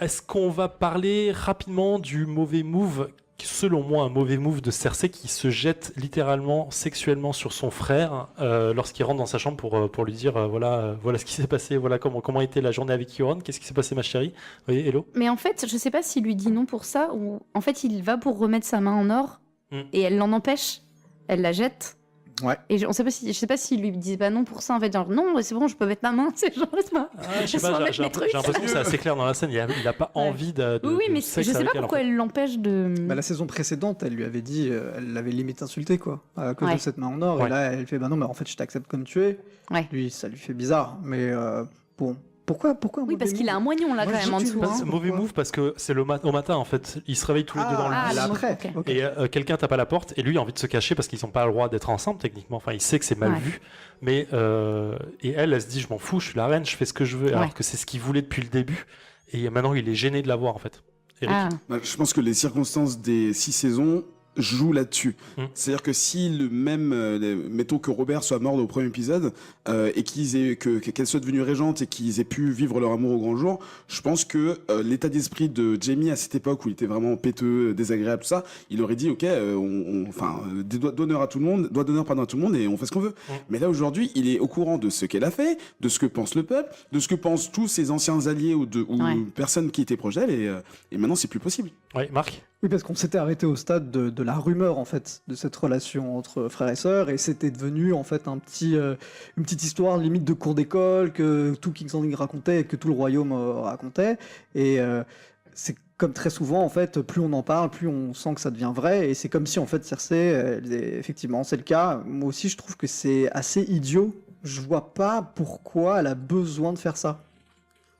Speaker 4: Est-ce qu'on va parler rapidement du mauvais move, selon moi un mauvais move de Cersei qui se jette littéralement sexuellement sur son frère lorsqu'il rentre dans sa chambre pour lui dire voilà ce qui s'est passé, voilà comment était la journée avec Euron, qu'est-ce qui s'est passé ma chérie. Oui, Hello.
Speaker 5: Mais en fait, je sais pas s'il lui dit non pour ça ou en fait il va pour remettre sa main en or
Speaker 4: Mm.
Speaker 5: et elle l'en empêche, elle la jette.
Speaker 1: Ouais.
Speaker 5: Et je sais pas s'il lui dit pas non pour ça en fait, genre non, c'est bon, je peux mettre ma main, c'est genre laisse-moi.
Speaker 4: Je sais pas,
Speaker 5: Laisse-moi
Speaker 4: j'ai
Speaker 5: mettre mes
Speaker 4: l'impression que c'est assez clair dans la scène, il a pas
Speaker 5: Ouais.
Speaker 4: envie de
Speaker 5: Oui, mais
Speaker 4: sexe
Speaker 5: je sais
Speaker 4: avec
Speaker 5: pas
Speaker 4: elle, en
Speaker 5: pourquoi
Speaker 4: fait.
Speaker 5: elle l'empêche de.
Speaker 1: Bah, la saison précédente, elle lui avait dit, elle l'avait limite insulté quoi, à cause
Speaker 5: Ouais.
Speaker 1: de cette main en or.
Speaker 4: Ouais.
Speaker 1: Et là, elle fait bah non, mais en fait, je t'accepte comme tu es.
Speaker 5: Ouais.
Speaker 1: Lui, ça lui fait bizarre. Mais bon, pourquoi
Speaker 5: Oui, parce qu'il a un moignon là
Speaker 1: Moi,
Speaker 5: quand
Speaker 1: je
Speaker 5: même en
Speaker 1: dis
Speaker 5: dessous.
Speaker 1: pas
Speaker 5: hein.
Speaker 1: ça.
Speaker 4: C'est un mauvais
Speaker 1: Pourquoi
Speaker 4: move parce que c'est au matin en fait. Ils se réveillent tous les deux dans le
Speaker 5: Ah,
Speaker 4: lit.
Speaker 5: le
Speaker 1: après.
Speaker 5: ok.
Speaker 1: Ok.
Speaker 4: Et quelqu'un tape à la porte et lui a envie de se cacher parce qu'ils n'ont pas le droit d'être ensemble techniquement. Enfin, il sait que c'est mal
Speaker 5: Ouais.
Speaker 4: vu. Mais et elle se dit je m'en fous, je suis la reine, je fais ce que je veux.
Speaker 5: Ouais.
Speaker 4: Alors que c'est ce qu'il voulait depuis le début. Et maintenant il est gêné de l'avoir en fait. Eric.
Speaker 5: Ah.
Speaker 2: Bah, je pense que les circonstances des 6 saisons jouent là-dessus. C'est-à-dire que si le même, mettons que Robert soit mort au premier épisode et qu'elle soit devenue régente et qu'ils aient pu vivre leur amour au grand jour, je pense que l'état d'esprit de Jaime à cette époque où il était vraiment péteux, désagréable, tout ça, il aurait dit ok, doigt d'honneur à tout le monde, doigt d'honneur pardon à tout le monde et on fait ce qu'on veut. Mais là aujourd'hui, il est au courant de ce qu'elle a fait, de ce que pense le peuple, de ce que pensent tous ses anciens alliés ou
Speaker 5: Ouais.
Speaker 2: personnes qui étaient proches d'elle et maintenant c'est plus possible.
Speaker 4: Ouais, Marc.
Speaker 1: Oui, parce qu'on s'était arrêté au stade de la rumeur en fait de cette relation entre frères et sœurs, et c'était devenu en fait une petite histoire limite de cours d'école que tout King's Landing racontait et que tout le royaume racontait. Et c'est comme très souvent en fait, plus on en parle, plus on sent que ça devient vrai. Et c'est comme si en fait Cersei, effectivement, c'est le cas. Moi aussi, je trouve que c'est assez idiot. Je vois pas pourquoi elle a besoin de faire ça.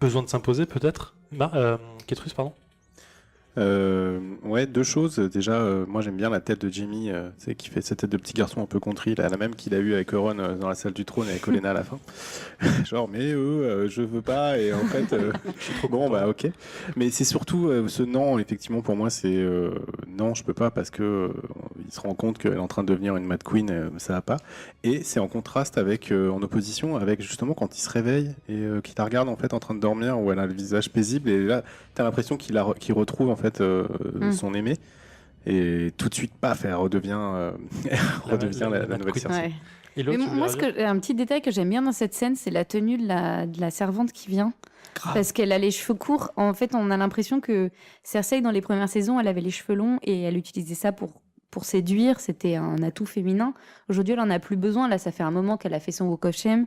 Speaker 4: Besoin de s'imposer peut-être. Kétrus, pardon.
Speaker 3: Ouais, deux choses. Déjà, moi j'aime bien la tête de Jimmy, tu sais, qui fait cette tête de petit garçon un peu contrit, la même qu'il a eu avec Euron dans la salle du trône avec Olenna à la fin. Genre, mais je veux pas, et en fait, je suis trop bon, bah ok. Mais c'est surtout ce non, effectivement, pour moi, c'est non, je peux pas parce que il se rend compte qu'elle est en train de devenir une Mad Queen, ça va pas. Et c'est en contraste avec, en opposition avec justement quand il se réveille et qu'il la regarde en fait en train de dormir où elle a le visage paisible, et là, t'as l'impression qu'il retrouve en fait son aimé, et tout de suite paf, elle redevient la nouvelle Cersei.
Speaker 5: Ouais.
Speaker 4: Et
Speaker 5: Mais
Speaker 4: l'autre, tu
Speaker 5: moi,
Speaker 4: voulais réagir
Speaker 5: un petit détail que j'aime bien dans cette scène, c'est la tenue de la servante qui vient. Parce qu'elle a les cheveux courts. En fait, on a l'impression que Cersei, dans les premières saisons, elle avait les cheveux longs et elle utilisait ça pour séduire. C'était un atout féminin. Aujourd'hui, elle en a plus besoin. Là, ça fait un moment qu'elle a fait son walk of shame.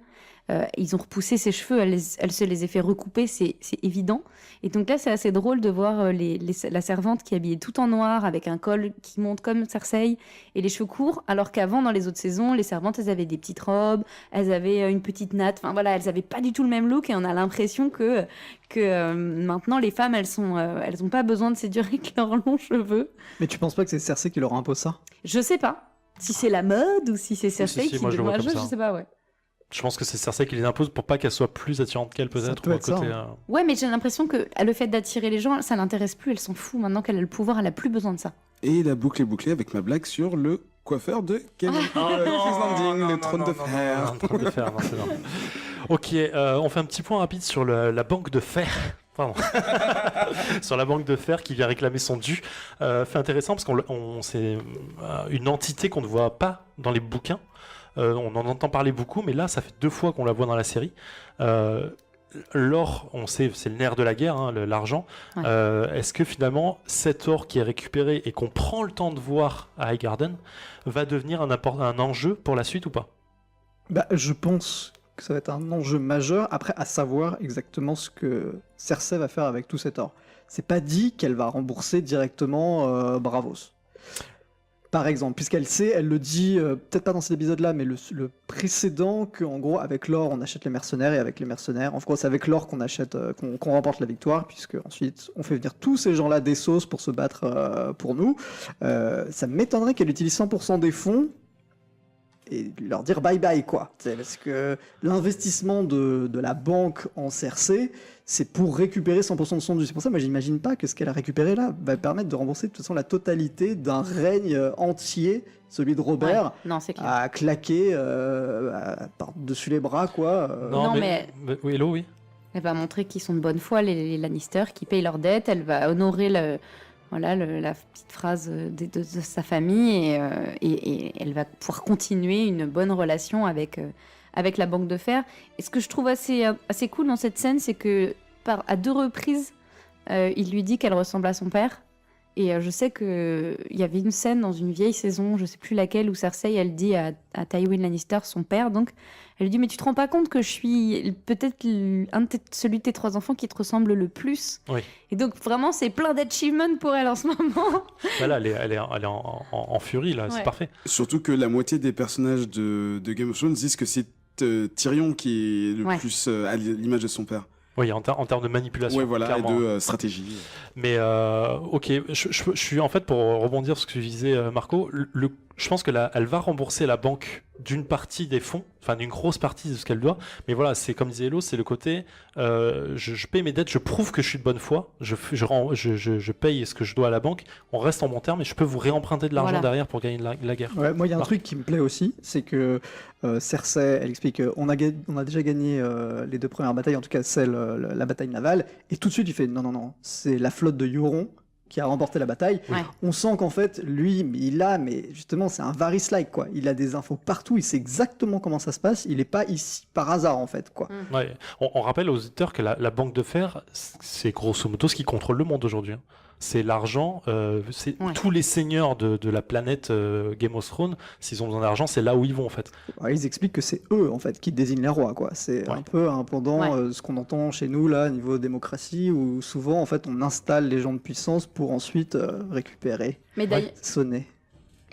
Speaker 5: Ils ont repoussé ses cheveux. Elle se les a fait recouper, c'est évident. Et donc là, c'est assez drôle de voir la servante qui est habillée tout en noir, avec un col qui monte comme Cersei et les cheveux courts. Alors qu'avant, dans les autres saisons, les servantes, elles avaient des petites robes, elles avaient une petite natte. Enfin voilà, elles n'avaient pas du tout le même look. Et on a l'impression que maintenant, les femmes, elles ont pas besoin de séduire avec leurs longs cheveux.
Speaker 1: Mais tu penses pas que c'est Cersei qui leur impose ça?
Speaker 5: Je sais pas si c'est la mode ou si c'est Cersei
Speaker 4: si,
Speaker 5: qui
Speaker 4: moi, je le vois comme
Speaker 5: je
Speaker 4: ça.
Speaker 5: sais pas, ouais.
Speaker 4: Je pense que c'est Cersei qui les impose pour pas qu'elle soit plus attirante qu'elle peut-être.
Speaker 1: peut
Speaker 4: ou à
Speaker 1: être ça,
Speaker 4: côté,
Speaker 5: Ouais, mais j'ai l'impression que le fait d'attirer les gens, ça l'intéresse plus, elle s'en fout. Maintenant qu'elle a le pouvoir, elle a plus besoin de ça.
Speaker 2: Et la boucle est bouclée avec ma blague sur le coiffeur de King's Landing, le trône de fer.
Speaker 4: Le trône de fer, non, c'est non. Ok, on fait un petit point rapide sur la banque de fer. Pardon. Sur la banque de fer qui vient réclamer son dû. Fait intéressant parce qu'on c'est une entité qu'on ne voit pas dans les bouquins. On en entend parler beaucoup, mais là, ça fait 2 fois qu'on la voit dans la série. L'or, on sait, c'est le nerf de la guerre, hein, l'argent.
Speaker 5: Ouais.
Speaker 4: Est-ce que finalement, cet or qui est récupéré et qu'on prend le temps de voir à Highgarden va devenir un enjeu pour la suite ou pas?
Speaker 1: Bah, je pense que ça va être un enjeu majeur. Après, à savoir exactement ce que Cersei va faire avec tout cet or. C'est pas dit qu'elle va rembourser directement Braavos. Par exemple, puisqu'elle sait, elle le dit, peut-être pas dans cet épisode-là, mais le précédent, qu'en gros, avec l'or, on achète les mercenaires, et avec les mercenaires, en gros, c'est avec l'or qu'on achète, qu'on remporte la victoire, puisque ensuite, on fait venir tous ces gens-là des sauces pour se battre pour nous. Ça m'étonnerait qu'elle utilise 100% des fonds et leur dire bye bye, quoi. C'est parce que l'investissement de la banque en Cersei, c'est pour récupérer 100% de son dû. C'est pour ça, moi, j'imagine pas que ce qu'elle a récupéré là va permettre de rembourser de toute façon la totalité d'un règne entier, celui de Robert,
Speaker 5: Ouais. Non, c'est clair.
Speaker 1: à claquer par-dessus les bras, quoi.
Speaker 5: Non, mais-
Speaker 4: Oui, Hello, oui.
Speaker 5: Elle va montrer qu'ils sont de bonne foi, les Lannister, qui payent leurs dettes. Elle va honorer la petite phrase de sa famille et elle va pouvoir continuer une bonne relation avec la Banque de Fer. Et ce que je trouve assez cool dans cette scène, c'est que à 2 reprises, il lui dit qu'elle ressemble à son père. Et je sais qu'il y avait une scène dans une vieille saison, je sais plus laquelle, où Cersei, elle dit à Tywin Lannister, son père, donc, elle lui dit, mais tu te rends pas compte que je suis peut-être celui de tes 3 enfants qui te ressemble le plus.
Speaker 4: Oui.
Speaker 5: Et donc, vraiment, c'est plein d'achievements pour elle en ce moment.
Speaker 4: Là, elle est en furie, là, c'est
Speaker 5: Ouais.
Speaker 4: parfait.
Speaker 2: Surtout que la moitié des personnages de Game of Thrones disent que c'est Tyrion qui est le
Speaker 5: Ouais.
Speaker 2: plus à l'image de son père.
Speaker 4: Oui, en termes de manipulation.
Speaker 2: Ouais, voilà, et
Speaker 4: clairement.
Speaker 2: de stratégie.
Speaker 4: Mais ok, je suis en fait, pour rebondir sur ce que tu disais, Marco, je pense que elle va rembourser la banque d'une partie des fonds, enfin d'une grosse partie de ce qu'elle doit. Mais voilà, c'est comme disait Hello, c'est le côté, je paye mes dettes, je prouve que je suis de bonne foi, je paye ce que je dois à la banque, on reste en bon terme et je peux vous réemprunter de l'argent
Speaker 5: Voilà.
Speaker 4: derrière pour gagner la guerre.
Speaker 1: Ouais, moi, il y a un
Speaker 4: Parfait.
Speaker 1: truc qui me plaît aussi, c'est que Cersei, elle explique on a déjà gagné les 2 premières batailles, en tout cas celle, la bataille navale, et tout de suite il fait non, c'est la flotte de Euron qui a remporté la bataille.
Speaker 5: Ouais.
Speaker 1: On sent qu'en fait, lui, mais justement, c'est un Varys-like, quoi. Il a des infos partout, il sait exactement comment ça se passe, il est pas ici par hasard, en fait, quoi.
Speaker 4: Ouais. On rappelle aux auditeurs que la banque de fer, c'est grosso modo ce qui contrôle le monde aujourd'hui, hein. C'est l'argent, c'est
Speaker 5: Ouais.
Speaker 4: tous les seigneurs de la planète Game of Thrones, s'ils ont besoin d'argent, c'est là où ils vont en fait.
Speaker 1: Ouais, ils expliquent que c'est eux, en fait, qui désignent les rois, quoi. C'est
Speaker 4: Ouais.
Speaker 1: un peu un pendant
Speaker 5: Ouais.
Speaker 1: ce qu'on entend chez nous, là, niveau démocratie, où souvent, en fait, on installe les gens de puissance pour ensuite récupérer,
Speaker 5: Mais d'ailleurs,
Speaker 1: sonner.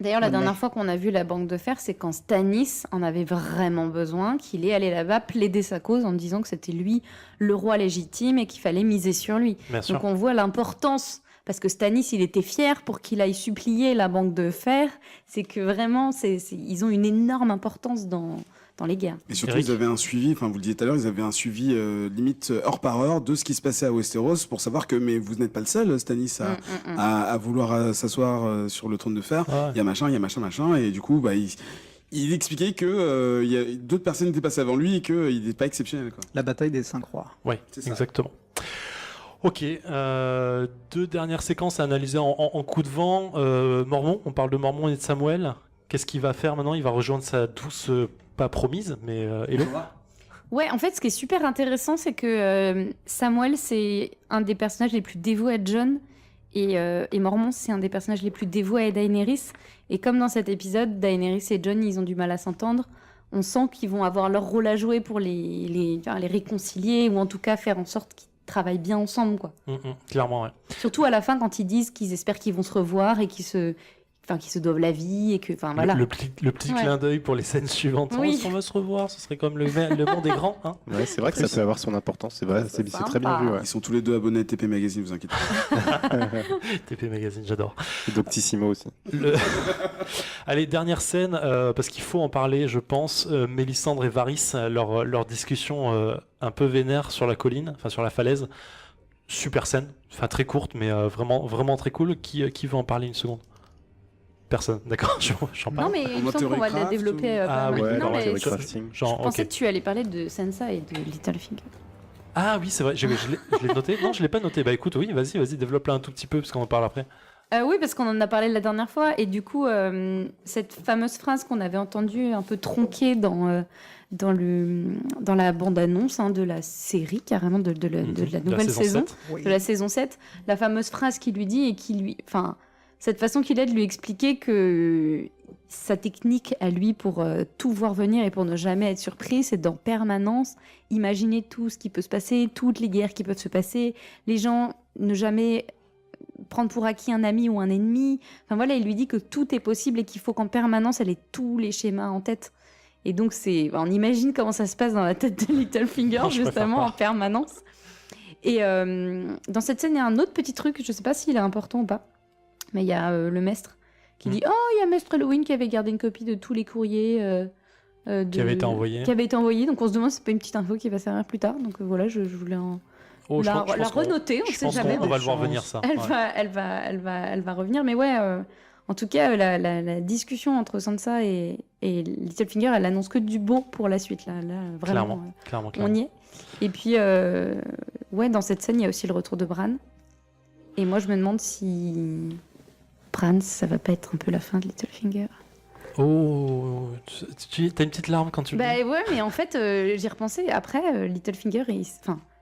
Speaker 5: la
Speaker 1: Ouais.
Speaker 5: dernière fois qu'on a vu la Banque de Fer, c'est quand Stannis en avait vraiment besoin, qu'il est allé là-bas plaider sa cause en disant que c'était lui le roi légitime et qu'il fallait miser sur lui.
Speaker 4: Bien sûr.
Speaker 5: Donc on voit l'importance, parce que Stannis, il était fier pour qu'il aille supplier la Banque de Fer. C'est que vraiment, ils ont une énorme importance dans les guerres.
Speaker 2: Et surtout,
Speaker 4: Eric.
Speaker 2: ils avaient un suivi, enfin vous le disiez tout à l'heure, ils avaient un suivi limite heure par heure de ce qui se passait à Westeros pour savoir que, mais vous n'êtes pas le seul, Stannis, à vouloir s'asseoir sur le trône de fer.
Speaker 4: Ouais.
Speaker 2: Il y a machin, et du coup, il expliquait que il y a d'autres personnes étaient passées avant lui et qu'il n'était pas exceptionnel, quoi.
Speaker 1: La bataille des 5 rois.
Speaker 4: Oui,
Speaker 2: C'est ça.
Speaker 4: exactement. Ok, 2 dernières séquences à analyser en coup de vent. Mormon, on parle de Mormon et de Samuel. Qu'est-ce qu'il va faire maintenant? Il va rejoindre sa douce, pas promise, mais Hello.
Speaker 5: Ouais, en fait, ce qui est super intéressant, c'est que Samuel, c'est un des personnages les plus dévoués à Jon. Et Mormon, c'est un des personnages les plus dévoués à Daenerys. Et comme dans cet épisode, Daenerys et Jon, ils ont du mal à s'entendre. On sent qu'ils vont avoir leur rôle à jouer pour les réconcilier, ou en tout cas faire en sorte qu'ils travaillent bien ensemble, quoi.
Speaker 4: Clairement, ouais.
Speaker 5: Surtout à la fin, quand ils disent qu'ils espèrent qu'ils vont se revoir et qu'ils se doivent la vie, et que, enfin, voilà.
Speaker 4: Le petit
Speaker 5: Ouais.
Speaker 4: clin d'œil pour les scènes suivantes.
Speaker 5: Oui.
Speaker 4: On va se revoir, ce serait comme le monde des grands. Hein.
Speaker 3: Ouais, c'est vrai que ça peut avoir son importance. C'est vrai, c'est très bien vu. Ouais.
Speaker 2: Ils sont tous les deux abonnés à TP Magazine, vous inquiétez pas.
Speaker 4: TP Magazine, j'adore.
Speaker 3: Et Doctissimo aussi.
Speaker 4: Allez, dernière scène, parce qu'il faut en parler, je pense. Mélisandre et Varys, leur discussion un peu vénère sur la colline, enfin sur la falaise. Super scène, enfin très courte, mais vraiment très cool. Qui veut en parler une seconde? Personne, d'accord, j'en parle.
Speaker 5: Non, mais il me
Speaker 2: mode
Speaker 5: semble qu'on va la
Speaker 2: Theorycraft
Speaker 5: développer.
Speaker 2: ou-
Speaker 5: quand
Speaker 4: Ah
Speaker 5: même.
Speaker 4: oui,
Speaker 5: non,
Speaker 3: dans la
Speaker 5: mais
Speaker 3: théorie
Speaker 5: je
Speaker 3: crafting.
Speaker 4: Genre,
Speaker 5: pensais
Speaker 4: ok.
Speaker 5: que tu allais parler de Sansa et de Littlefinger.
Speaker 4: Ah oui, c'est vrai, je l'ai noté. Non, je l'ai pas noté. Bah écoute, oui, vas-y, développe-la un tout petit peu, parce qu'on en parle après.
Speaker 5: Oui, parce qu'on en a parlé la dernière fois, et du coup, cette fameuse phrase qu'on avait entendue un peu tronquée dans la bande-annonce de la série, carrément de la nouvelle saison,
Speaker 4: 7.
Speaker 5: de la saison 7, la fameuse phrase qu'il lui dit et qui lui... Enfin, cette façon qu'il a de lui expliquer sa technique à lui pour tout voir venir et pour ne jamais être surpris, c'est d'en permanence imaginer tout ce qui peut se passer, toutes les guerres qui peuvent se passer, les gens ne jamais prendre pour acquis un ami ou un ennemi. Enfin voilà, il lui dit que tout est possible et qu'il faut qu'en permanence elle ait tous les schémas en tête. Et donc on imagine comment ça se passe dans la tête de Littlefinger
Speaker 4: Non, je
Speaker 5: justement
Speaker 4: préfère
Speaker 5: en permanence. Et dans cette scène, il y a un autre petit truc, je sais pas s'il est important ou pas, mais il y a le maître qui dit « Oh, il y a Maître Halloween qui avait gardé une copie de tous les courriers
Speaker 4: Qui avait été envoyé.
Speaker 5: Qui avait été envoyé. Donc on se demande si c'est pas une petite info qui va servir plus tard. Donc voilà, je voulais la renoter, on sait jamais.
Speaker 4: On va le voir venir ça.
Speaker 5: Elle va revenir. Mais ouais, en tout cas, la discussion entre Sansa et Littlefinger, elle annonce que du beau pour la suite. Là vraiment,
Speaker 4: Clairement.
Speaker 5: on y est. Et puis, ouais, dans cette scène, il y a aussi le retour de Bran. Et moi, je me demande si Bran, ça va pas être un peu la fin de Littlefinger.
Speaker 4: Oh, t'as une petite larme quand tu le dis.
Speaker 5: Ouais, mais en fait, j'y repensais. Après, Littlefinger,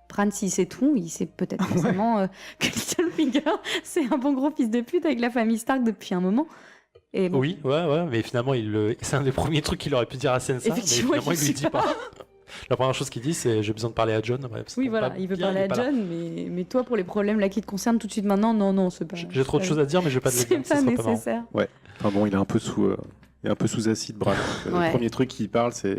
Speaker 5: Bran, s'il sait tout, il sait peut-être forcément que Littlefinger, c'est un bon gros fils de pute avec la famille Stark depuis un moment. Et bon.
Speaker 4: Oui, ouais, mais finalement, c'est un des premiers trucs qu'il aurait pu dire à Sansa, mais finalement, il lui dit pas. La première chose qu'il dit, c'est j'ai besoin de parler à Jon. Ouais,
Speaker 5: oui, voilà, il veut parler à Jon, mais toi, pour les problèmes là qui te concernent tout de suite maintenant, non, c'est pas.
Speaker 4: J'ai trop de choses à dire, mais je vais pas te le dire.
Speaker 5: C'est pas nécessaire.
Speaker 3: Ouais. Enfin bon, il est un peu sous acide, Bran. Le premier truc qu'il parle, c'est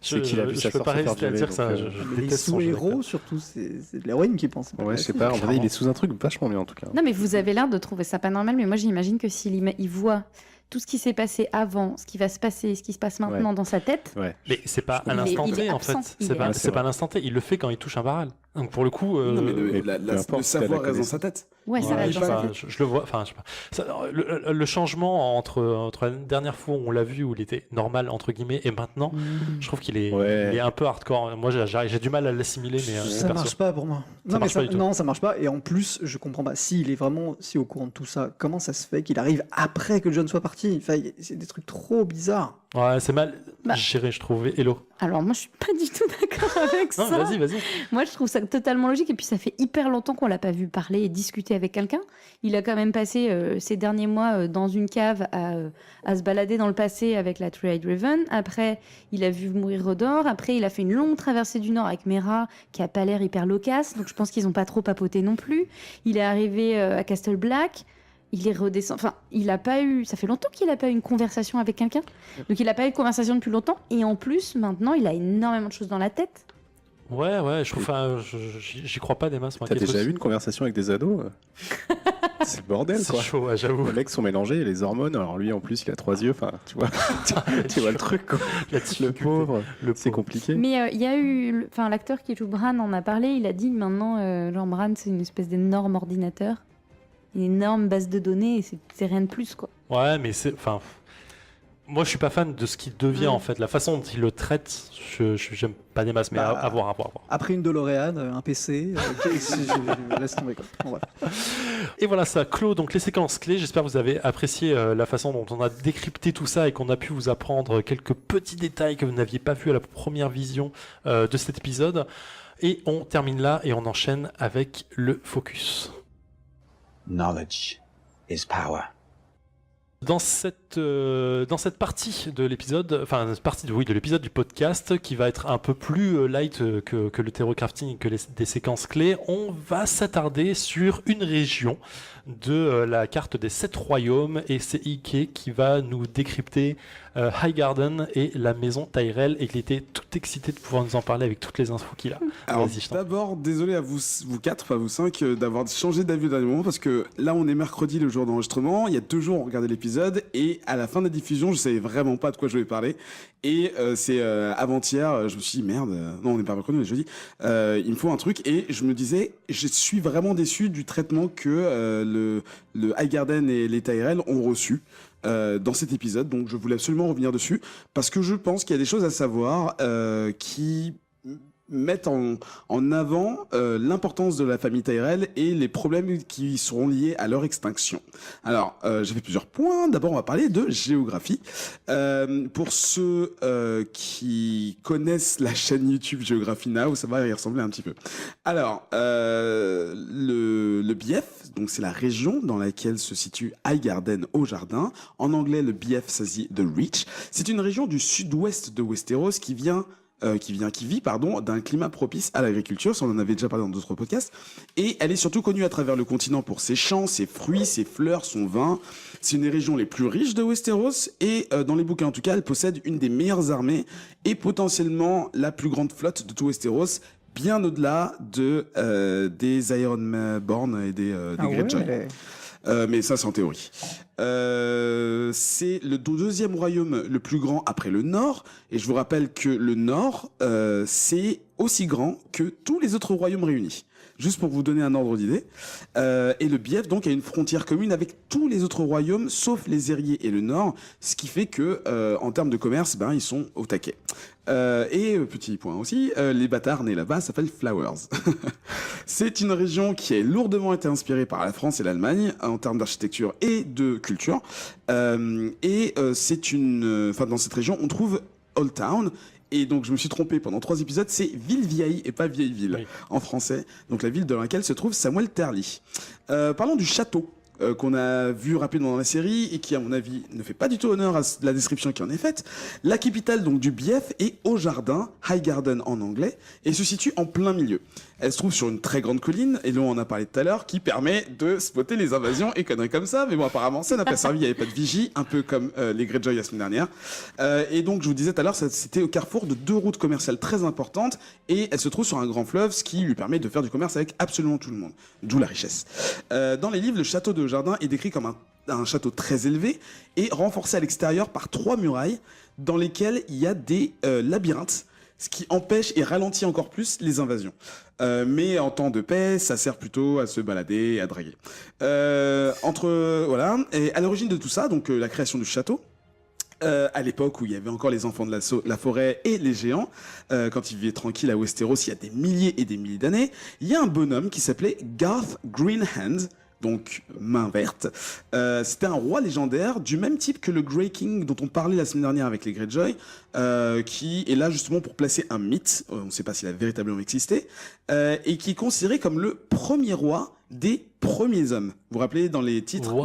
Speaker 3: qu'il a vu sa sœur se faire violer.
Speaker 4: Dire ça.
Speaker 1: Il est sous héros, surtout, c'est de l'héroïne qui pense.
Speaker 3: Ouais, je sais pas. En vrai, il est sous un truc vachement bien en tout cas.
Speaker 5: Non, mais vous avez l'air de trouver ça pas normal, mais moi j'imagine que s'il voit tout ce qui s'est passé avant, ce qui va se passer, ce qui se passe maintenant dans sa tête.
Speaker 3: Ouais.
Speaker 4: Mais c'est pas à l'instant T en fait. C'est pas à l'instant T. Il le fait quand il touche un barrel. Donc pour le coup,
Speaker 2: non, mais le savoir reste dans sa tête.
Speaker 5: Ouais, ça reste dans sa tête.
Speaker 4: Je le vois. Enfin, je sais pas. Le changement entre la dernière fois où on l'a vu où il était normal entre guillemets et maintenant, je trouve qu'il est, il est un peu hardcore. Moi, j'ai du mal à l'assimiler, mais
Speaker 1: ça marche pas pour moi. Non, ça marche pas. Et en plus, je comprends pas. S'il est vraiment si au courant de tout ça, comment ça se fait qu'il arrive après que Jon soit parti? Enfin, c'est des trucs trop bizarres.
Speaker 4: Ouais, c'est mal géré, je trouve. Hello.
Speaker 5: Alors moi, je suis pas du tout d'accord avec ça.
Speaker 4: Non, vas-y.
Speaker 5: Moi, je trouve ça totalement logique. Et puis, ça fait hyper longtemps qu'on l'a pas vu parler et discuter avec quelqu'un. Il a quand même passé ces derniers mois dans une cave à se balader dans le passé avec la Three-Eyed Raven. Après, il a vu mourir Rhodor. Après, il a fait une longue traversée du Nord avec Mera, qui a pas l'air hyper loquace. Donc, je pense qu'ils ont pas trop papoté non plus. Il est arrivé à Castle Black. Il est redescendu. Enfin, il a pas eu. Ça fait longtemps qu'il a pas eu une conversation avec quelqu'un. Donc, il a pas eu de conversation depuis longtemps. Et en plus, maintenant, il a énormément de choses dans la tête.
Speaker 4: Ouais, je trouve. J'y crois pas des masses.
Speaker 3: T'as déjà eu une conversation avec des ados? C'est le bordel, quoi.
Speaker 4: C'est chaud, j'avoue.
Speaker 3: Les mecs sont mélangés, les hormones. Alors lui, en plus, il a 3 yeux. Enfin, tu vois, tu vois le truc, quoi. Le pauvre, c'est compliqué.
Speaker 5: Mais il y a eu, l'acteur qui joue Bran en a parlé. Il a dit que maintenant, genre Bran, c'est une espèce d'énorme ordinateur, une énorme base de données, et c'est rien de plus, quoi.
Speaker 4: Ouais, mais moi, je suis pas fan de ce qu'il devient en fait. La façon dont il le traite, j'aime pas des masses, mais à voir.
Speaker 1: Après une DeLorean, un PC, laisse tomber quoi. Bon, voilà.
Speaker 4: Et voilà, ça clôt donc les séquences clés. J'espère que vous avez apprécié la façon dont on a décrypté tout ça et qu'on a pu vous apprendre quelques petits détails que vous n'aviez pas vus à la première vision de cet épisode. Et on termine là et on enchaîne avec le focus.
Speaker 6: Knowledge is power.
Speaker 4: Dans cette partie de l'épisode, de l'épisode du podcast qui va être un peu plus light que le terror crafting, que des séquences clés, on va s'attarder sur une région de la carte des 7 royaumes et c'est Ike qui va nous décrypter Highgarden et la maison Tyrell et qu'il était tout excité de pouvoir nous en parler avec toutes les infos qu'il a.
Speaker 2: Alors d'abord, désolé à vous 4, pas vous 5, d'avoir changé d'avis au dernier moment parce que là on est mercredi, le jour d'enregistrement, il y a 2 jours on regardait l'épisode et à la fin de la diffusion je savais vraiment pas de quoi je vais parler et c'est avant-hier, je me suis dit merde, non on est pas mercredi, on est jeudi, il me faut un truc et je me disais je suis vraiment déçu du traitement que le Highgarden et les Tyrell ont reçu dans cet épisode, donc je voulais absolument revenir dessus parce que je pense qu'il y a des choses à savoir qui mettent en avant l'importance de la famille Tyrell et les problèmes qui seront liés à leur extinction. Alors, j'ai fait plusieurs points. D'abord, on va parler de géographie. Pour ceux qui connaissent la chaîne YouTube Geography Now, ça va y ressembler un petit peu. Alors, le Bief, donc c'est la région dans laquelle se situe Highgarden au jardin. En anglais, le Bief, ça se dit The Reach. C'est une région du sud-ouest de Westeros qui vit d'un climat propice à l'agriculture, ça on en avait déjà parlé dans d'autres podcasts, et elle est surtout connue à travers le continent pour ses champs, ses fruits, ses fleurs, son vin. C'est une des régions les plus riches de Westeros, et dans les bouquins en tout cas, elle possède une des meilleures armées, et potentiellement la plus grande flotte de tout Westeros, bien au-delà des Ironborn et des Greyjoy.
Speaker 1: Ouais.
Speaker 2: Mais ça, c'est en théorie. C'est le deuxième royaume le plus grand après le Nord. Et je vous rappelle que le Nord, c'est aussi grand que tous les autres royaumes réunis. Juste pour vous donner un ordre d'idée. Et le Bief, donc, a une frontière commune avec tous les autres royaumes, sauf les Ériers et le Nord. Ce qui fait que, en termes de commerce, ils sont au taquet. Et petit point aussi, les bâtards nés là-bas s'appellent Flowers. C'est une région qui a lourdement été inspirée par la France et l'Allemagne en termes d'architecture et de culture. Dans cette région, on trouve Old Town. Et donc je me suis trompé pendant 3 épisodes, c'est Ville Vieille et pas Vieille Ville en français. Donc la ville dans laquelle se trouve Samuel Tarly. Parlons du château. Qu'on a vu rapidement dans la série et qui à mon avis ne fait pas du tout honneur à la description qui en est faite. La capitale donc du Bief est au jardin, Highgarden en anglais, et se situe en plein milieu. Elle se trouve sur une très grande colline, et l'on en a parlé tout à l'heure, qui permet de spotter les invasions et conneries comme ça, mais bon apparemment ça n'a pas servi, il n'y avait pas de vigie, un peu comme les Greyjoy la semaine dernière. Et donc je vous disais tout à l'heure, c'était au carrefour de 2 routes commerciales très importantes, et elle se trouve sur un grand fleuve, ce qui lui permet de faire du commerce avec absolument tout le monde, d'où la richesse. Dans les livres, le château de Jardin est décrit comme un château très élevé et renforcé à l'extérieur par 3 murailles dans lesquelles il y a des labyrinthes, ce qui empêche et ralentit encore plus les invasions. Mais en temps de paix, ça sert plutôt à se balader et à draguer. Et à l'origine de tout ça, donc la création du château, à l'époque où il y avait encore les enfants de la forêt et les géants, quand ils vivaient tranquilles à Westeros il y a des milliers et des milliers d'années, il y a un bonhomme qui s'appelait Garth Greenhand, donc main verte. C'était un roi légendaire du même type que le Grey King dont on parlait la semaine dernière avec les Greyjoy, qui est là justement pour placer un mythe, on ne sait pas s'il a véritablement existé, et qui est considéré comme le premier roi des premiers hommes. Vous vous rappelez dans les titres,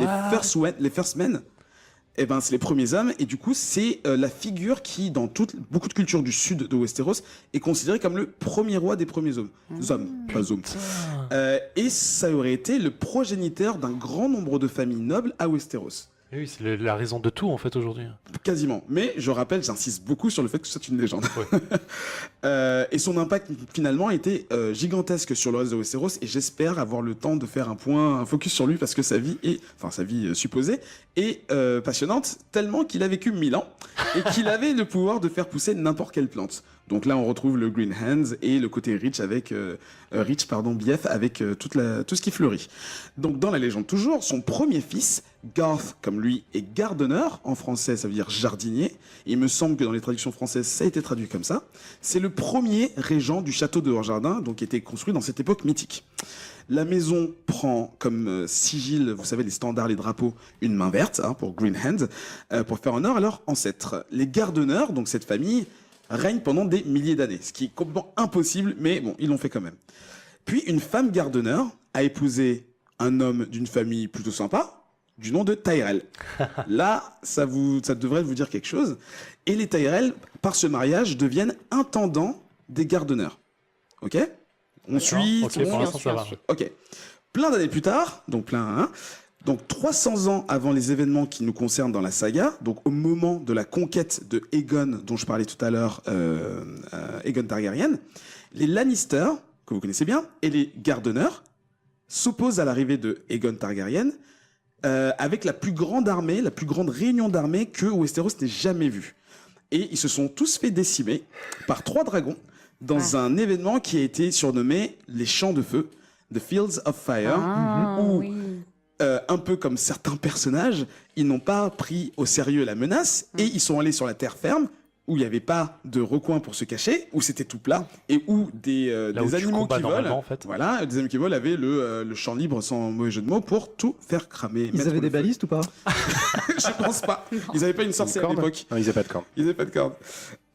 Speaker 2: les First Men, eh ben, c'est les premiers hommes, et du coup, c'est la figure qui, dans beaucoup de cultures du sud de Westeros, est considérée comme le premier roi des premiers hommes. Pas hommes. Et ça aurait été le progéniteur d'un grand nombre de familles nobles à Westeros.
Speaker 4: Oui, c'est la raison de tout en fait aujourd'hui.
Speaker 2: Quasiment. Mais je rappelle, j'insiste beaucoup sur le fait que c'est une légende. Ouais. Et son impact finalement a été gigantesque sur le reste de Westeros, et j'espère avoir le temps de faire un focus sur lui parce que sa vie supposée est passionnante, tellement qu'il a vécu 1000 ans et qu'il avait le pouvoir de faire pousser n'importe quelle plante. Donc là, on retrouve le Green Hands et le côté Bief avec tout ce qui fleurit. Donc dans la légende toujours, son premier fils, Garth comme lui, est gardener. En français, ça veut dire jardinier. Il me semble que dans les traductions françaises, ça a été traduit comme ça. C'est le premier régent du château de Jardin, donc qui était construit dans cette époque mythique. La maison prend comme sigil, vous savez, les standards, les drapeaux, une main verte pour Green Hand, pour faire honneur à leurs ancêtres. Les gardeneurs, donc cette famille, règne pendant des milliers d'années, ce qui est complètement impossible, mais bon, ils l'ont fait quand même. Puis une femme gardeneur a épousé un homme d'une famille plutôt sympa, du nom de Tyrell. Là, ça devrait vous dire quelque chose. Et les Tyrell, par ce mariage, deviennent intendants des gardeneurs. Ok ? On suit.
Speaker 4: Ok, pour l'instant, ça va.
Speaker 2: Ok. Plein d'années plus tard, donc 300 ans avant les événements qui nous concernent dans la saga, donc au moment de la conquête de Aegon, dont je parlais tout à l'heure, Aegon Targaryen, les Lannister, que vous connaissez bien, et les Gardeners s'opposent à l'arrivée de Aegon Targaryen avec la plus grande armée, la plus grande réunion d'armée que Westeros n'ait jamais vue. Et ils se sont tous fait décimer par 3 dragons dans un événement qui a été surnommé les Champs de Feu, The Fields of Fire, où un peu comme certains personnages, ils n'ont pas pris au sérieux la menace et ils sont allés sur la terre ferme où il n'y avait pas de recoin pour se cacher, où c'était tout plat, et où des
Speaker 4: Là où tu
Speaker 2: animaux
Speaker 4: combats
Speaker 2: qui volent,
Speaker 4: normalement, en fait.
Speaker 2: voilà, des animaux qui volent avaient le champ libre, sans mauvais jeu de mots, pour tout faire cramer.
Speaker 1: Ils
Speaker 2: mettre
Speaker 1: avaient
Speaker 2: le
Speaker 1: des
Speaker 2: feu.
Speaker 1: balistes ou pas?
Speaker 2: Je pense pas. Ils n'avaient pas une sorcière à
Speaker 3: Une corde
Speaker 2: l'époque.
Speaker 3: Non, ils n'avaient pas de corne.
Speaker 2: Ils n'avaient pas de corde.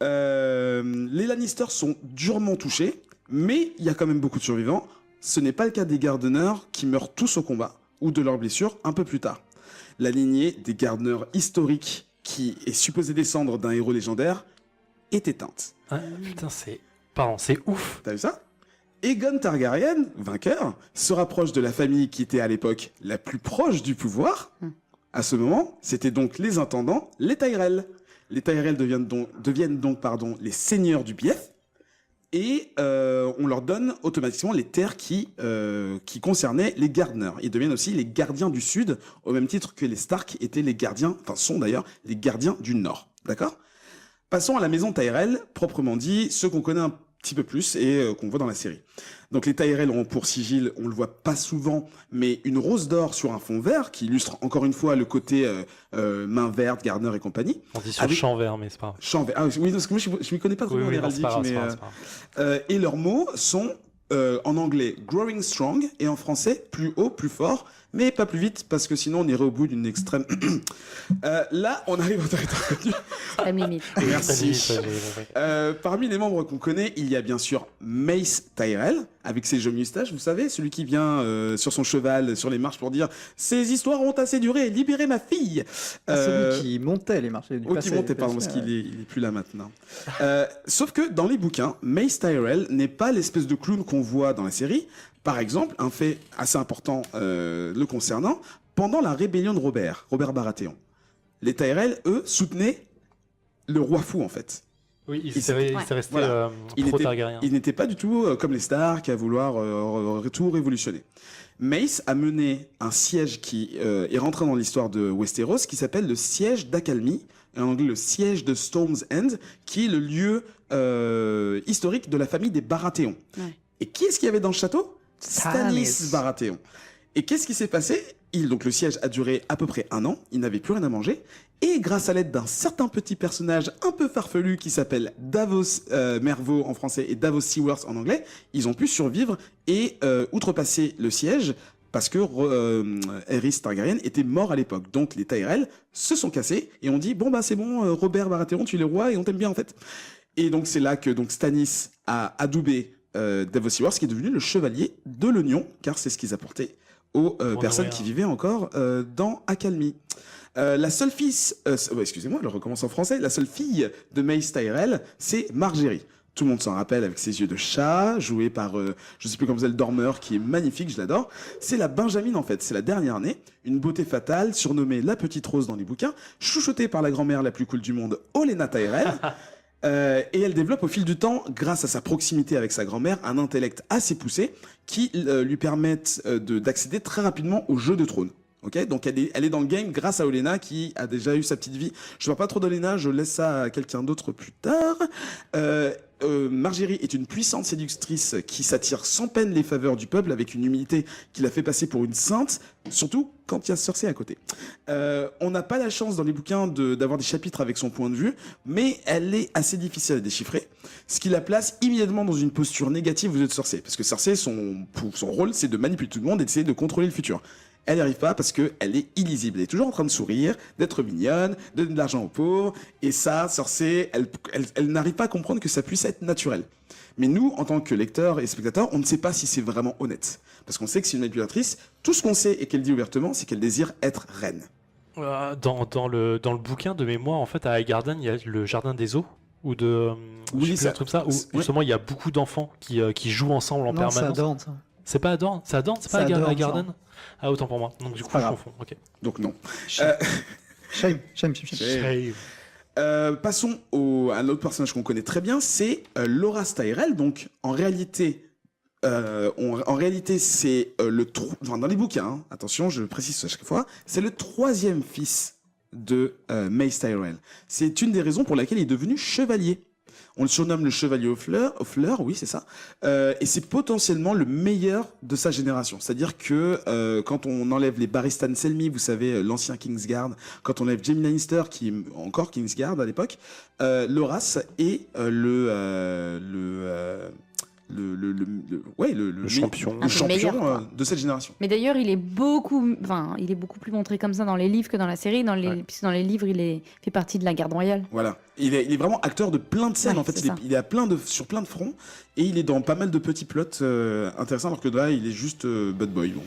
Speaker 2: Les Lannister sont durement touchés, mais il y a quand même beaucoup de survivants. Ce n'est pas le cas des Gardeners qui meurent tous au combat, ou de leurs blessures un peu plus tard. La lignée des Gardeners historiques, qui est supposée descendre d'un héros légendaire, est éteinte.
Speaker 4: Ah, putain, c'est ouf.
Speaker 2: T'as vu ça? Aegon Targaryen, vainqueur, se rapproche de la famille qui était à l'époque la plus proche du pouvoir. À ce moment, c'était donc les intendants, les Tyrell. Les Tyrell deviennent donc les seigneurs du Bief, et on leur donne automatiquement les terres qui concernaient les Gardeners. Ils deviennent aussi les gardiens du Sud, au même titre que les Stark étaient les gardiens, enfin sont d'ailleurs les gardiens du Nord. D'accord? Passons à la maison Tyrell, proprement dit, ceux qu'on connaît un petit peu plus et qu'on voit dans la série. Donc les Tyrell ont pour sigil, on le voit pas souvent, mais une rose d'or sur un fond vert qui illustre encore une fois le côté main verte, Gardner et compagnie.
Speaker 4: On dit sur
Speaker 2: Avec-
Speaker 4: champ vert, mais c'est pas grave.
Speaker 2: Champ vert. Ah oui, parce que moi je m'y connais pas trop
Speaker 4: Oui,
Speaker 2: en
Speaker 4: oui, non, c'est
Speaker 2: héraldique,
Speaker 4: pas grave,
Speaker 2: mais
Speaker 4: c'est pas grave, c'est pas grave.
Speaker 2: et leurs mots sont en anglais growing strong et en français plus haut, plus fort, mais pas plus vite parce que sinon on irait au bout d'une extrême. Là, on arrive au territoire connu.
Speaker 5: La limite.
Speaker 2: Merci.
Speaker 4: Très vite, j'ai compris.
Speaker 2: Parmi les membres qu'on connaît, il y a bien sûr Mace Tyrell, avec ses jolies moustaches, vous savez, celui qui vient sur son cheval, sur les marches pour dire « Ces histoires ont assez duré, libérez ma fille !»
Speaker 1: Celui qui montait les marchés du
Speaker 2: Oh,
Speaker 1: passé.
Speaker 2: qui montait, pardon, parce qu'il est plus là maintenant. Sauf que dans les bouquins, Mace Tyrell n'est pas l'espèce de clown qu'on voit dans la série. Par exemple, un fait assez important le concernant, pendant la rébellion de Robert Baratheon, les Tyrell, eux, soutenaient le roi fou, en fait.
Speaker 4: Oui, il
Speaker 2: il
Speaker 4: s'est
Speaker 5: ouais.
Speaker 4: resté
Speaker 2: Voilà. Il
Speaker 4: pro-Targaryen.
Speaker 2: Ils n'étaient pas du tout comme les Stark à vouloir tout révolutionner. Mace a mené un siège qui est rentré dans l'histoire de Westeros, qui s'appelle le siège d'Accalmie, et en anglais le siège de Storm's End, qui est le lieu historique de la famille des Baratheon.
Speaker 5: Ouais.
Speaker 2: Et qui est-ce qu'il y avait dans le château? Stannis Baratheon. Et qu'est-ce qui s'est passé? Donc le siège a duré à peu près 1 an, il n'avait plus rien à manger, et grâce à l'aide d'un certain petit personnage un peu farfelu qui s'appelle Davos Mervo en français et Davos Seaworth en anglais, ils ont pu survivre et outrepasser le siège parce que Aerys Targaryen était mort à l'époque. Donc les Tyrell se sont cassés et ont dit bon bah c'est bon, Robert Baratheon tu es le roi et on t'aime bien en fait. Et donc c'est là que donc Stannis a adoubé Davos Seaworth qui est devenu le chevalier de l'oignon, car c'est ce qu'ils apportaient aux personnes qui vivaient encore dans Accalmie. La seule fille, excusez-moi, je recommence en français. La seule fille de Mace Tyrell, c'est Margaery. Tout le monde s'en rappelle avec ses yeux de chat, jouée par, je sais plus comment c'est, le dormeur, qui est magnifique, je l'adore. C'est la Benjamin en fait, c'est la dernière née, une beauté fatale, surnommée la petite rose dans les bouquins, chouchoutée par la grand-mère la plus cool du monde, Olenna Tyrell. Et elle développe au fil du temps, grâce à sa proximité avec sa grand-mère, un intellect assez poussé qui lui permettent d'accéder très rapidement au jeu de trône. Okay, donc elle est dans le game grâce à Olenna qui a déjà eu sa petite vie. Je ne parle pas trop d'Olenna, je laisse ça à quelqu'un d'autre plus tard. Margaery est une puissante séductrice qui s'attire sans peine les faveurs du peuple avec une humilité qui la fait passer pour une sainte, surtout quand il y a Cersei à côté. On n'a pas la chance dans les bouquins d'avoir des chapitres avec son point de vue, mais elle est assez difficile à déchiffrer, ce qui la place immédiatement dans une posture négative aux yeux de Cersei, parce que Cersei, son rôle, c'est de manipuler tout le monde et d'essayer de contrôler le futur. Elle n'y arrive pas parce qu'elle est illisible. Elle est toujours en train de sourire, d'être mignonne, de donner de l'argent aux pauvres. Et ça, Cersei, elle n'arrive pas à comprendre que ça puisse être naturel. Mais nous, en tant que lecteurs et spectateurs, on ne sait pas si c'est vraiment honnête. Parce qu'on sait que c'est une manipulatrice. Tout ce qu'on sait et qu'elle dit ouvertement, c'est qu'elle désire être reine.
Speaker 4: Dans le bouquin de mémoire, en fait, à Highgarden, il y a le jardin des eaux. Ou de.
Speaker 2: Oui,
Speaker 4: je sais plus,
Speaker 2: ça-
Speaker 4: un truc comme ça. Où
Speaker 2: ouais.
Speaker 4: justement, il y a beaucoup d'enfants qui jouent ensemble en
Speaker 1: Non, c'est à
Speaker 4: permanence.
Speaker 1: Dorne, ça.
Speaker 4: C'est pas à Dorne, c'est à Dorne, c'est
Speaker 1: C'est
Speaker 4: pas
Speaker 1: à Dorne,
Speaker 4: Highgarden. Ah, autant pour moi. Donc du coup,
Speaker 1: pas
Speaker 4: je
Speaker 1: grave.
Speaker 4: confonds. Ok.
Speaker 2: Donc non.
Speaker 1: Shame.
Speaker 2: Passons à un autre personnage qu'on connaît très bien, c'est Loras Tyrell. Donc en réalité, c'est dans les bouquins, hein, attention, je précise à chaque fois, c'est le 3e fils de Mace Tyrell. C'est une des raisons pour laquelle il est devenu chevalier. On le surnomme le chevalier aux fleurs, oui, c'est ça. Et c'est potentiellement le meilleur de sa génération. C'est-à-dire que quand on enlève les Barristan Selmy, vous savez, l'ancien Kingsguard, quand on enlève Jaime Lannister, qui est encore Kingsguard à l'époque, Loras est le
Speaker 3: champion.
Speaker 2: le champion
Speaker 5: meilleur, quoi.
Speaker 2: de cette génération.
Speaker 5: Mais d'ailleurs, il est beaucoup plus montré comme ça dans les livres que dans la série. Puisque dans les livres, il fait partie de la garde royale.
Speaker 2: Voilà. Il est vraiment acteur de plein de scènes.
Speaker 5: Ouais,
Speaker 2: en fait,
Speaker 5: c'est ça.
Speaker 2: il est sur plein de fronts et il est dans pas mal de petits plots intéressants, alors que là, il est juste bad boy. Bon.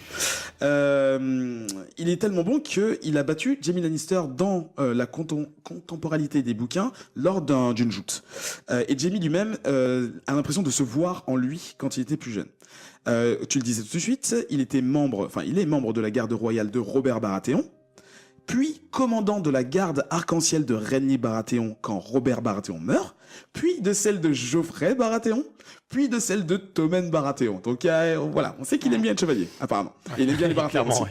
Speaker 2: Il est tellement bon qu'il a battu Jaime Lannister dans la contemporalité des bouquins lors d'une joute. Et Jaime lui-même a l'impression de se voir en lui quand il était plus jeune. Tu le disais tout de suite, il est membre de la garde royale de Robert Baratheon, puis commandant de la garde arc-en-ciel de Renly Baratheon quand Robert Baratheon meurt, puis de celle de Geoffrey Baratheon, puis de celle de Tommen Baratheon. Donc voilà, on sait qu'il aime bien le chevalier, apparemment. Et il aime bien les Baratheon aussi.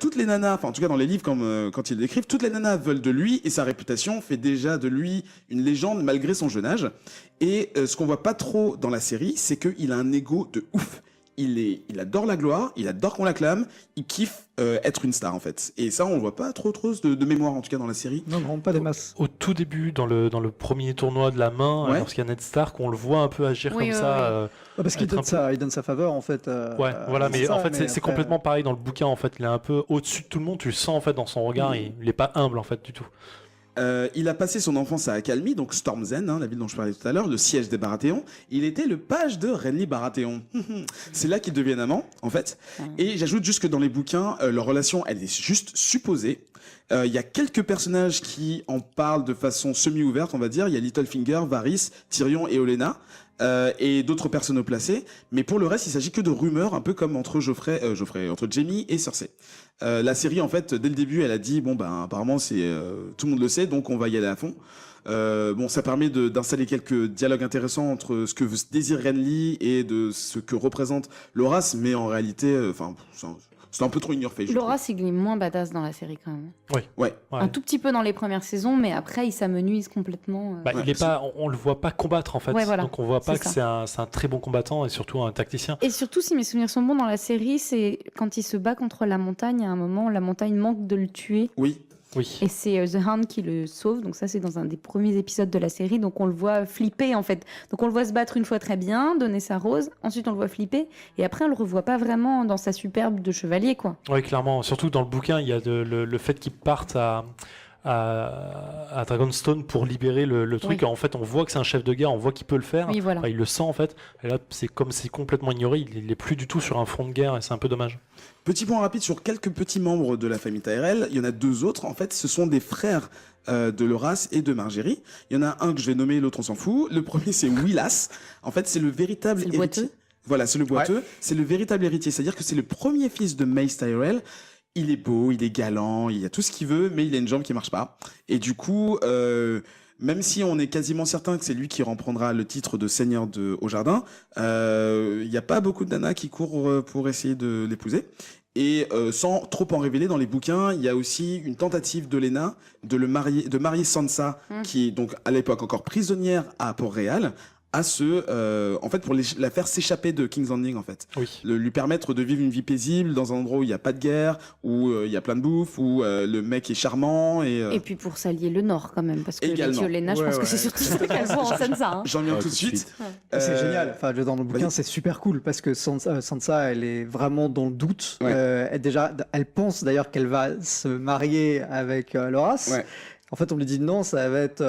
Speaker 2: Toutes les nanas, enfin en tout cas dans les livres quand ils le décrivent, toutes les nanas veulent de lui et sa réputation fait déjà de lui une légende malgré son jeune âge. Et ce qu'on voit pas trop dans la série, c'est qu'il a un ego de ouf. Il adore la gloire, il adore qu'on l'acclame, il kiffe être une star en fait. Et ça, on le voit pas trop de mémoire en tout cas dans la série.
Speaker 1: Non, pas des masses.
Speaker 4: Au tout début, dans le premier tournoi de la main,
Speaker 2: Ouais.
Speaker 4: lorsqu'il y a Ned Stark, on le voit un peu agir
Speaker 5: Oui,
Speaker 4: comme
Speaker 5: oui,
Speaker 4: ça.
Speaker 1: Parce qu'il
Speaker 4: être
Speaker 1: il donne sa faveur en fait.
Speaker 4: Ouais, voilà, mais
Speaker 1: ça,
Speaker 4: en fait, c'est
Speaker 1: après-
Speaker 4: complètement pareil dans le bouquin. En fait, il est un peu au-dessus de tout le monde. Tu le sens en fait dans son regard. Il est pas humble en fait du tout.
Speaker 2: Il a passé son enfance à Accalmie, donc Storm's End, la ville dont je parlais tout à l'heure, le siège des Baratheons. Il était le page de Renly Baratheon. C'est là qu'ils deviennent amants, en fait. Et j'ajoute juste que dans les bouquins, leur relation, elle est juste supposée. Il y a quelques personnages qui en parlent de façon semi-ouverte, on va dire. Il y a Littlefinger, Varys, Tyrion et Olenna. Et d'autres personnes au placé, mais pour le reste, il s'agit que de rumeurs, un peu comme entre entre Jaime et Cersei. La série, en fait, dès le début, elle a dit bon ben apparemment c'est tout le monde le sait, donc on va y aller à fond. Ça permet d'installer quelques dialogues intéressants entre ce que désire Renly et de ce que représente Loras, mais en réalité, c'est un peu trop in your face. je trouve.
Speaker 5: Loras, il est moins badass dans la série quand même.
Speaker 2: Ouais.
Speaker 4: Ouais.
Speaker 5: Un tout petit peu dans les premières saisons, mais après, il s'amenuise complètement.
Speaker 4: Bah,
Speaker 2: Ouais,
Speaker 4: il est pas, on le voit pas combattre en fait.
Speaker 5: Ouais, voilà.
Speaker 4: Donc on voit pas
Speaker 5: C'est
Speaker 4: que
Speaker 5: ça.
Speaker 4: c'est un très bon combattant et surtout un tacticien.
Speaker 5: Et surtout, si mes souvenirs sont bons dans la série, c'est quand il se bat contre la montagne, à un moment, la montagne manque de le tuer.
Speaker 2: Oui.
Speaker 4: Oui.
Speaker 5: Et c'est The Hound qui le sauve. Donc ça, c'est dans un des premiers épisodes de la série. Donc on le voit flipper, en fait. Donc on le voit se battre une fois très bien, donner sa rose. Ensuite, on le voit flipper. Et après, on le revoit pas vraiment dans sa superbe de chevalier, quoi.
Speaker 4: Oui, clairement. Surtout dans le bouquin, il y a le fait qu'ils partent à Dragonstone pour libérer le truc.
Speaker 5: Oui.
Speaker 4: En fait, on voit que c'est un chef de guerre, on voit qu'il peut le faire.
Speaker 5: Oui, voilà.
Speaker 4: Enfin, il le sent en fait. Et là, c'est comme c'est complètement ignoré. Il est plus du tout sur un front de guerre et c'est un peu dommage.
Speaker 2: Petit point rapide sur quelques petits membres de la famille Tyrell. Il y en a deux autres. En fait, ce sont des frères de Loras et de Margaery. Il y en a un que je vais nommer, l'autre on s'en fout. Le premier, c'est Willas. En fait, c'est le véritable
Speaker 5: C'est le
Speaker 2: héritier.
Speaker 5: boiteux.
Speaker 2: Voilà, c'est le boiteux. C'est le véritable héritier. C'est-à-dire que c'est le premier fils de Mace Tyrell. Il est beau, il est galant, il a tout ce qu'il veut, mais il a une jambe qui marche pas. Et du coup, même si on est quasiment certain que c'est lui qui reprendra le titre de seigneur au jardin, il n'y a pas beaucoup de nanas qui courent pour essayer de l'épouser. Et sans trop en révéler dans les bouquins, il y a aussi une tentative d'Olenna de marier Sansa, qui est donc à l'époque encore prisonnière à Port-Réal, en fait, pour la faire s'échapper de King's Landing, en fait.
Speaker 4: Oui.
Speaker 2: Lui permettre de vivre une vie paisible dans un endroit où il n'y a pas de guerre, où il y a plein de bouffe, où le mec est charmant et
Speaker 5: Et puis pour s'allier le Nord, quand même. Parce que
Speaker 2: Également.
Speaker 5: Lady Olenna, je
Speaker 1: Ouais,
Speaker 5: pense que
Speaker 1: ouais.
Speaker 5: c'est surtout ça qu'elle voit en Sansa. Hein.
Speaker 2: j'en viens
Speaker 3: Ouais,
Speaker 2: tout de suite.
Speaker 1: C'est
Speaker 2: Euh,
Speaker 1: génial. Enfin, dans le bouquin,
Speaker 2: vas-y.
Speaker 1: c'est super cool parce que Sansa, elle est vraiment dans le doute.
Speaker 2: Ouais.
Speaker 1: Elle pense d'ailleurs qu'elle va se marier avec Loras.
Speaker 2: Ouais.
Speaker 1: En fait, on lui dit non, ça va être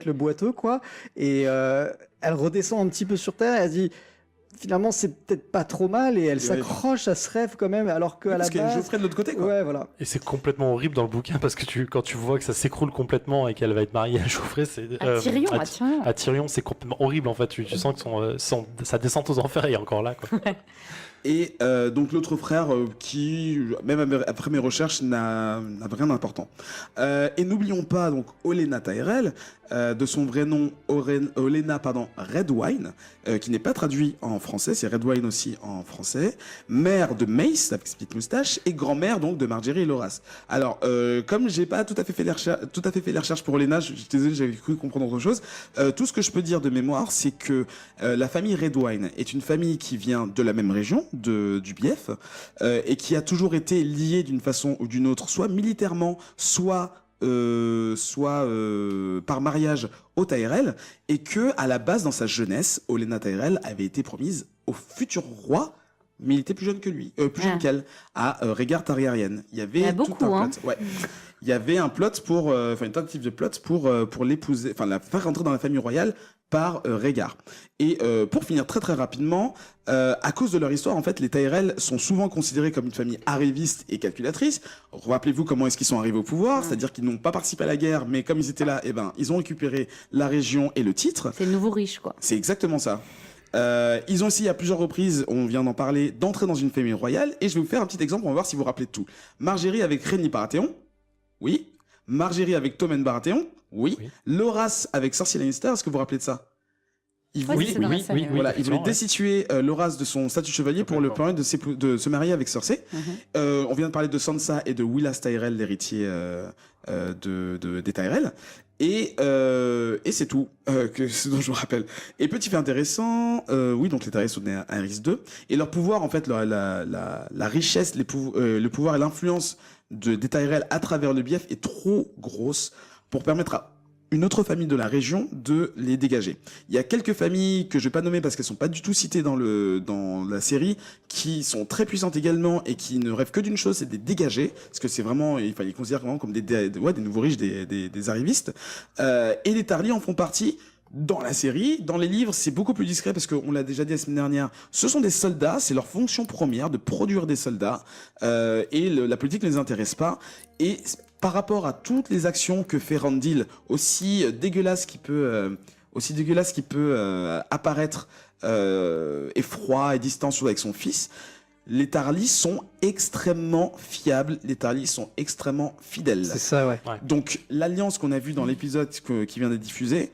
Speaker 1: le boiteux, quoi. Et elle redescend un petit peu sur terre. Et elle dit finalement, c'est peut-être pas trop mal. Et elle
Speaker 2: Ouais.
Speaker 1: s'accroche à ce rêve quand même, alors qu'à la
Speaker 2: Parce qu'il y a une
Speaker 1: base.
Speaker 2: Geoffrey de l'autre côté, quoi.
Speaker 1: Ouais, voilà.
Speaker 4: Et c'est complètement horrible dans le bouquin parce que quand tu vois que ça s'écroule complètement et qu'elle va être mariée à Geoffrey, c'est
Speaker 5: À Tyrion,
Speaker 4: à
Speaker 5: à Tyrion.
Speaker 4: à Tyrion, c'est complètement horrible en fait. Tu sens que sa descente aux enfers est encore là. Quoi.
Speaker 2: Et donc l'autre frère qui, même après mes recherches, n'a rien d'important. Et n'oublions pas donc Olenna Tyrell, de son vrai nom Olenna Redwine, qui n'est pas traduit en français, c'est Redwine aussi en français, mère de Mace, avec sa petite moustache, et grand-mère donc de Margaery et Loras. Alors, comme j'ai pas tout à fait fait les recherches pour Olenna, je suis désolé, j'avais cru comprendre autre chose. Tout ce que je peux dire de mémoire, c'est que la famille Redwine est une famille qui vient de la même région, du Bief, et qui a toujours été liée d'une façon ou d'une autre, soit militairement, soit par mariage au Tyrell, et que à la base dans sa jeunesse, Olenna Tyrell avait été promise au futur roi, mais il était plus jeune que lui, plus jeune qu'elle, à Rhaegar Targaryen. Il y avait tout un plot. Ouais. Il y avait un plot pour, une tentative de plot pour l'épouser, enfin la faire rentrer dans la famille royale par Rhaegar. Et pour finir très très rapidement, à cause de leur histoire, en fait, les Tyrell sont souvent considérés comme une famille arriviste et calculatrice. Rappelez-vous comment est-ce qu'ils sont arrivés au pouvoir, c'est-à-dire qu'ils n'ont pas participé à la guerre, mais comme ils étaient là, ils ont récupéré la région et le titre.
Speaker 5: C'est le nouveau riche, quoi.
Speaker 2: C'est exactement ça. Ils ont aussi à plusieurs reprises, on vient d'en parler, d'entrer dans une famille royale, et je vais vous faire un petit exemple, on va voir si vous vous rappelez de tout. Margaery avec Rhaenys Baratheon, oui. Margaery avec Tommen Baratheon, oui. Loras avec Cersei Lannister, est-ce que vous vous rappelez de ça? Ils voulaient destituer Loras de son statut de chevalier pour le permettre de se marier avec Cersei. On vient de parler de Sansa et de Willas Tyrell, l'héritier des Tyrell. Et c'est tout ce dont je me rappelle. Et petit fait intéressant, oui, donc les Tyrell sont nés à Aerys II, et leur pouvoir, en fait, la richesse, le pouvoir et l'influence des Tyrell à travers le Bief est trop grosse pour permettre à une autre famille de la région de les dégager. Il y a quelques familles que je vais pas nommer parce qu'elles sont pas du tout citées dans la série, qui sont très puissantes également et qui ne rêvent que d'une chose, c'est de les dégager, parce que c'est vraiment, ils les considèrent vraiment comme des nouveaux riches, des arrivistes. Et les Tarly en font partie. Dans la série, dans les livres, c'est beaucoup plus discret parce qu'on l'a déjà dit la semaine dernière. Ce sont des soldats, c'est leur fonction première de produire des soldats, et la politique ne les intéresse pas. Et par rapport à toutes les actions que fait Randil, aussi dégueulasse qui peut apparaître, effroi et distant avec son fils, les Tarly sont extrêmement fiables, les Tarly sont extrêmement fidèles.
Speaker 1: C'est ça, ouais.
Speaker 2: Donc l'alliance qu'on a vue dans l'épisode qui vient d'être diffusé,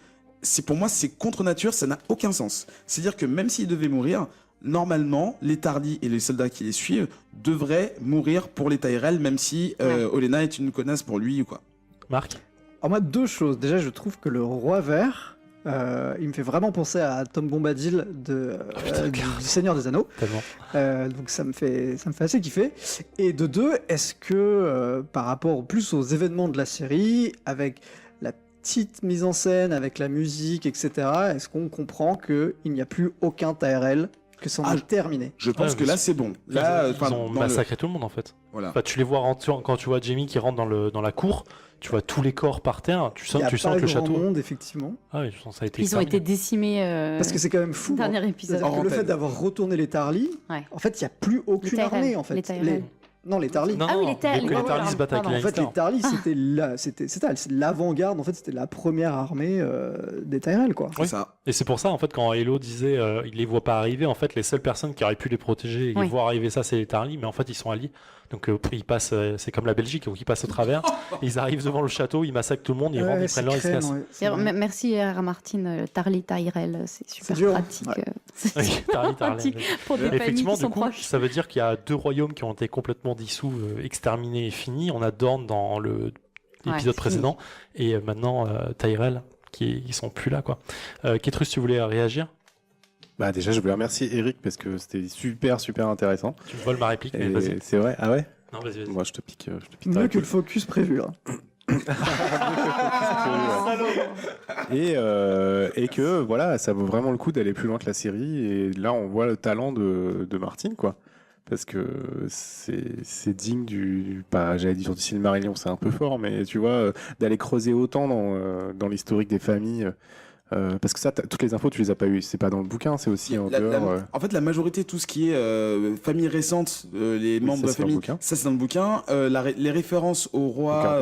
Speaker 2: pour moi c'est contre nature, ça n'a aucun sens. C'est-à-dire que même s'ils devaient mourir, normalement les Tarly et les soldats qui les suivent devraient mourir pour les Tyrell, même si Olenna est une connasse pour lui ou quoi.
Speaker 4: Marc?
Speaker 1: Alors moi, deux choses. Déjà, je trouve que le roi vert, il me fait vraiment penser à Tom Bombadil du Seigneur des Anneaux. Donc ça me fait assez kiffer. Et de deux, est-ce que par rapport plus aux événements de la série, avec la petite mise en scène, avec la musique, etc., est-ce qu'on comprend qu'il n'y a plus aucun Tyrell, que c'en est terminé?
Speaker 2: Je pense que là c'est bon. Là,
Speaker 4: ils ont massacré tout le monde en fait.
Speaker 2: Voilà.
Speaker 4: Enfin, tu les vois quand tu vois Jaime qui rentre dans la cour, tu vois tous les corps par terre, tu sens que le château.
Speaker 1: Monde, effectivement.
Speaker 4: Ah oui, ça a été.
Speaker 5: Ils ont été décimés.
Speaker 1: Parce que c'est quand même fou.
Speaker 5: Dernier épisode.
Speaker 1: Le fait d'avoir retourné les Tarly, en fait, il n'y a plus aucune armée en fait. Non, les Tarly.
Speaker 5: Ah oui, les Tarly.
Speaker 4: Les Tarly se battent avec les
Speaker 1: En fait, les Tarly, c'était l'avant-garde. En fait, c'était la première armée des Tyrell, quoi.
Speaker 2: C'est ça.
Speaker 4: Et c'est pour ça, en fait, quand Hello disait il les voit pas arriver, en fait, les seules personnes qui auraient pu les protéger et voient arriver ça, c'est les Tarly, mais en fait, ils sont alliés. Donc, ils passent, c'est comme la Belgique, où ils passent au travers, ils arrivent devant le château, ils massacrent tout le monde, ils rentrent, ils prennent leur, ils se cassent.
Speaker 5: Merci R. Martin, Tarly Tyrell, c'est super pratique. C'est pratique pour des familles qui sont proches.
Speaker 4: Ça veut dire qu'il y a 2 royaumes qui ont été complètement dissous, exterminés et finis. On a Dorne dans l'épisode précédent, et maintenant Tyrell qui sont plus là, quoi. Kétrus, tu voulais réagir?
Speaker 3: Bah déjà, je voulais remercier Eric parce que c'était super intéressant.
Speaker 4: Tu me voles ma réplique, mais vas-y.
Speaker 3: C'est vrai? Ah ouais?
Speaker 4: Non, vas-y.
Speaker 3: Moi, je te pique.
Speaker 1: Mieux que le focus prévu. Hein.
Speaker 3: Et que voilà, ça vaut vraiment le coup d'aller plus loin que la série. Et là, on voit le talent de Martin, quoi. Parce que c'est digne j'allais dire du Silmarillion, c'est un peu fort, mais tu vois, d'aller creuser autant dans l'historique des familles. Parce que ça, toutes les infos, tu les as pas eues. C'est pas dans le bouquin, c'est aussi en dehors.
Speaker 2: En fait, la majorité, tout ce qui est famille récente, les membres de la famille, ça c'est dans le bouquin. Les références au roi,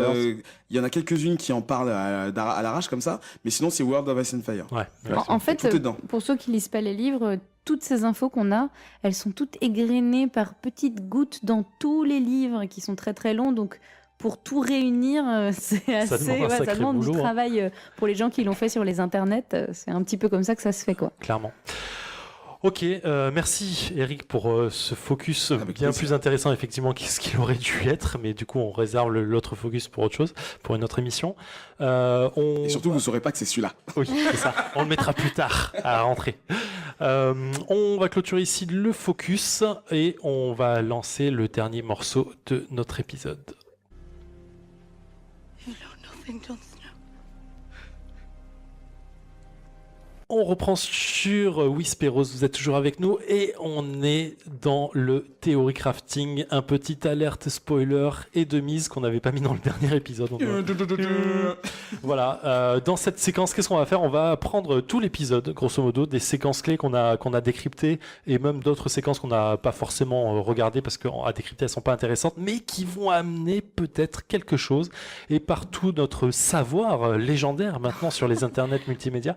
Speaker 2: il y en a quelques-unes qui en parlent à l'arrache comme ça, mais sinon c'est World of Ice and Fire.
Speaker 5: En fait, pour ceux qui lisent pas les livres, toutes ces infos qu'on a, elles sont toutes égrenées par petites gouttes dans tous les livres qui sont très très longs, donc pour tout réunir, ça demande du travail pour les gens qui l'ont fait sur les internets. C'est un petit peu comme ça que ça se fait, quoi.
Speaker 4: Clairement. Ok, merci Eric pour ce focus
Speaker 2: Avec
Speaker 4: bien
Speaker 2: plaisir.
Speaker 4: plus intéressant effectivement que ce qu'il aurait dû être, mais du coup on réserve l'autre focus pour autre chose, pour une autre émission.
Speaker 2: Et surtout, vous saurez pas que c'est celui-là.
Speaker 4: Oui, c'est ça. On le mettra plus tard à la rentrée. On va clôturer ici le focus et on va lancer le dernier morceau de notre épisode.
Speaker 7: You know nothing, Jon Snow.
Speaker 4: On reprend sur Whisperos, vous êtes toujours avec nous et on est dans le Theory Crafting, un petit alerte spoiler et de mise qu'on n'avait pas mis dans le dernier épisode. Voilà, dans cette séquence, qu'est-ce qu'on va faire? On va prendre tout l'épisode, grosso modo, des séquences clés qu'on a décryptées et même d'autres séquences qu'on n'a pas forcément regardées parce qu'à décrypter elles sont pas intéressantes, mais qui vont amener peut-être quelque chose. Et par tout notre savoir légendaire maintenant sur les internets multimédia,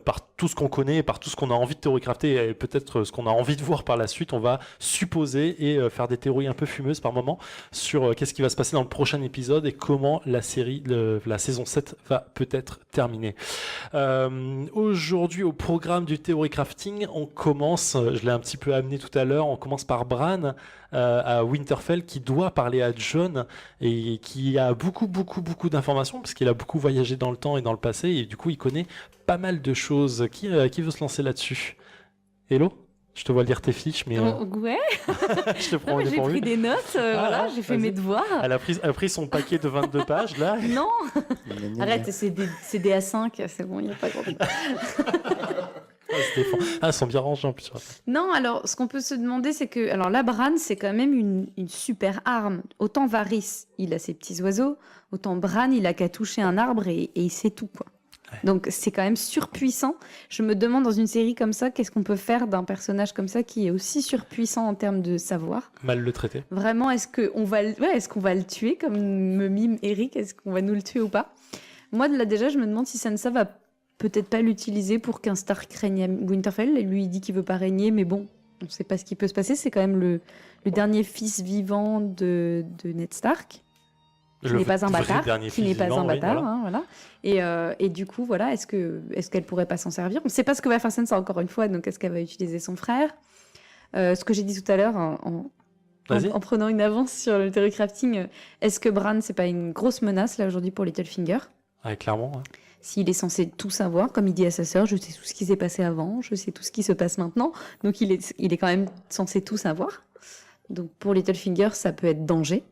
Speaker 4: par tout ce qu'on connaît, et par tout ce qu'on a envie de théorie-crafter et peut-être ce qu'on a envie de voir par la suite, on va supposer et faire des théories un peu fumeuses par moment sur qu'est-ce qui va se passer dans le prochain épisode et comment la série, la saison 7 va peut-être terminer. Aujourd'hui, au programme du Theory Crafting, on commence, je l'ai un petit peu amené tout à l'heure, on commence par Bran à Winterfell qui doit parler à Jon et qui a beaucoup d'informations parce qu'il a beaucoup voyagé dans le temps et dans le passé et du coup il connaît pas mal de choses. Qui veut se lancer là-dessus? Hello? Je te vois lire tes fiches, mais
Speaker 5: Ouais,
Speaker 4: je te prends
Speaker 5: non, mais
Speaker 4: au
Speaker 5: j'ai
Speaker 4: dépourvu.
Speaker 5: pris des notes, voilà, j'ai fait
Speaker 4: vas-y.
Speaker 5: mes devoirs.
Speaker 4: Elle a pris son paquet de 22 pages, là.
Speaker 5: Non, arrête, c'est des A5, c'est bon, il n'y a pas grand-chose.
Speaker 4: Elles sont bien rangées en plus.
Speaker 5: Non, alors, ce qu'on peut se demander, c'est que... Alors là, Bran, c'est quand même une super arme. Autant Varys, il a ses petits oiseaux, autant Bran, il a qu'à toucher un arbre et il sait tout, quoi.
Speaker 4: Ouais.
Speaker 5: Donc, c'est quand même surpuissant. Je me demande, dans une série comme ça, qu'est-ce qu'on peut faire d'un personnage comme ça qui est aussi surpuissant en termes de savoir?
Speaker 4: Mal le traiter.
Speaker 5: Vraiment, est-ce qu'on va le tuer, comme me mime Eric? Est-ce qu'on va nous le tuer ou pas? Moi, là, déjà, je me demande si Sansa va peut-être pas l'utiliser pour qu'un Stark règne à Winterfell. Et lui, il dit qu'il veut pas régner, mais bon, on ne sait pas ce qui peut se passer. C'est quand même le dernier fils vivant de Ned Stark, qui n'est pas un bâtard. Hein, voilà. Et du coup, voilà, est-ce qu'elle pourrait pas s'en servir? On ne sait pas ce que va faire Sansa encore une fois, donc est-ce qu'elle va utiliser son frère? Ce que j'ai dit tout à l'heure en prenant une avance sur le theory crafting, est-ce que Bran, c'est pas une grosse menace là aujourd'hui pour Littlefinger?
Speaker 4: Ouais, clairement. Ouais.
Speaker 5: S'il est censé tout savoir, comme il dit à sa sœur, je sais tout ce qui s'est passé avant, je sais tout ce qui se passe maintenant, donc il est quand même censé tout savoir. Donc pour Littlefinger, ça peut être danger.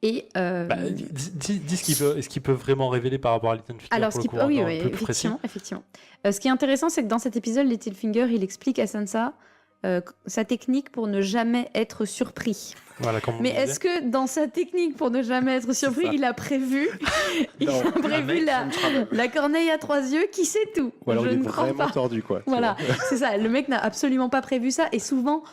Speaker 5: Et
Speaker 4: dis ce qu'il peut vraiment révéler par rapport à Littlefinger.
Speaker 5: alors,
Speaker 4: pour
Speaker 5: ce
Speaker 4: le
Speaker 5: qui
Speaker 4: coup,
Speaker 5: oui,
Speaker 4: un peu plus précis.
Speaker 5: effectivement. Ce qui est intéressant, c'est que dans cet épisode, Littlefinger, il explique à Sansa sa technique pour ne jamais être surpris.
Speaker 4: Voilà, comme on
Speaker 5: Mais
Speaker 4: disait.
Speaker 5: est-ce que dans sa technique pour ne jamais être surpris, il a prévu, la corneille à 3 yeux qui sait tout?
Speaker 3: Ou alors
Speaker 5: Je
Speaker 3: il est
Speaker 5: ne crois
Speaker 3: vraiment
Speaker 5: pas.
Speaker 3: tordu, quoi.
Speaker 5: Voilà, c'est ça. Le mec n'a absolument pas prévu ça. Et souvent,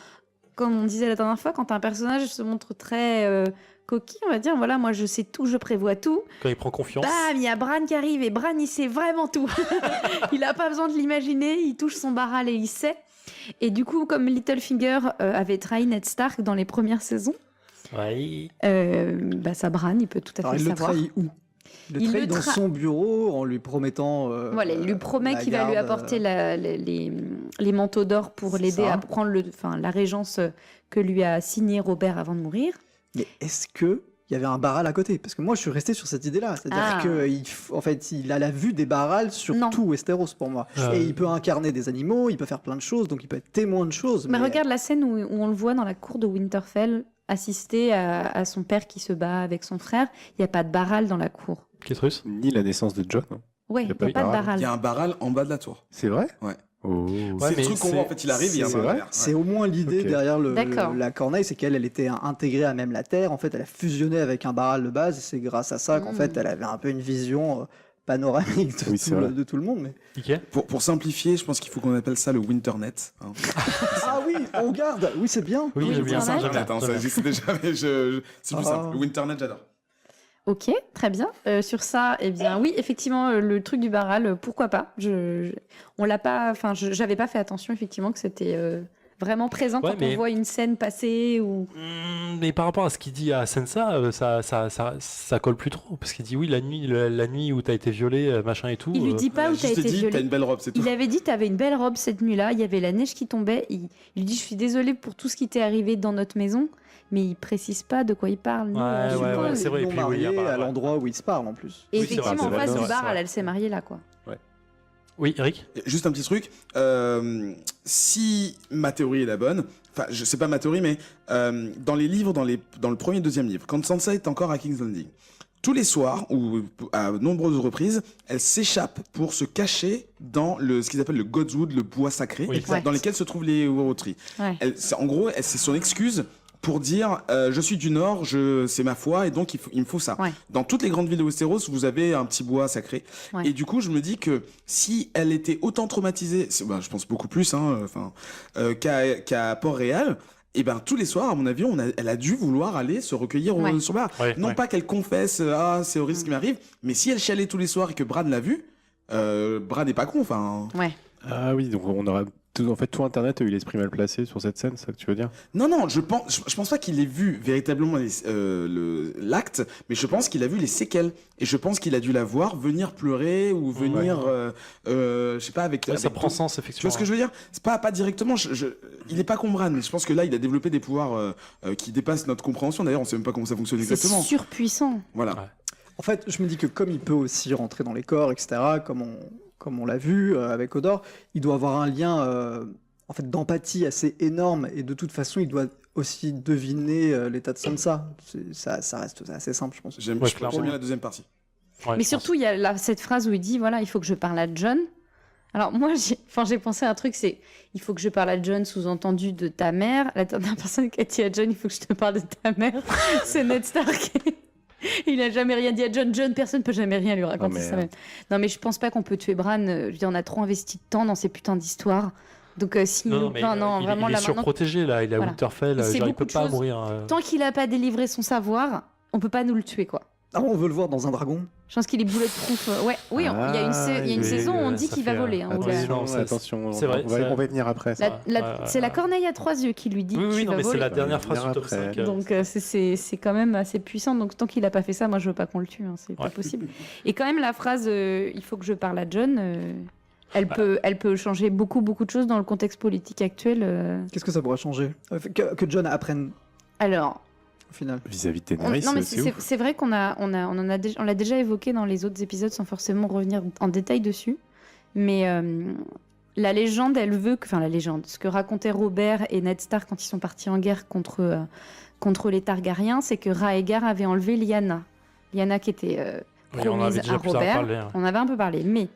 Speaker 5: comme on disait la dernière fois, quand un personnage se montre très coquille, on va dire, voilà, moi je sais tout, je prévois tout.
Speaker 4: Quand il prend confiance.
Speaker 5: Bam, il y a Bran qui arrive et Bran, il sait vraiment tout. Il n'a pas besoin de l'imaginer, il touche son barral et il sait. Et du coup, comme Littlefinger avait trahi Ned Stark dans les premières saisons,
Speaker 4: Ouais.
Speaker 5: ça Bran, il peut tout à fait
Speaker 1: Alors,
Speaker 5: le
Speaker 1: il le
Speaker 5: savoir.
Speaker 1: trahit où? Il le trahit dans son bureau en lui promettant.
Speaker 5: Voilà, il lui promet
Speaker 1: la
Speaker 5: qu'il va lui
Speaker 1: garde,
Speaker 5: apporter les manteaux d'or pour
Speaker 1: C'est
Speaker 5: l'aider
Speaker 1: ça.
Speaker 5: à prendre la régence que lui a signé Robert avant de mourir.
Speaker 1: Mais est-ce que il y avait un barral à côté? Parce que moi, je suis resté sur cette idée-là. C'est-à-dire qu'en fait, il a la vue des barrals sur
Speaker 5: Non.
Speaker 1: tout Westeros pour moi. Et il peut incarner des animaux, il peut faire plein de choses, donc il peut être témoin de choses.
Speaker 5: Mais regarde la scène où on le voit dans la cour de Winterfell assister à son père qui se bat avec son frère. Il n'y a pas de barral dans la cour.
Speaker 4: Ketrus.
Speaker 3: Ni la naissance de Jon. hein.
Speaker 5: Ouais, il n'y a pas de barral.
Speaker 2: Il y a un barral en bas de la tour.
Speaker 3: C'est vrai?
Speaker 2: Ouais.
Speaker 3: Oh.
Speaker 2: C'est le
Speaker 4: mais
Speaker 2: truc qu'on voit, en fait, il arrive, il y a un
Speaker 3: c'est
Speaker 2: barral.
Speaker 3: vrai
Speaker 1: C'est au moins l'idée
Speaker 3: Ok.
Speaker 1: derrière
Speaker 5: D'accord.
Speaker 1: la corneille, c'est qu'elle était intégrée à même la Terre. En fait, elle a fusionné avec un barral de base, et c'est grâce à ça qu'en fait, elle avait un peu une vision panoramique de,
Speaker 3: Oui, c'est
Speaker 1: tout,
Speaker 3: vrai.
Speaker 1: de tout le monde. Mais...
Speaker 4: Nickel.
Speaker 2: Pour simplifier, je pense qu'il faut qu'on appelle ça le Winternet. Hein.
Speaker 1: Ah oui, on garde. Oui, c'est bien.
Speaker 4: Oui, j'aime bien ça.
Speaker 5: Internet.
Speaker 4: j'aime bien,
Speaker 2: Attends,
Speaker 4: j'aime
Speaker 2: ça
Speaker 4: bien.
Speaker 2: existe déjà, mais c'est plus simple. Le Winternet, j'adore.
Speaker 5: Ok, très bien. Sur ça, eh bien, oui, effectivement, le truc du barral, pourquoi pas. On l'a pas. Enfin, j'avais pas fait attention effectivement que c'était vraiment présent
Speaker 4: Ouais,
Speaker 5: quand
Speaker 4: mais-
Speaker 5: on voit une scène passer ou.
Speaker 4: Mais par rapport à ce qu'il dit à Sansa, ça colle plus trop. Parce qu'il dit oui, la nuit où t'as été violée, machin et tout.
Speaker 5: Il lui dit pas où t'as
Speaker 2: Juste
Speaker 5: été
Speaker 2: dit, t'as
Speaker 5: violée.
Speaker 2: une belle robe, c'est tout.
Speaker 5: Il avait dit t'avais une belle robe cette nuit-là, il y avait la neige qui tombait. Il lui dit je suis désolée pour tout ce qui t'est arrivé dans notre maison, mais il précise pas de quoi il parle. Nous,
Speaker 4: Ouais,
Speaker 5: je
Speaker 4: ouais,
Speaker 5: suppose.
Speaker 4: ouais, c'est vrai.
Speaker 1: Ils
Speaker 4: Et
Speaker 1: l'ont
Speaker 4: puis, oui,
Speaker 1: marié
Speaker 4: bah,
Speaker 1: à
Speaker 4: ouais.
Speaker 1: l'endroit où ils se parlent en plus.
Speaker 5: Et
Speaker 4: Oui, c'est vrai,
Speaker 5: effectivement, en
Speaker 3: c'est
Speaker 5: face
Speaker 3: vrai,
Speaker 5: du
Speaker 3: c'est
Speaker 5: bar,
Speaker 4: vrai.
Speaker 5: elle s'est mariée là, quoi.
Speaker 4: Oui, Eric.
Speaker 2: Juste un petit truc. Si ma théorie est la bonne, enfin, je sais pas ma théorie, mais dans les livres, dans le premier et deuxième livre, quand Sansa est encore à King's Landing, tous les soirs, ou à nombreuses reprises, elle s'échappe pour se cacher dans ce qu'ils appellent le Godswood, le bois sacré,
Speaker 4: Oui.
Speaker 5: Ouais.
Speaker 2: dans lequel se trouvent les Waurothri.
Speaker 5: Ouais.
Speaker 2: En gros, c'est son excuse pour dire je suis du Nord, c'est ma foi, et donc il me faut ça.
Speaker 5: Ouais.
Speaker 2: Dans toutes les grandes villes de Westeros, vous avez un petit bois sacré.
Speaker 5: Ouais.
Speaker 2: Et du coup, je me dis que si elle était autant traumatisée, je pense beaucoup plus qu'à Port-Réal, et ben tous les soirs, à mon avis, elle a dû vouloir aller se recueillir
Speaker 5: Ouais.
Speaker 2: sur le bar.
Speaker 4: Ouais,
Speaker 2: Non
Speaker 4: ouais.
Speaker 2: pas qu'elle confesse c'est horrible ce qui m'arrive, mais si elle chialait tous les soirs et que Bran l'a vu, Bran n'est pas con, enfin.
Speaker 5: Ouais.
Speaker 3: Ah oui, donc on aura en fait tout Internet a eu l'esprit mal placé sur cette scène, c'est ça que tu veux dire?
Speaker 2: Non, je pense pas qu'il ait vu véritablement l'acte, mais je pense qu'il a vu les séquelles. Et je pense qu'il a dû la voir venir pleurer ou venir, je sais pas, avec.
Speaker 4: Ouais, ça
Speaker 2: avec
Speaker 4: prend
Speaker 2: tout-
Speaker 4: sens,
Speaker 2: Tu
Speaker 4: effectivement.
Speaker 2: vois ce que je veux dire? C'est pas directement. Il est pas con Bran, mais je pense que là, il a développé des pouvoirs qui dépassent notre compréhension. D'ailleurs, on sait même pas comment ça fonctionne
Speaker 5: C'est
Speaker 2: exactement.
Speaker 5: surpuissant.
Speaker 2: Voilà.
Speaker 4: Ouais.
Speaker 1: En fait, je me dis que comme il peut aussi rentrer dans les corps, etc., comme on l'a vu avec Hodor, il doit avoir un lien en fait, d'empathie assez énorme, et de toute façon, il doit aussi deviner l'état de Sansa. Ça reste assez simple, je pense.
Speaker 2: J'aime
Speaker 4: Ouais,
Speaker 2: j'aime
Speaker 4: clairement.
Speaker 2: bien la deuxième partie.
Speaker 4: Ouais,
Speaker 5: Mais
Speaker 4: je
Speaker 5: surtout, il y a cette phrase où il dit voilà, il faut que je parle à John. Alors moi, j'ai pensé à un truc, c'est il faut que je parle à John, sous-entendu de ta mère. La dernière personne qui a dit à John, il faut que je te parle de ta mère, c'est Ned Stark. Il a jamais rien dit à John. John, personne peut jamais rien lui raconter
Speaker 3: Non, mais,
Speaker 5: ça même. Non, mais je pense pas qu'on peut tuer Bran. Je veux dire, on a trop investi de temps dans ces putains d'histoires. Donc si
Speaker 4: Non,
Speaker 5: nous,
Speaker 4: non, mais
Speaker 5: non,
Speaker 4: il
Speaker 5: vraiment
Speaker 4: est
Speaker 5: là maintenant,
Speaker 4: surprotégé là, il est à
Speaker 5: Voilà.
Speaker 4: Winterfell,
Speaker 5: Il sait
Speaker 4: genre, il
Speaker 5: beaucoup
Speaker 4: peut
Speaker 5: de
Speaker 4: pas
Speaker 5: choses.
Speaker 4: mourir.
Speaker 5: tant qu'il a pas délivré son savoir, on peut pas nous le tuer, quoi.
Speaker 1: Ah, on veut le voir dans un dragon.
Speaker 5: Je pense qu'il est bulletproof. Ouais, oui, il y a une
Speaker 3: oui,
Speaker 5: saison où on dit
Speaker 4: ça
Speaker 5: qu'il va
Speaker 4: fait,
Speaker 5: voler. Hein, où la-
Speaker 4: attention. Non,
Speaker 3: Attention,
Speaker 4: c'est vrai,
Speaker 3: on va y venir après. Ça.
Speaker 5: c'est la corneille à 3 yeux qui lui dit
Speaker 4: Oui,
Speaker 5: tu
Speaker 4: oui, non,
Speaker 5: vas
Speaker 4: mais c'est
Speaker 5: voler.
Speaker 4: la dernière phrase
Speaker 3: Venir
Speaker 4: du top
Speaker 3: après.
Speaker 4: 5.
Speaker 5: Donc c'est quand même assez puissant. Donc tant qu'il a pas fait ça, moi je veux pas qu'on le tue. Hein, c'est pas
Speaker 4: Ouais.
Speaker 5: possible. Et quand même la phrase il faut que je parle à John. Elle peut changer beaucoup de choses dans le contexte politique actuel.
Speaker 1: Qu'est-ce que ça pourrait changer que John apprenne,
Speaker 5: Alors,
Speaker 1: au final.
Speaker 3: Vis-à-vis de
Speaker 5: non
Speaker 3: Daenerys,
Speaker 5: mais
Speaker 3: c'est ouf.
Speaker 5: c'est vrai qu'on l'a déjà évoqué dans les autres épisodes sans forcément revenir en détail dessus. Mais la légende, elle veut que, enfin la légende, ce que racontaient Robert et Ned Stark quand ils sont partis en guerre contre les Targaryens, c'est que Rhaegar avait enlevé Lyanna. Lyanna qui était
Speaker 4: Oui, on
Speaker 5: promise
Speaker 4: avait déjà
Speaker 5: à
Speaker 4: plus à
Speaker 5: Robert.
Speaker 4: parler. Hein.
Speaker 5: On avait un peu parlé, mais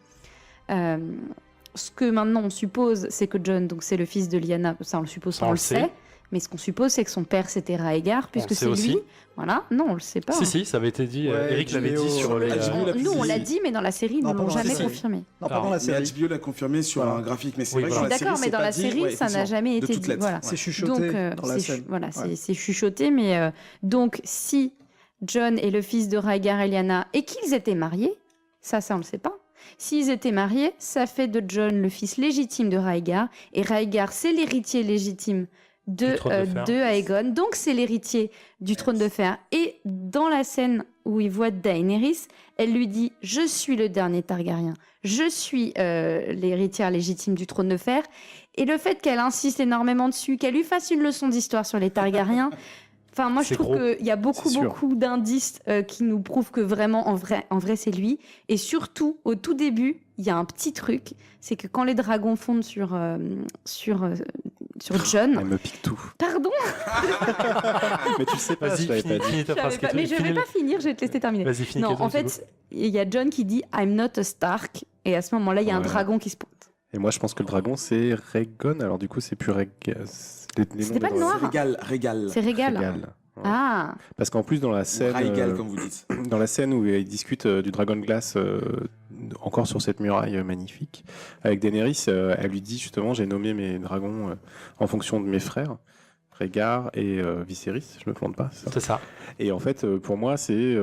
Speaker 5: ce que maintenant on suppose, c'est que Jon, donc c'est le fils de Lyanna, ça on le suppose,
Speaker 4: Ça,
Speaker 5: on
Speaker 4: on
Speaker 5: le
Speaker 4: le sait.
Speaker 5: sait. Mais ce qu'on suppose, c'est que son père c'était Rhaegar, puisque
Speaker 4: le sait
Speaker 5: c'est
Speaker 4: aussi.
Speaker 5: lui. Voilà, non, on le sait pas.
Speaker 4: Si,
Speaker 5: hein.
Speaker 4: si, ça avait été dit.
Speaker 1: Ouais,
Speaker 4: Eric l'avait
Speaker 1: HBO,
Speaker 4: dit sur les.
Speaker 2: HBO l'a
Speaker 5: Nous, on
Speaker 2: dit.
Speaker 5: l'a dit, mais dans la série, ils
Speaker 1: Non,
Speaker 5: ne
Speaker 1: pas
Speaker 5: l'ont
Speaker 1: dans la
Speaker 5: jamais
Speaker 2: série.
Speaker 5: confirmé.
Speaker 1: Non, pas
Speaker 4: Alors,
Speaker 1: dans la
Speaker 2: Mais
Speaker 1: série.
Speaker 2: HBO l'a confirmé sur
Speaker 4: Voilà.
Speaker 2: un graphique, mais c'est
Speaker 4: Oui,
Speaker 2: vrai que
Speaker 4: voilà.
Speaker 2: dans la
Speaker 5: D'accord,
Speaker 2: série,
Speaker 5: mais
Speaker 2: c'est
Speaker 5: dans
Speaker 2: pas
Speaker 5: la
Speaker 2: dit,
Speaker 5: série,
Speaker 2: ouais,
Speaker 5: ça n'a
Speaker 2: effectivement.
Speaker 5: jamais
Speaker 2: De
Speaker 5: été
Speaker 2: toutes
Speaker 5: dit.
Speaker 2: lettres.
Speaker 5: Voilà.
Speaker 2: Ouais.
Speaker 1: C'est chuchoté
Speaker 5: Donc,
Speaker 1: dans la scène.
Speaker 5: voilà,
Speaker 1: Ouais.
Speaker 5: c'est chuchoté, mais donc si Jon est le fils de Rhaegar et Lyanna et qu'ils étaient mariés, ça on le sait pas. S'ils étaient mariés, ça fait de Jon le fils légitime de Rhaegar, et Rhaegar c'est l'héritier légitime
Speaker 4: Du trône de fer.
Speaker 5: de Aegon, donc c'est l'héritier du trône de fer. Et dans la scène où il voit Daenerys, elle lui dit « Je suis le dernier Targaryen, je suis l'héritière légitime du trône de fer ». Et le fait qu'elle insiste énormément dessus, qu'elle lui fasse une leçon d'histoire sur les Targaryens, enfin moi je
Speaker 4: C'est
Speaker 5: trouve
Speaker 4: gros.
Speaker 5: qu'il y a
Speaker 3: C'est sûr.
Speaker 5: beaucoup d'indices qui nous prouvent que vraiment en vrai c'est lui. Et surtout au tout début, il y a un petit truc, c'est que quand les dragons fondent sur Jon,
Speaker 3: Elle me pique tout.
Speaker 5: pardon,
Speaker 3: Mais tu le sais pas,
Speaker 4: Vas-y,
Speaker 3: je l'avais pas dit.
Speaker 4: finis ta
Speaker 5: je
Speaker 4: phrase.
Speaker 5: savais pas, mais je vais pas finir, je vais te laisser terminer.
Speaker 4: Vas-y, finis.
Speaker 5: Non,
Speaker 4: Keto,
Speaker 5: en
Speaker 4: c'est
Speaker 5: fait, il y a Jon qui dit I'm not a Stark, et à ce moment-là, il y a un
Speaker 3: Ouais.
Speaker 5: dragon qui se pointe.
Speaker 3: Et moi, je pense que le dragon, c'est Rhaegon. Alors, du coup, c'est plus Rhaegon.
Speaker 5: C'était pas le noir.
Speaker 2: Régal.
Speaker 5: C'est Régal.
Speaker 3: Régal. Ouais.
Speaker 5: Ah,
Speaker 3: Parce qu'en plus, dans la scène,
Speaker 2: Régal, comme vous dites.
Speaker 3: dans la scène où ils discutent du Dragon Glass, encore sur cette muraille magnifique, avec Daenerys, elle lui dit justement, j'ai nommé mes dragons en fonction de mes frères, Rhaegar et Viserys, je me plante pas. c'est ça.
Speaker 4: C'est ça.
Speaker 3: Et en fait, pour moi, c'est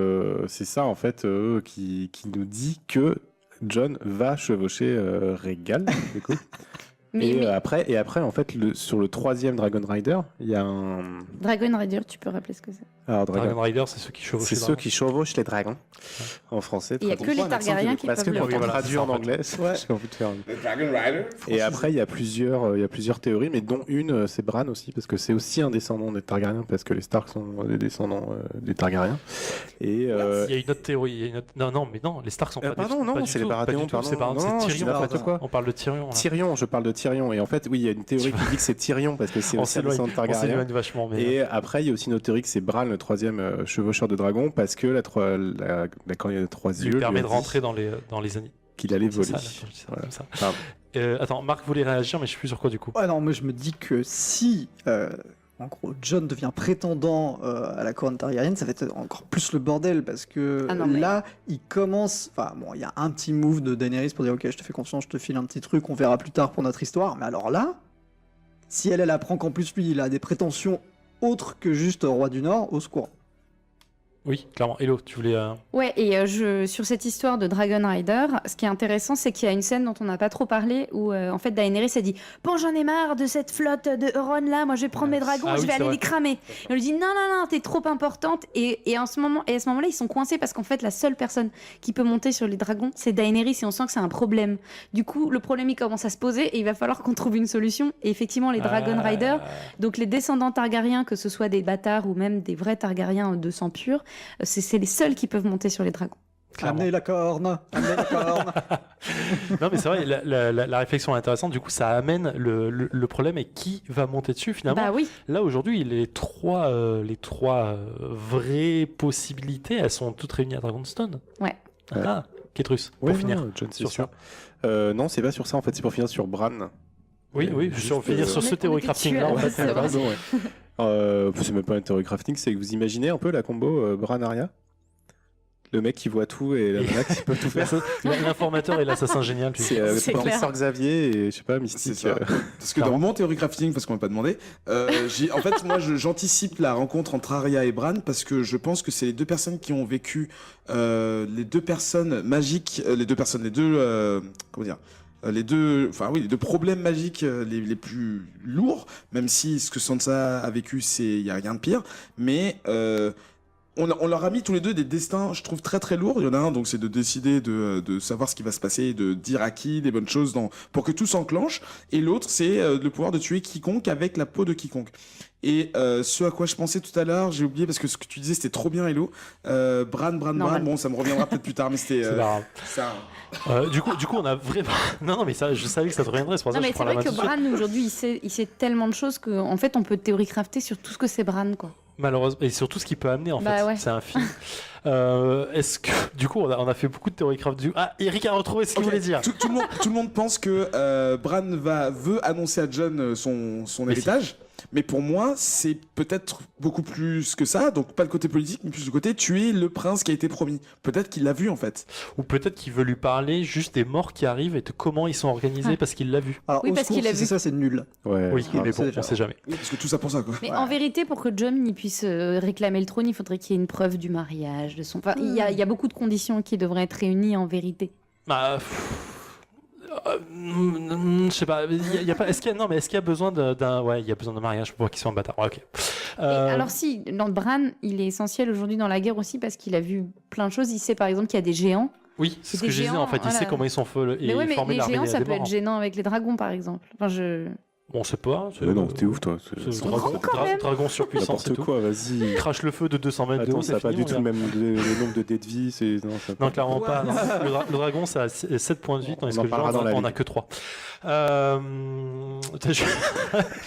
Speaker 3: ça en fait qui nous dit que Jon va chevaucher Rhaegal, du coup. Et après, en fait, sur le 3e Dragon Rider, il y a un.
Speaker 5: Dragon Rider, tu peux rappeler ce que c'est?
Speaker 3: Alors,
Speaker 4: Dragon Rider, c'est ceux qui chevauchent.
Speaker 3: C'est ceux qui chevauchent les dragons. En français.
Speaker 5: Il n'y a que les Targaryens qui
Speaker 3: parce
Speaker 5: peuvent
Speaker 3: que
Speaker 5: le
Speaker 3: quand on
Speaker 5: faire.
Speaker 3: traduit en anglais, j'ai envie de faire.
Speaker 2: Le Dragon Rider.
Speaker 3: Et après, il y a plusieurs théories, mais dont une, c'est Bran aussi, parce que c'est aussi un descendant des Targaryens, parce que les Stark sont des descendants des Targaryens. Et
Speaker 4: Il y a une autre théorie. Non, mais non, les Stark sont pas
Speaker 3: pardon, non, c'est les Baratheons, pardon.
Speaker 4: C'est Tyrion.
Speaker 3: N'importe quoi.
Speaker 4: On parle de Tyrion.
Speaker 3: Tyrion, je parle de Tyrion. Et en fait, oui, il y a une théorie qui dit que c'est Tyrion, parce que c'est aussi un descendant de
Speaker 4: On
Speaker 3: Targaryen.
Speaker 4: s'éloigne vachement. Mais...
Speaker 3: Et après, il y a aussi une autre théorie que c'est Bran, le 3e chevaucheur de dragon, parce que quand il y a 3 yeux,
Speaker 4: lui permet de
Speaker 3: a dit
Speaker 4: rentrer dans les années.
Speaker 3: qu'il allait voler.
Speaker 4: Voilà. Comme ça.
Speaker 3: Pardon.
Speaker 4: Attends, Marc voulait réagir, mais je suis plus sur quoi du coup.
Speaker 1: Ouais, non, moi je me dis que si, en gros, Jon devient prétendant à la couronne Targaryenne, ça va être encore plus le bordel parce que là, il commence. Enfin, bon, il y a un petit move de Daenerys pour dire ok, je te fais confiance, je te file un petit truc, on verra plus tard pour notre histoire. Mais alors là, si elle apprend qu'en plus lui, il a des prétentions autres que juste roi du Nord, au secours.
Speaker 4: Oui, clairement. Hello, tu voulais.
Speaker 5: Ouais, et sur cette histoire de Dragon Rider, ce qui est intéressant, c'est qu'il y a une scène dont on n'a pas trop parlé où en fait Daenerys a dit bon, j'en ai marre de cette flotte de Euron là, moi je vais prendre mes dragons, je vais aller les cramer. Et on lui dit non, t'es trop importante. Et à ce moment-là, ils sont coincés parce qu'en fait, la seule personne qui peut monter sur les dragons, c'est Daenerys et on sent que c'est un problème. Du coup, le problème il commence à se poser et il va falloir qu'on trouve une solution. Et effectivement, les Dragon Rider, donc les descendants Targaryens, que ce soit des bâtards ou même des vrais Targaryens de sang pur, c'est les seuls qui peuvent monter sur les dragons.
Speaker 1: Amenez la corne.
Speaker 4: Non mais c'est vrai, la réflexion est intéressante. Du coup, ça amène le problème est qui va monter dessus finalement.
Speaker 5: Bah oui.
Speaker 4: Là aujourd'hui, les trois vraies possibilités, elles sont toutes réunies à Dragonstone.
Speaker 5: Ouais.
Speaker 4: Ketrus, pour finir.
Speaker 3: Non, John,
Speaker 4: sur
Speaker 3: sûr. Non, c'est pas sur ça en fait, c'est pour finir sur Bran.
Speaker 4: Oui, sur finir sur ce theory crafting là en fait.
Speaker 3: C'est même pas un theory crafting, c'est que vous imaginez un peu la combo Bran-Arya. Le mec qui voit tout et la nana qui peut tout faire.
Speaker 4: L'informateur et l'assassin génial.
Speaker 3: C'est le professeur Xavier et je sais pas, Mystique.
Speaker 2: Parce que dans mon théorie crafting, parce qu'on m'a pas demandé, en fait, moi j'anticipe la rencontre entre Arya et Bran parce que je pense que c'est les deux personnes qui ont vécu, les deux personnes magiques, les deux problèmes magiques les plus lourds, même si ce que Sansa a vécu, il y a rien de pire, mais on leur a mis tous les deux des destins, je trouve, très très lourds. Il y en a un, donc c'est de décider de savoir ce qui va se passer, de dire à qui les bonnes choses pour que tout s'enclenche. Et l'autre, c'est le pouvoir de tuer quiconque avec la peau de quiconque. Et ce à quoi je pensais tout à l'heure, j'ai oublié parce que ce que tu disais c'était trop bien, Hello. Bran, bon ça me reviendra peut-être plus tard, mais c'était ça.
Speaker 4: Du coup, on a vraiment. Non, mais ça, je savais que ça te reviendrait. C'est pour ça que je prends la main
Speaker 5: c'est vrai que Bran aujourd'hui, il sait tellement de choses qu'en fait, on peut théorie crafter sur tout ce que c'est Bran, quoi.
Speaker 4: Malheureusement, et sur tout ce qu'il peut amener en fait.
Speaker 5: Ouais.
Speaker 4: C'est un film. Est-ce que du coup, on a fait beaucoup de théorie craft. Eric a retrouvé ce qu'il voulait dire.
Speaker 2: Tout le monde pense que Bran veut annoncer à Jon son héritage. Mais pour moi, c'est peut-être beaucoup plus que ça, donc pas le côté politique, mais plus le côté tuer le prince qui a été promis. Peut-être qu'il l'a vu en fait.
Speaker 4: Ou peut-être qu'il veut lui parler juste des morts qui arrivent et de comment ils sont organisés parce qu'il l'a vu.
Speaker 1: Alors,
Speaker 5: oui, parce qu'il a vu.
Speaker 1: C'est ça, c'est nul.
Speaker 3: Ouais,
Speaker 4: oui, mais bon, on sait jamais.
Speaker 2: Oui, parce que tout ça pour ça quoi.
Speaker 5: Mais en vérité, pour que Jon puisse réclamer le trône, il faudrait qu'il y ait une preuve du mariage, de son. Enfin, il y a beaucoup de conditions qui devraient être réunies en vérité.
Speaker 4: Je sais pas, est-ce qu'il y a besoin d'un. Ouais, il y a besoin d'un mariage pour qu'il soit un bâtard. Ouais, ok.
Speaker 5: Alors, si, Bran, il est essentiel aujourd'hui dans la guerre aussi parce qu'il a vu plein de choses. Il sait par exemple qu'il y a des géants.
Speaker 4: Oui, c'est ce que je disais en fait. Il sait comment ils sont feux.
Speaker 5: Mais oui, mais les géants, ça peut être gênant avec les dragons par exemple.
Speaker 4: Bon, on sait pas.
Speaker 3: Non, t'es ouf, toi.
Speaker 4: Dragon surpuissant, c'est tout.
Speaker 3: Quoi, vas-y.
Speaker 4: Crache le feu de 200 mètres de haut.
Speaker 3: Ça n'a pas du tout le même nombre de dés de vie.
Speaker 4: Non, clairement pas. Non. Le dragon, ça a 7 points de vie, tandis que le géant, on n'a que 3.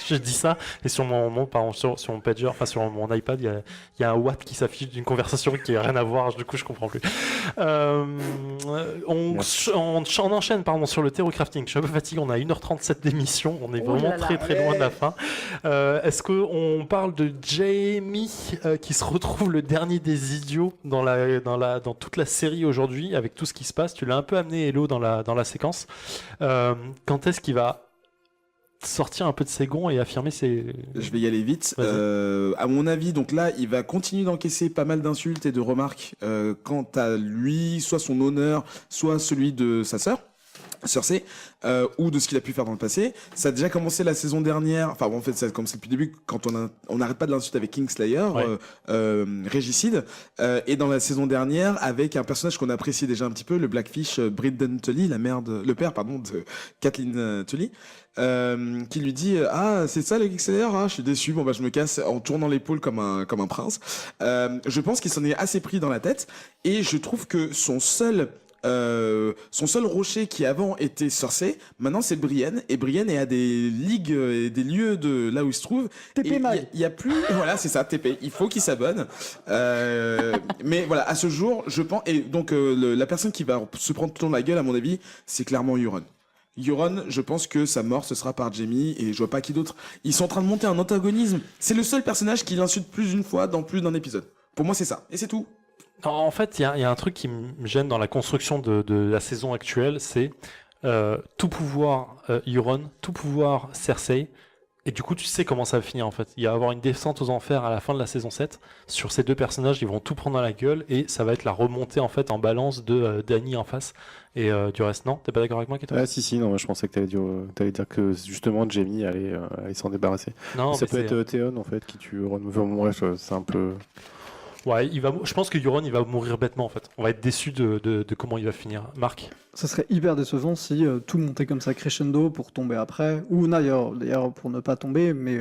Speaker 4: Je dis ça, et sur mon pager, enfin sur mon iPad, il y a un watt qui s'affiche d'une conversation qui n'a rien à voir, du coup je comprends plus. On enchaîne sur le theory crafting. Je suis un peu fatigué, on a 1h37 d'émission, on est vraiment très loin de la fin. Est-ce qu'on parle de Jaime qui se retrouve le dernier des idiots dans toute la série aujourd'hui, avec tout ce qui se passe? Tu l'as un peu amené, Hello, dans la séquence. Quand est-ce qu'il va sortir un peu de ses gonds et affirmer ses...
Speaker 2: Je vais y aller vite. À mon avis, donc là, il va continuer d'encaisser pas mal d'insultes et de remarques quant à lui, soit son honneur, soit celui de sa sœur. Cersei, ou de ce qu'il a pu faire dans le passé. Ça a déjà commencé la saison dernière, enfin bon, en fait ça a commencé depuis le début quand on n'arrête pas de l'insulter avec Kingslayer, Régicide, et dans la saison dernière avec un personnage qu'on appréciait déjà un petit peu, le Blackfish, Brynden Tully, le père de Kathleen Tully, qui lui dit ah c'est ça le Kingslayer, ah je suis déçu, bon bah je me casse en tournant l'épaule comme un prince. Je pense qu'il s'en est assez pris dans la tête et je trouve que son seul rocher qui avant était Cersei, maintenant c'est Brienne, et Brienne est à des ligues et des lieux de là où il se trouve.
Speaker 1: TP Mag.
Speaker 2: Il y a plus, voilà c'est ça, TP. Il faut qu'il s'abonne. Mais voilà, à ce jour, je pense, et donc la personne qui va se prendre tout dans la gueule, à mon avis, c'est clairement Euron. Euron, je pense que sa mort ce sera par Jaime et je vois pas qui d'autre. Ils sont en train de monter un antagonisme. C'est le seul personnage qui l'insulte plus d'une fois dans plus d'un épisode. Pour moi c'est ça, et c'est tout.
Speaker 4: Non, en fait, il y a un truc qui me gêne dans la construction de la saison actuelle, c'est tout pouvoir Euron, tout pouvoir Cersei, et du coup tu sais comment ça va finir en fait. Il va y avoir une descente aux enfers à la fin de la saison 7, sur ces deux personnages, ils vont tout prendre à la gueule, et ça va être la remontée en fait en balance de Dany en face, et du reste non. T'es pas d'accord avec moi, Keto ?
Speaker 3: Ah si, non, je pensais que t'allais dire que justement Jaime allait s'en débarrasser.
Speaker 4: Non,
Speaker 3: ça
Speaker 4: mais
Speaker 3: peut être Théon en fait qui tue Euron. Enfin, bon, c'est un peu...
Speaker 4: Ouais, je pense que Euron il va mourir bêtement en fait. On va être déçu de comment il va finir. Marc ?
Speaker 1: Ça serait hyper décevant si tout montait comme ça crescendo pour tomber après, ou d'ailleurs pour ne pas tomber, mais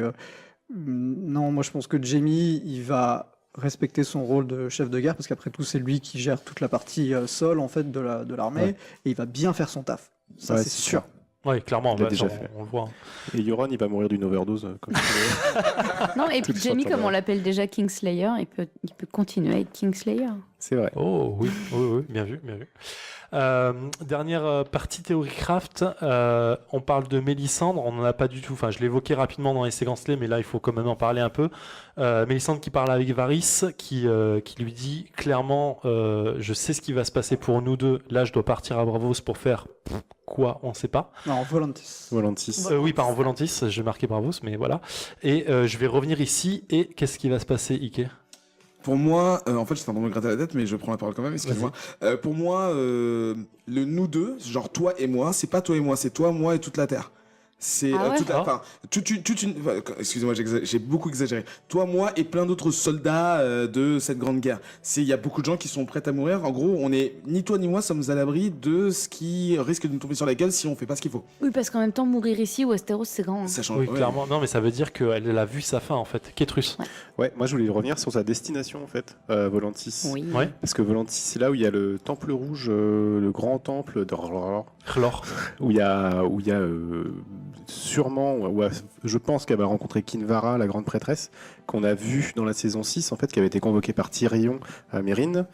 Speaker 1: non, moi je pense que Jaime, il va respecter son rôle de chef de guerre, parce qu'après tout c'est lui qui gère toute la partie sol en fait de l'armée,
Speaker 3: Ouais.
Speaker 1: Et il va bien faire son taf, ça
Speaker 3: Ouais,
Speaker 1: c'est
Speaker 3: c'est
Speaker 1: sûr.
Speaker 4: Ouais, clairement,
Speaker 3: Il l'a déjà fait.
Speaker 4: on le voit.
Speaker 3: Et Euron, il va mourir d'une overdose. Comme
Speaker 5: Non, et puis
Speaker 3: Tout
Speaker 5: Jaime,
Speaker 3: sorte,
Speaker 5: comme
Speaker 3: ouais.
Speaker 5: on l'appelle déjà Kingslayer, il peut continuer à être Kingslayer.
Speaker 3: C'est vrai.
Speaker 4: Oh oui, bien vu, bien vu. Dernière partie théorie craft, on parle de Mélisandre, on n'en a pas du tout, enfin je l'évoquais rapidement dans les séquences clés, mais là il faut quand même en parler un peu. Mélisandre qui parle avec Varys, qui lui dit clairement je sais ce qui va se passer pour nous deux, là je dois partir à Braavos pour faire quoi, on sait pas.
Speaker 1: Non, Volantis.
Speaker 4: Oui, pas en Volantis, j'ai marqué Braavos, mais voilà. Et je vais revenir ici, et qu'est-ce qui va se passer, Ike ?
Speaker 2: Pour moi, en fait, j'étais en train de me gratter la tête, mais je prends la parole quand même, excuse-moi. Pour moi, le nous deux, genre toi et moi, c'est pas toi et moi, c'est toi, moi et toute la Terre. C'est
Speaker 5: Ah ouais.
Speaker 2: toute une. Excusez-moi, j'ai beaucoup exagéré. Toi, moi et plein d'autres soldats de cette grande guerre. Il y a beaucoup de gens qui sont prêts à mourir. En gros, on est ni toi ni moi sommes à l'abri de ce qui risque de nous tomber sur la gueule si on fait pas ce qu'il faut.
Speaker 5: Oui, parce qu'en même temps, mourir ici, Westeros, c'est grand. hein.
Speaker 2: Ça change.
Speaker 4: Oui,
Speaker 2: ouais.
Speaker 4: clairement. Non, mais ça veut dire qu'elle a vu sa fin en fait. Kétrus.
Speaker 3: Ouais, moi je voulais revenir sur sa destination en fait, Volantis.
Speaker 5: Oui.
Speaker 4: Ouais.
Speaker 3: Parce que Volantis, c'est là où il y a le temple rouge, le grand temple de
Speaker 4: Chlore.
Speaker 3: où il y a sûrement, je pense qu'elle va rencontrer Kinvara, la grande prêtresse, qu'on a vue dans la saison 6, en fait, qui avait été convoquée par Tyrion à Mérine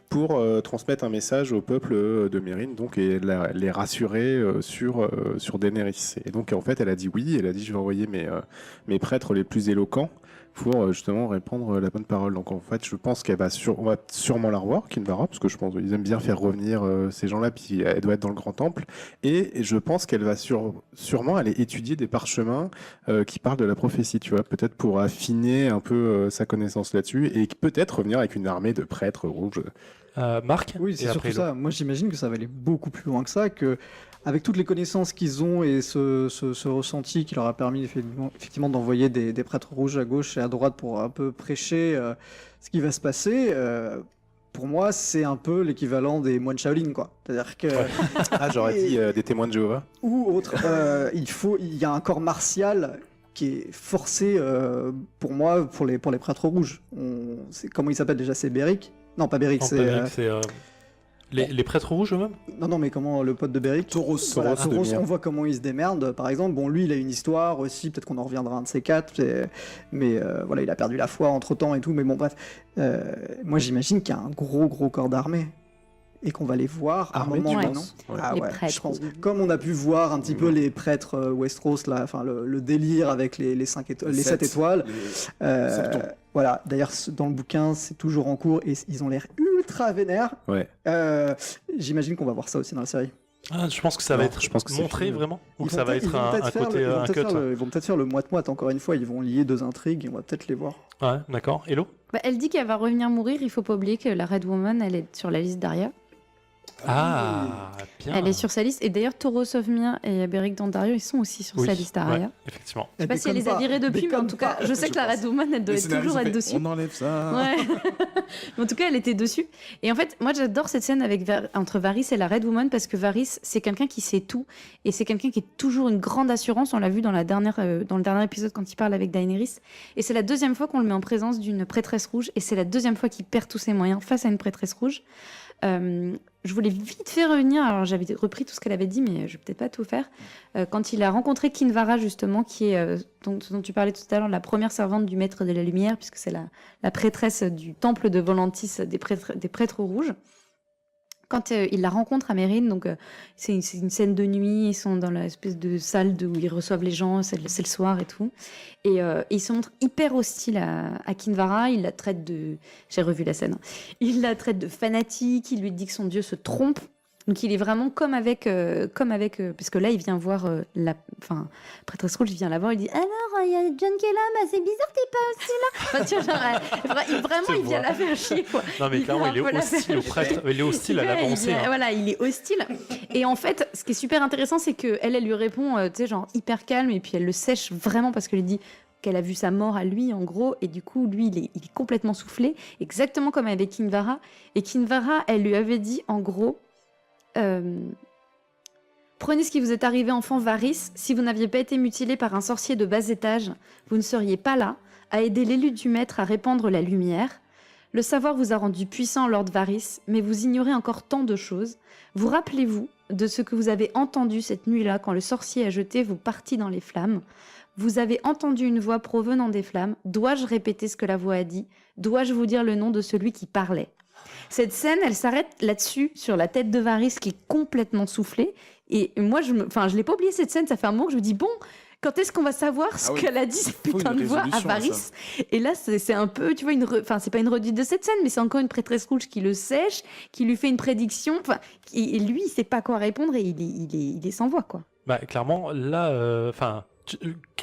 Speaker 3: pour transmettre un message au peuple de Mérine, donc, et les rassurer sur Daenerys. Et donc, en fait, elle a dit oui, elle a dit je vais envoyer mes prêtres les plus éloquents pour justement répandre la bonne parole. Donc en fait, je pense on va sûrement la revoir, Kinvara, parce que je pense qu'ils aiment bien faire revenir ces gens-là, puis elle doit être dans le grand temple. Et je pense qu'elle va sûrement aller étudier des parchemins qui parlent de la prophétie, tu vois, peut-être pour affiner un peu sa connaissance là-dessus, et peut-être revenir avec une armée de prêtres rouges.
Speaker 4: Marc ?
Speaker 1: Oui, c'est
Speaker 4: Et
Speaker 1: surtout
Speaker 4: après,
Speaker 1: ça. Moi, j'imagine que ça va aller beaucoup plus loin que ça, que avec toutes les connaissances qu'ils ont et ce ressenti qui leur a permis effectivement d'envoyer des prêtres rouges à gauche et à droite pour un peu prêcher ce qui va se passer. Pour moi, c'est un peu l'équivalent des moines Shaolin, quoi. C'est-à-dire que
Speaker 3: Ah, j'aurais dit des témoins de Jéhovah.
Speaker 1: ou autre, il y a un corps martial qui est forcé pour moi pour les prêtres rouges. Comment il s'appelle déjà? C'est Beric? Non, pas Beric,
Speaker 4: Non,
Speaker 1: c'est
Speaker 4: Beric, c'est les prêtres rouges eux-mêmes ?
Speaker 1: non, mais comment le pote de Beric?
Speaker 2: Tauros.
Speaker 1: Voilà,
Speaker 3: Tauros de
Speaker 1: Tauros,
Speaker 3: Myre.
Speaker 1: on voit comment il se démerde. Par exemple, bon, lui, il a une histoire aussi. Peut-être qu'on en reviendra un de ces quatre. Mais voilà, il a perdu la foi entre temps et tout. Mais bon, bref. Moi, j'imagine qu'il y a un gros corps d'armée et qu'on va les voir à un
Speaker 3: Armée,
Speaker 1: moment
Speaker 5: tu
Speaker 1: donné.
Speaker 3: penses ? Ouais.
Speaker 1: Ah
Speaker 5: Les
Speaker 1: ouais,
Speaker 5: prêtres.
Speaker 1: je pense. Comme on a pu voir un petit peu les prêtres Westeros, là, enfin le délire avec les 7 étoiles.
Speaker 2: Septons.
Speaker 1: Voilà. D'ailleurs, dans le bouquin, c'est toujours en cours et ils ont l'air ultra vénères.
Speaker 3: Ouais.
Speaker 1: J'imagine qu'on va voir ça aussi dans la série.
Speaker 4: Ah, je pense que ça va
Speaker 3: Non,
Speaker 4: être
Speaker 3: je pense que c'est
Speaker 4: montré
Speaker 3: fini.
Speaker 4: vraiment. Ou
Speaker 1: Ils
Speaker 4: ça
Speaker 1: vont
Speaker 4: va
Speaker 1: peut-être-
Speaker 4: être
Speaker 1: ils vont
Speaker 4: un
Speaker 1: peut-être faire
Speaker 4: côté
Speaker 1: le- ils vont
Speaker 4: un
Speaker 1: peut-être
Speaker 4: cut.
Speaker 1: faire le- Ils vont peut-être faire le moite-moite encore une fois. Ils vont lier deux intrigues et on va peut-être les voir.
Speaker 4: Ouais, d'accord. Hello ?
Speaker 5: Bah, elle dit qu'elle va revenir mourir. Il faut pas oublier que la Red Woman, elle est sur la liste d'Arya.
Speaker 4: Ah, bien.
Speaker 5: Elle est sur sa liste. Et d'ailleurs, Toros of Myr et Beric Dondarrion, ils sont aussi sur
Speaker 4: Oui,
Speaker 5: sa liste Araya.
Speaker 4: ouais, effectivement.
Speaker 5: Je sais pas si elle les a virés depuis, mais en tout cas, je sais que la Red Woman, elle doit toujours être dessus.
Speaker 2: On enlève ça.
Speaker 5: Ouais. Mais en tout cas, elle était dessus. Et en fait, moi, j'adore cette scène entre Varys et la Red Woman parce que Varys, c'est quelqu'un qui sait tout et c'est quelqu'un qui est toujours une grande assurance. On l'a vu dans le dernier épisode quand il parle avec Daenerys. Et c'est la deuxième fois qu'on le met en présence d'une prêtresse rouge et c'est la deuxième fois qu'il perd tous ses moyens face à une prêtresse rouge. Je voulais vite faire revenir, alors j'avais repris tout ce qu'elle avait dit, mais je vais peut-être pas tout faire. Quand il a rencontré Kinvara, justement, qui est, dont tu parlais tout à l'heure, la première servante du Maître de la Lumière, puisque c'est la prêtresse du temple de Volantis des prêtres rouges. Quand il la rencontre à Meereen, donc c'est une scène de nuit, ils sont dans l'espèce de salle où ils reçoivent les gens, c'est le soir et tout. Et il se montre hyper hostile à Kinvara, il la traite de... J'ai revu la scène. Il la traite de fanatique, il lui dit que son dieu se trompe. Donc il est vraiment comme avec parce que là il vient voir prêtresse rouge, il vient la voir, il dit alors il y a John qui est là, bah c'est bizarre que t'es pas aussi là. Enfin, tu vois, genre, vraiment il vient la faire chier quoi.
Speaker 4: Non mais clairement il est hostile au prêtre, il est hostile à l'avancée.
Speaker 5: Voilà, il est hostile. Et en fait, ce qui est super intéressant, c'est que elle lui répond, tu sais, genre hyper calme, et puis elle le sèche vraiment parce qu'elle lui dit qu'elle a vu sa mort à lui, en gros, et du coup, lui, il est complètement soufflé, exactement comme avec Kinvara. Et Kinvara, elle lui avait dit, en gros, prenez ce qui vous est arrivé enfant Varys, si vous n'aviez pas été mutilé par un sorcier de bas étage, vous ne seriez pas là, à aider l'élu du maître à répandre la lumière. Le savoir vous a rendu puissant, Lord Varys, mais vous ignorez encore tant de choses. Vous rappelez-vous de ce que vous avez entendu cette nuit-là quand le sorcier a jeté vos parties dans les flammes. Vous avez entendu une voix provenant des flammes. Dois-je répéter ce que la voix a dit? Dois-je vous dire le nom de celui qui parlait? Cette scène, elle s'arrête là-dessus, sur la tête de Varys qui est complètement soufflée. Et moi, je l'ai pas oublié cette scène, ça fait un moment que je me dis, bon, quand est-ce qu'on va savoir ce qu'elle a dit, cette putain de voix à Varys? Et là, c'est un peu, tu vois, c'est pas une redite de cette scène, mais c'est encore une prêtresse rouge qui le sèche, qui lui fait une prédiction. Et lui, il sait pas quoi répondre et il est sans voix, quoi.
Speaker 4: Bah, clairement, là,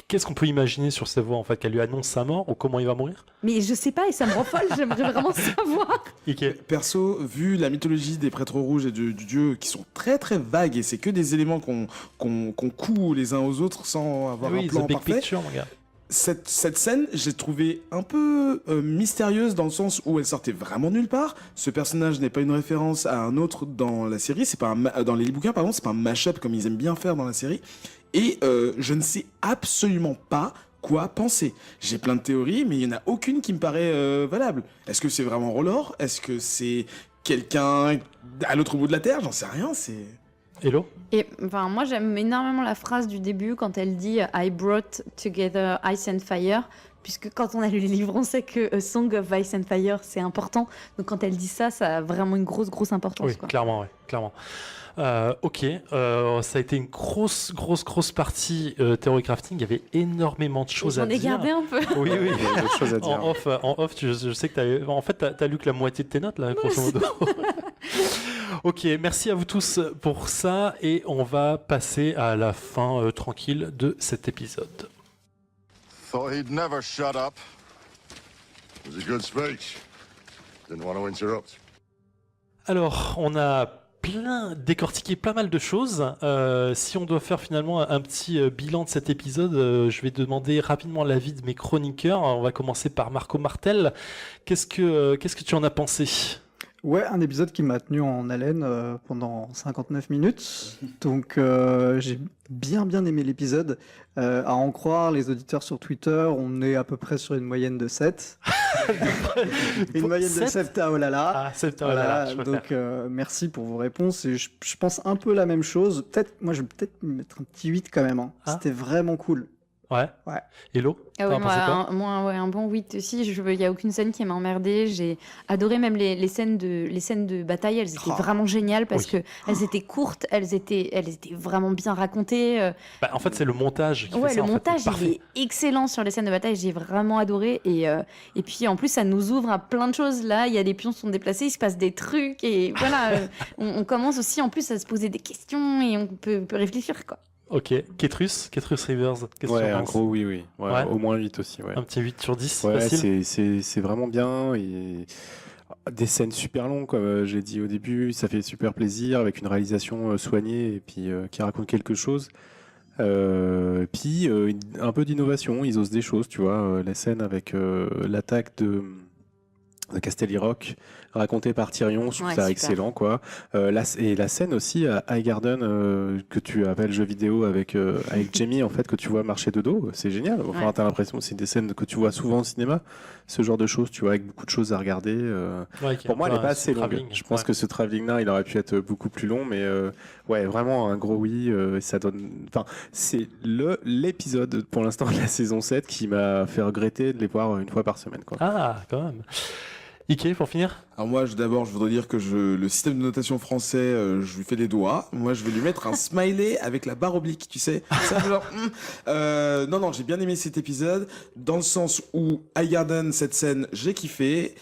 Speaker 4: qu'est-ce qu'on peut imaginer sur cette voix, en fait, qu'elle lui annonce sa mort ou comment il va mourir?
Speaker 5: Mais je sais pas, et ça me rend folle, j'aimerais vraiment savoir.
Speaker 4: Okay.
Speaker 2: Perso, vu la mythologie des prêtres rouges et du dieu qui sont très très vagues, et c'est que des éléments qu'on coud les uns aux autres sans avoir un plan parfait.
Speaker 4: Picture, mon gars.
Speaker 2: Cette scène, j'ai trouvé un peu mystérieuse dans le sens où elle sortait vraiment nulle part. Ce personnage n'est pas une référence à un autre dans la série, c'est pas dans les bouquins pardon, c'est pas un mash-up comme ils aiment bien faire dans la série. Et je ne sais absolument pas quoi penser. J'ai plein de théories, mais il n'y en a aucune qui me paraît valable. Est-ce que c'est vraiment R'hllor? Est-ce que c'est quelqu'un à l'autre bout de la Terre? J'en sais rien, c'est...
Speaker 4: Hello?
Speaker 5: Et moi j'aime énormément la phrase du début quand elle dit I brought together Ice and Fire, puisque quand on a lu les livres on sait que A Song of Ice and Fire c'est important, donc quand elle dit ça, ça a vraiment une grosse importance.
Speaker 4: Oui,
Speaker 5: quoi.
Speaker 4: Clairement, ouais, clairement. Ok, ça a été une grosse partie Theory Crafting. Il y avait énormément de choses à dire.
Speaker 5: J'en ai gardé un peu.
Speaker 4: Oui,
Speaker 3: Il y a d'autres choses à dire.
Speaker 4: En off, je sais que t'as lu que la moitié de tes notes là, grosso modo. Ok, merci à vous tous pour ça et on va passer à la fin tranquille de cet épisode.
Speaker 8: Thought he'd never shut up. It was a good speech. Didn't want to interrupt.
Speaker 4: Alors, on a décortiqué pas mal de choses. Si on doit faire finalement un petit bilan de cet épisode, je vais demander rapidement l'avis de mes chroniqueurs. On va commencer par Marco Martel. Qu'est-ce que tu en as pensé ?
Speaker 1: Ouais, un épisode qui m'a tenu en haleine pendant 59 minutes. Donc j'ai bien aimé l'épisode. À en croire les auditeurs sur Twitter, on est à peu près sur une moyenne de 7. Une moyenne de 7 oh là là.
Speaker 4: Ah, 7 oh là là.
Speaker 1: Donc merci pour vos réponses. Et je pense un peu la même chose. Moi je vais peut-être mettre un petit 8 quand même. Hein.
Speaker 4: Ah.
Speaker 1: C'était vraiment cool.
Speaker 4: Ouais. Hello?
Speaker 5: Ah oui, moi, un bon 8 aussi. Il n'y a aucune scène qui m'a emmerdée. J'ai adoré même les scènes de bataille. Elles étaient vraiment géniales parce que elles étaient courtes, elles étaient vraiment bien racontées.
Speaker 4: En fait, c'est le montage qui fait ça.
Speaker 5: Le montage, il est excellent sur les scènes de bataille. J'ai vraiment adoré. Et puis, en plus, ça nous ouvre à plein de choses. Là, il y a des pions qui sont déplacés, il se passe des trucs. Et voilà, on commence aussi, en plus, à se poser des questions et on peut réfléchir, quoi.
Speaker 4: Ok, Ketrus Rivers,
Speaker 3: ouais, un gros oui. Ouais. Au moins 8 aussi, ouais.
Speaker 4: Un petit 8 sur 10,
Speaker 3: ouais,
Speaker 4: facile.
Speaker 3: c'est vraiment bien. Et... Des scènes super longues, comme j'ai dit au début, ça fait super plaisir, avec une réalisation soignée et puis qui raconte quelque chose. Un peu d'innovation, ils osent des choses, tu vois. La scène avec l'attaque de Castelli Rock, racontée par Tyrion, je trouve
Speaker 5: Ouais,
Speaker 3: ça
Speaker 5: super.
Speaker 3: excellent, quoi. Et la scène aussi à Highgarden, que tu appelles jeu vidéo avec Jamie, en fait, que tu vois marcher de dos, c'est génial. Enfin,
Speaker 5: Ouais.
Speaker 3: t'as l'impression que c'est des scènes que tu vois souvent au cinéma, ce genre de choses, tu vois, avec beaucoup de choses à regarder.
Speaker 4: Ouais, qui est
Speaker 3: Pour
Speaker 4: un
Speaker 3: moi,
Speaker 4: peu
Speaker 3: elle n'est pas
Speaker 4: un
Speaker 3: assez longue.
Speaker 4: travelling.
Speaker 3: Je pense
Speaker 4: Ouais.
Speaker 3: que ce travelling-là, il aurait pu être beaucoup plus long, mais ouais, vraiment un gros oui. Ça donne. Enfin, c'est l'épisode pour l'instant de la saison 7 qui m'a fait regretter de les voir une fois par semaine, quoi.
Speaker 4: Ah, quand même. Ike, pour finir.
Speaker 2: Alors moi, d'abord, je voudrais dire que le système de notation français, je lui fais des doigts. Moi, je vais lui mettre un smiley avec la barre oblique, tu sais. Ça, genre, non, j'ai bien aimé cet épisode, dans le sens où Highgarden, cette scène, j'ai kiffé.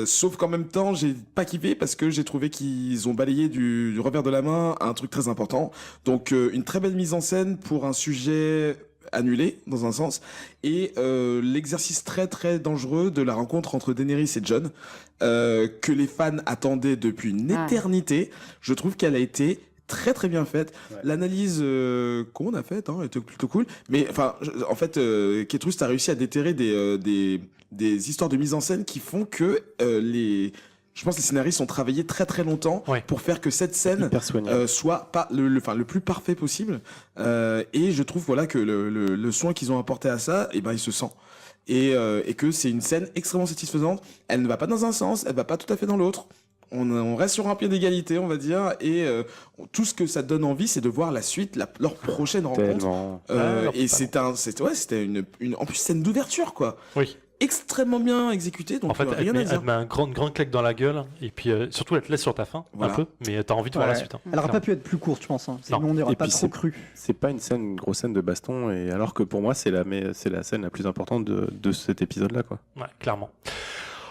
Speaker 2: Sauf qu'en même temps, j'ai pas kiffé parce que j'ai trouvé qu'ils ont balayé du revers de la main un truc très important. Donc, une très belle mise en scène pour un sujet annulé dans un sens, et l'exercice très très dangereux de la rencontre entre Daenerys et Jon, que les fans attendaient depuis une éternité. Je trouve qu'elle a été très très bien faite.
Speaker 3: Ouais.
Speaker 2: L'analyse qu'on a faite était plutôt cool, mais enfin en fait Ketrust a réussi à déterrer des histoires de mise en scène qui font que je pense que les scénaristes ont travaillé très très longtemps pour faire que cette scène
Speaker 3: Hyper soigné.
Speaker 2: soit pas le plus parfait possible. Et je trouve voilà que le soin qu'ils ont apporté à ça, et ben il se sent. Et que c'est une scène extrêmement satisfaisante. Elle ne va pas dans un sens, elle va pas tout à fait dans l'autre. On reste sur un pied d'égalité, on va dire, et tout ce que ça donne envie, c'est de voir la suite, leur prochaine rencontre.
Speaker 3: Tellement.
Speaker 2: Et c'était en plus scène d'ouverture, quoi.
Speaker 4: Oui.
Speaker 2: Extrêmement bien exécuté, donc
Speaker 4: En fait,
Speaker 2: rien à
Speaker 4: elle
Speaker 2: dire.
Speaker 4: te met un grande claque dans la gueule, et puis surtout, elle te laisse sur ta faim,
Speaker 2: Voilà.
Speaker 4: un peu, mais t'as envie de voir la
Speaker 1: Ouais.
Speaker 4: suite. Hein.
Speaker 1: Elle aurait pas pu être plus courte, je pense. Hein. Sinon,
Speaker 4: Non.
Speaker 1: on n'aurait
Speaker 3: Et
Speaker 1: pas
Speaker 3: puis
Speaker 1: trop
Speaker 3: c'est-
Speaker 1: cru.
Speaker 3: C'est pas une grosse scène de baston, et alors que pour moi, c'est la scène la plus importante de cet épisode-là, quoi.
Speaker 4: Ouais, clairement.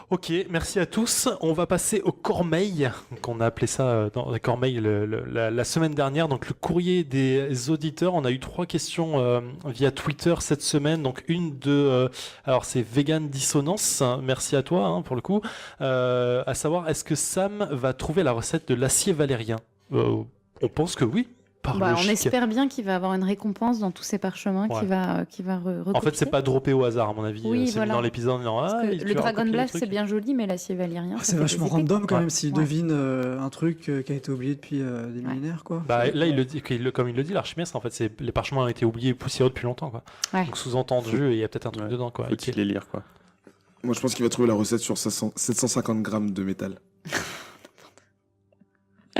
Speaker 4: Ok, merci à tous. On va passer au Cormeil, qu'on a appelé ça dans la Cormeil la semaine dernière. Donc le courrier des auditeurs. On a eu 3 questions via Twitter cette semaine. Donc une de, alors c'est Vegan Dissonance. Merci à toi hein, pour le coup. À savoir, est-ce que Sam va trouver la recette de l'acier valérien On pense que oui. Par
Speaker 5: On
Speaker 4: logique.
Speaker 5: espère bien qu'il va avoir une récompense dans tous ces parchemins
Speaker 4: Ouais.
Speaker 5: qui va
Speaker 4: En fait, c'est pas droppé au hasard, à mon avis.
Speaker 5: Oui,
Speaker 4: C'est
Speaker 5: voilà.
Speaker 4: mis dans l'épisode. Non,
Speaker 5: Parce que le Dragon Blast, c'est bien joli, mais l'acier valérien. ça
Speaker 1: C'est
Speaker 5: fait
Speaker 1: vachement
Speaker 5: des épées,
Speaker 1: random quand
Speaker 4: Ouais.
Speaker 1: même s'il
Speaker 5: Ouais.
Speaker 1: devine un truc qui a été oublié depuis des millénaires, quoi.
Speaker 4: Bah, là, il le dit, comme il le dit, l'archimestre, en fait, les parchemins ont été oubliés et poussiéreux depuis longtemps. Quoi.
Speaker 5: Ouais.
Speaker 4: Donc, sous-entendu, il y a peut-être un truc
Speaker 3: Ouais.
Speaker 4: dedans. Quoi.
Speaker 3: Faut qu'il les lire, quoi.
Speaker 2: Moi, je pense qu'il va trouver la recette sur 750 grammes de métal.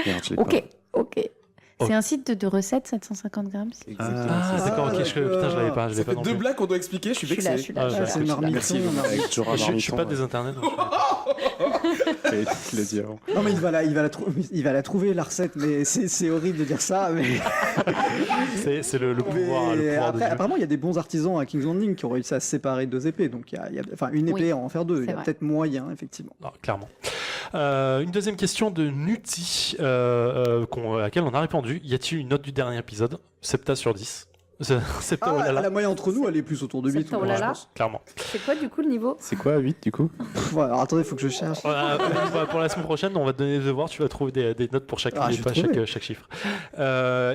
Speaker 3: Merde, je l'ai pas.
Speaker 5: Ok, ok.
Speaker 4: Oh.
Speaker 5: C'est un site de recettes, 750 grammes.
Speaker 4: Ah, d'accord, ok, putain, je l'avais pas. Je
Speaker 2: Ça
Speaker 4: l'avais pas
Speaker 2: fait
Speaker 4: non
Speaker 2: 2
Speaker 4: plus.
Speaker 2: blagues qu'on doit expliquer, je suis vexé.
Speaker 5: Je suis là,
Speaker 4: Ah,
Speaker 5: je suis
Speaker 4: ouais,
Speaker 5: là,
Speaker 1: c'est
Speaker 5: je suis là.
Speaker 1: marmiton,
Speaker 2: Merci,
Speaker 1: on a-
Speaker 3: Avec Jorah
Speaker 4: Je suis pas
Speaker 3: Marmiton,
Speaker 4: des internets. donc,
Speaker 3: j'allais te le dire.
Speaker 1: Non mais il va la trouver la recette, mais c'est horrible de dire ça. Mais,
Speaker 4: c'est le pouvoir,
Speaker 1: mais
Speaker 4: le pouvoir de
Speaker 1: après,
Speaker 4: Dieu.
Speaker 1: apparemment il y a des bons artisans à King's Landing qui ont réussi à se séparer 2 épées, donc enfin une épée
Speaker 5: Oui,
Speaker 1: à en faire 2. Il y
Speaker 5: c'est
Speaker 1: a
Speaker 5: vrai.
Speaker 1: peut-être moyen effectivement.
Speaker 4: Non, clairement. Une deuxième question de Nuti, à laquelle on a répondu. Y a-t-il une note du dernier épisode 7 sur 10. 7 oh là là,
Speaker 1: La moyenne entre nous elle est plus autour de 8
Speaker 5: 7 oh là là.
Speaker 4: clairement.
Speaker 5: C'est quoi du coup le niveau?
Speaker 3: C'est quoi, 8 du coup?
Speaker 1: Alors attendez, faut que je cherche.
Speaker 4: Pour la semaine prochaine, on va te donner des devoirs. Tu vas trouver des notes pour chaque,
Speaker 1: Ah, je vais trouver.
Speaker 4: chaque chiffre.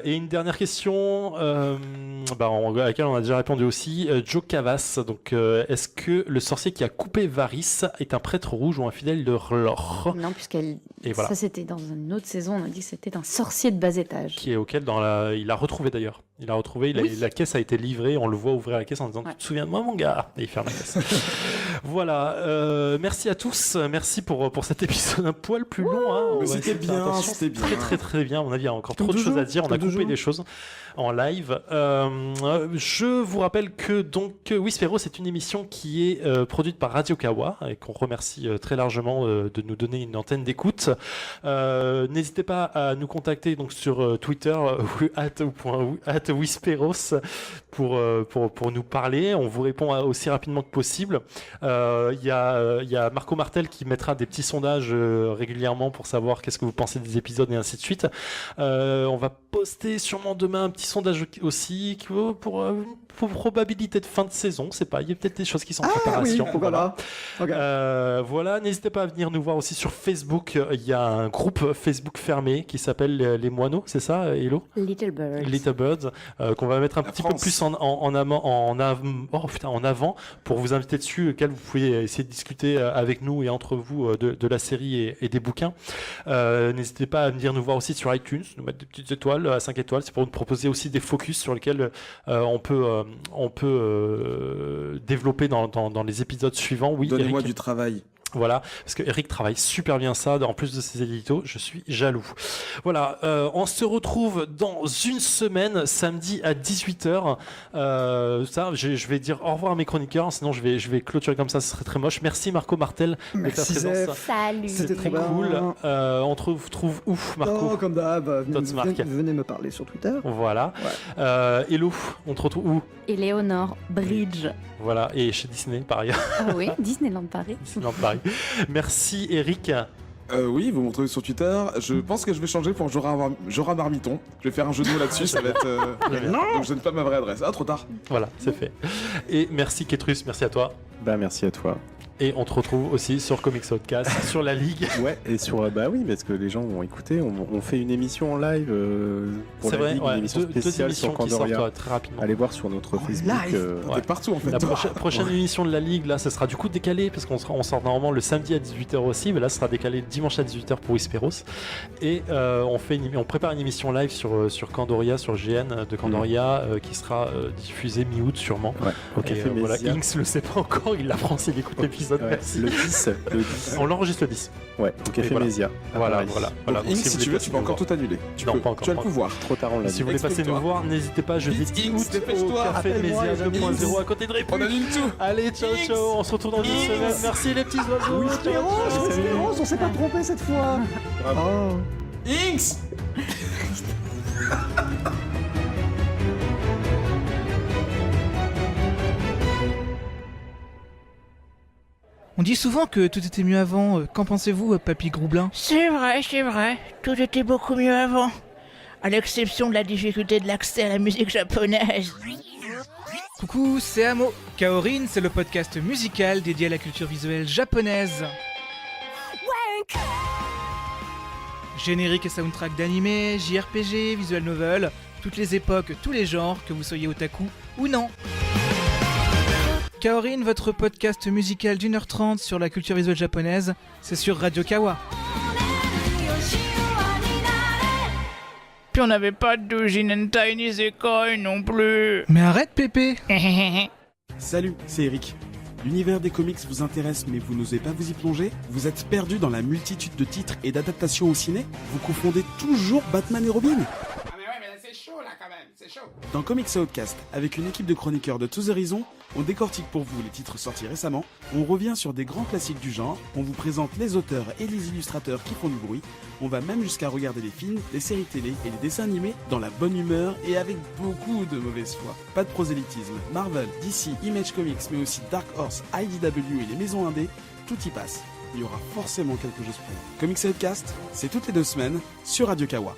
Speaker 4: Et une dernière question à laquelle on a déjà répondu aussi. Joe Cavas. Donc, est-ce que le sorcier qui a coupé Varys est un prêtre rouge ou un fidèle de l'or?
Speaker 5: Non, puisqu'elle.
Speaker 4: Et voilà.
Speaker 5: Ça, c'était dans une autre saison. On a dit que c'était un sorcier de bas étage.
Speaker 4: Qui est auquel il a retrouvé d'ailleurs. Il a retrouvé, la caisse a été livrée, on le voit ouvrir la caisse en disant
Speaker 5: Ouais.
Speaker 4: Tu te souviens de moi mon gars? Et il ferme la caisse. Voilà, merci à tous, merci pour cet épisode un poil plus long. Hein.
Speaker 2: Mais
Speaker 4: Ouais,
Speaker 2: c'était bien,
Speaker 4: attention,
Speaker 2: c'était bien.
Speaker 4: Très très très bien, à mon avis il y a encore trop de
Speaker 1: toujours,
Speaker 4: choses à dire, on a
Speaker 1: comme
Speaker 4: coupé
Speaker 1: toujours.
Speaker 4: des choses en live. Je vous rappelle que donc Whisperos c'est une émission qui est produite par Radio Kawa et qu'on remercie très largement de nous donner une antenne d'écoute. N'hésitez pas à nous contacter donc sur Twitter @whisperos pour nous parler. On vous répond aussi rapidement que possible. Il y a Marco Martel qui mettra des petits sondages régulièrement pour savoir qu'est-ce que vous pensez des épisodes et ainsi de suite. On va poster sûrement demain un petit sondage aussi pour probabilité de fin de saison, c'est pas, il y a peut-être des choses qui sont en
Speaker 1: Ah oui,
Speaker 4: préparation.
Speaker 1: pourquoi
Speaker 4: Voilà.
Speaker 1: pas. Ok.
Speaker 4: Voilà, n'hésitez pas à venir nous voir aussi sur Facebook. Il y a un groupe Facebook fermé qui s'appelle Les Moineaux, c'est ça, Hello?
Speaker 5: Little Birds.
Speaker 4: Little Birds, qu'on va mettre un
Speaker 2: La
Speaker 4: petit
Speaker 2: France.
Speaker 4: peu plus en avant pour vous inviter dessus, auquel vous pouvez essayer de discuter avec nous et entre vous de la série et des bouquins. N'hésitez pas à venir nous voir aussi sur iTunes, nous mettre des petites étoiles à 5 étoiles, c'est pour nous proposer aussi des focus sur lesquels on peut développer dans les épisodes suivants. Oui,
Speaker 2: Donnez-moi
Speaker 4: Eric.
Speaker 2: du travail.
Speaker 4: Voilà, parce que Eric travaille super bien ça, en plus de ses éditos, je suis jaloux. Voilà, on se retrouve dans une semaine, samedi à 18h. Je vais dire au revoir à mes chroniqueurs, sinon je vais clôturer comme ça, ce serait très moche. Merci Marco Martel de ta
Speaker 1: Merci,
Speaker 4: présence.
Speaker 1: Zef.
Speaker 5: Salut.
Speaker 1: C'était
Speaker 4: Très
Speaker 1: trop
Speaker 4: cool.
Speaker 1: bien.
Speaker 4: On te retrouve où, Marco?
Speaker 1: Oh, comme d'hab,
Speaker 4: Totsmark.
Speaker 1: venez me parler sur Twitter.
Speaker 4: Voilà.
Speaker 1: Ouais.
Speaker 4: Hello, on te retrouve où?
Speaker 5: Éléonore Bridge.
Speaker 4: Voilà, et chez Disney par ailleurs.
Speaker 5: Ah oui, Disneyland Paris.
Speaker 4: Disneyland Paris. Merci Eric.
Speaker 2: Oui, vous me retrouvez sur Twitter. Je pense que je vais changer pour Jora Marmiton. Je vais faire un jeu de mots là-dessus, ça va être... Donc je donne pas ma vraie adresse. Ah, trop tard.
Speaker 4: Voilà, c'est fait. Et merci Ketrus, merci à toi.
Speaker 3: Bah, merci à toi.
Speaker 4: Et on te retrouve aussi sur Comics Outcast, sur la Ligue.
Speaker 3: Ouais, et sur. Bah oui, parce que les gens vont écouter. On fait une émission en live pour
Speaker 4: C'est
Speaker 3: la
Speaker 4: vrai,
Speaker 3: Ligue,
Speaker 4: ouais,
Speaker 3: une émission
Speaker 4: deux
Speaker 3: spéciale
Speaker 4: émissions
Speaker 3: sur
Speaker 4: qui sortent
Speaker 3: Candoria.
Speaker 4: très rapidement.
Speaker 3: Allez voir sur notre Facebook.
Speaker 1: live.
Speaker 2: T'es partout en fait.
Speaker 4: La prochaine émission de la Ligue, là, ça sera du coup décalé, parce on sort normalement le samedi à 18h aussi, mais là, ça sera décalé dimanche à 18h pour Whisperos. Et on prépare une émission live sur Candoria, sur GN de Candoria, qui sera diffusée mi-août sûrement.
Speaker 3: Ouais, au
Speaker 4: Et,
Speaker 3: Café
Speaker 4: voilà,
Speaker 3: Mésia.
Speaker 4: Inks le sait pas encore, il l'apprend s'il écoute l'épisode.
Speaker 3: Ouais,
Speaker 4: Merci.
Speaker 3: le 10. Le 10.
Speaker 4: On l'enregistre le 10.
Speaker 3: Ouais, au Café
Speaker 4: voilà.
Speaker 3: Mésia. à
Speaker 4: Voilà.
Speaker 3: Paris.
Speaker 4: Donc,
Speaker 2: Inks, si
Speaker 4: vous
Speaker 2: tu
Speaker 4: voulez
Speaker 2: veux, tu peux encore
Speaker 4: passer
Speaker 2: tout annuler.
Speaker 4: Non, pas encore,
Speaker 2: Tu as le
Speaker 4: pas
Speaker 2: pouvoir.
Speaker 3: Trop tard, on l'a
Speaker 4: nous voir. Si
Speaker 3: dit.
Speaker 4: vous voulez passer
Speaker 2: Exprime-toi.
Speaker 4: nous voir, n'hésitez pas, jeudi
Speaker 2: Vite,
Speaker 4: 10
Speaker 2: Inks,
Speaker 4: août au
Speaker 2: dépêche-toi.
Speaker 4: Café
Speaker 1: Appelle-moi,
Speaker 4: Mésia
Speaker 1: les amis.
Speaker 4: 2.0 à côté de Répu.
Speaker 2: On annule tout.
Speaker 4: Allez, ciao, ciao, on se retrouve dans une semaine. Merci les petits oiseaux. Ciao, ciao.
Speaker 1: Whisperos, on s'est pas trompé cette fois. Oh.
Speaker 2: Inks.
Speaker 9: On dit souvent que tout était mieux avant. Qu'en pensez-vous, Papy Groublin?
Speaker 10: C'est vrai, tout était beaucoup mieux avant. À l'exception de la difficulté de l'accès à la musique japonaise.
Speaker 9: Coucou, c'est Amo. Kaorin, c'est le podcast musical dédié à la culture visuelle japonaise. Générique et soundtrack d'anime, JRPG, visual novel, toutes les époques, tous les genres, que vous soyez otaku ou non. Kaorin, votre podcast musical d'1h30 sur la culture visuelle japonaise, c'est sur Radio Kawa.
Speaker 10: Puis on n'avait pas de doujin hentai ni sekoi non plus.
Speaker 9: Mais arrête, Pépé.
Speaker 2: Salut, c'est Eric. L'univers des comics vous intéresse mais vous n'osez pas vous y plonger? Vous êtes perdu dans la multitude de titres et d'adaptations au ciné? Vous confondez toujours Batman et Robin?
Speaker 11: Ah mais ouais, mais là c'est chaud là quand même, c'est chaud.
Speaker 2: Dans Comics Outcast, avec une équipe de chroniqueurs de tous horizons, on décortique pour vous les titres sortis récemment, on revient sur des grands classiques du genre, on vous présente les auteurs et les illustrateurs qui font du bruit, on va même jusqu'à regarder les films, les séries télé et les dessins animés dans la bonne humeur et avec beaucoup de mauvaise foi. Pas de prosélytisme, Marvel, DC, Image Comics, mais aussi Dark Horse, IDW et les maisons indées, tout y passe. Il y aura forcément quelque chose pour vous. Comics Outcast, c'est toutes les 2 semaines sur Radio Kawa.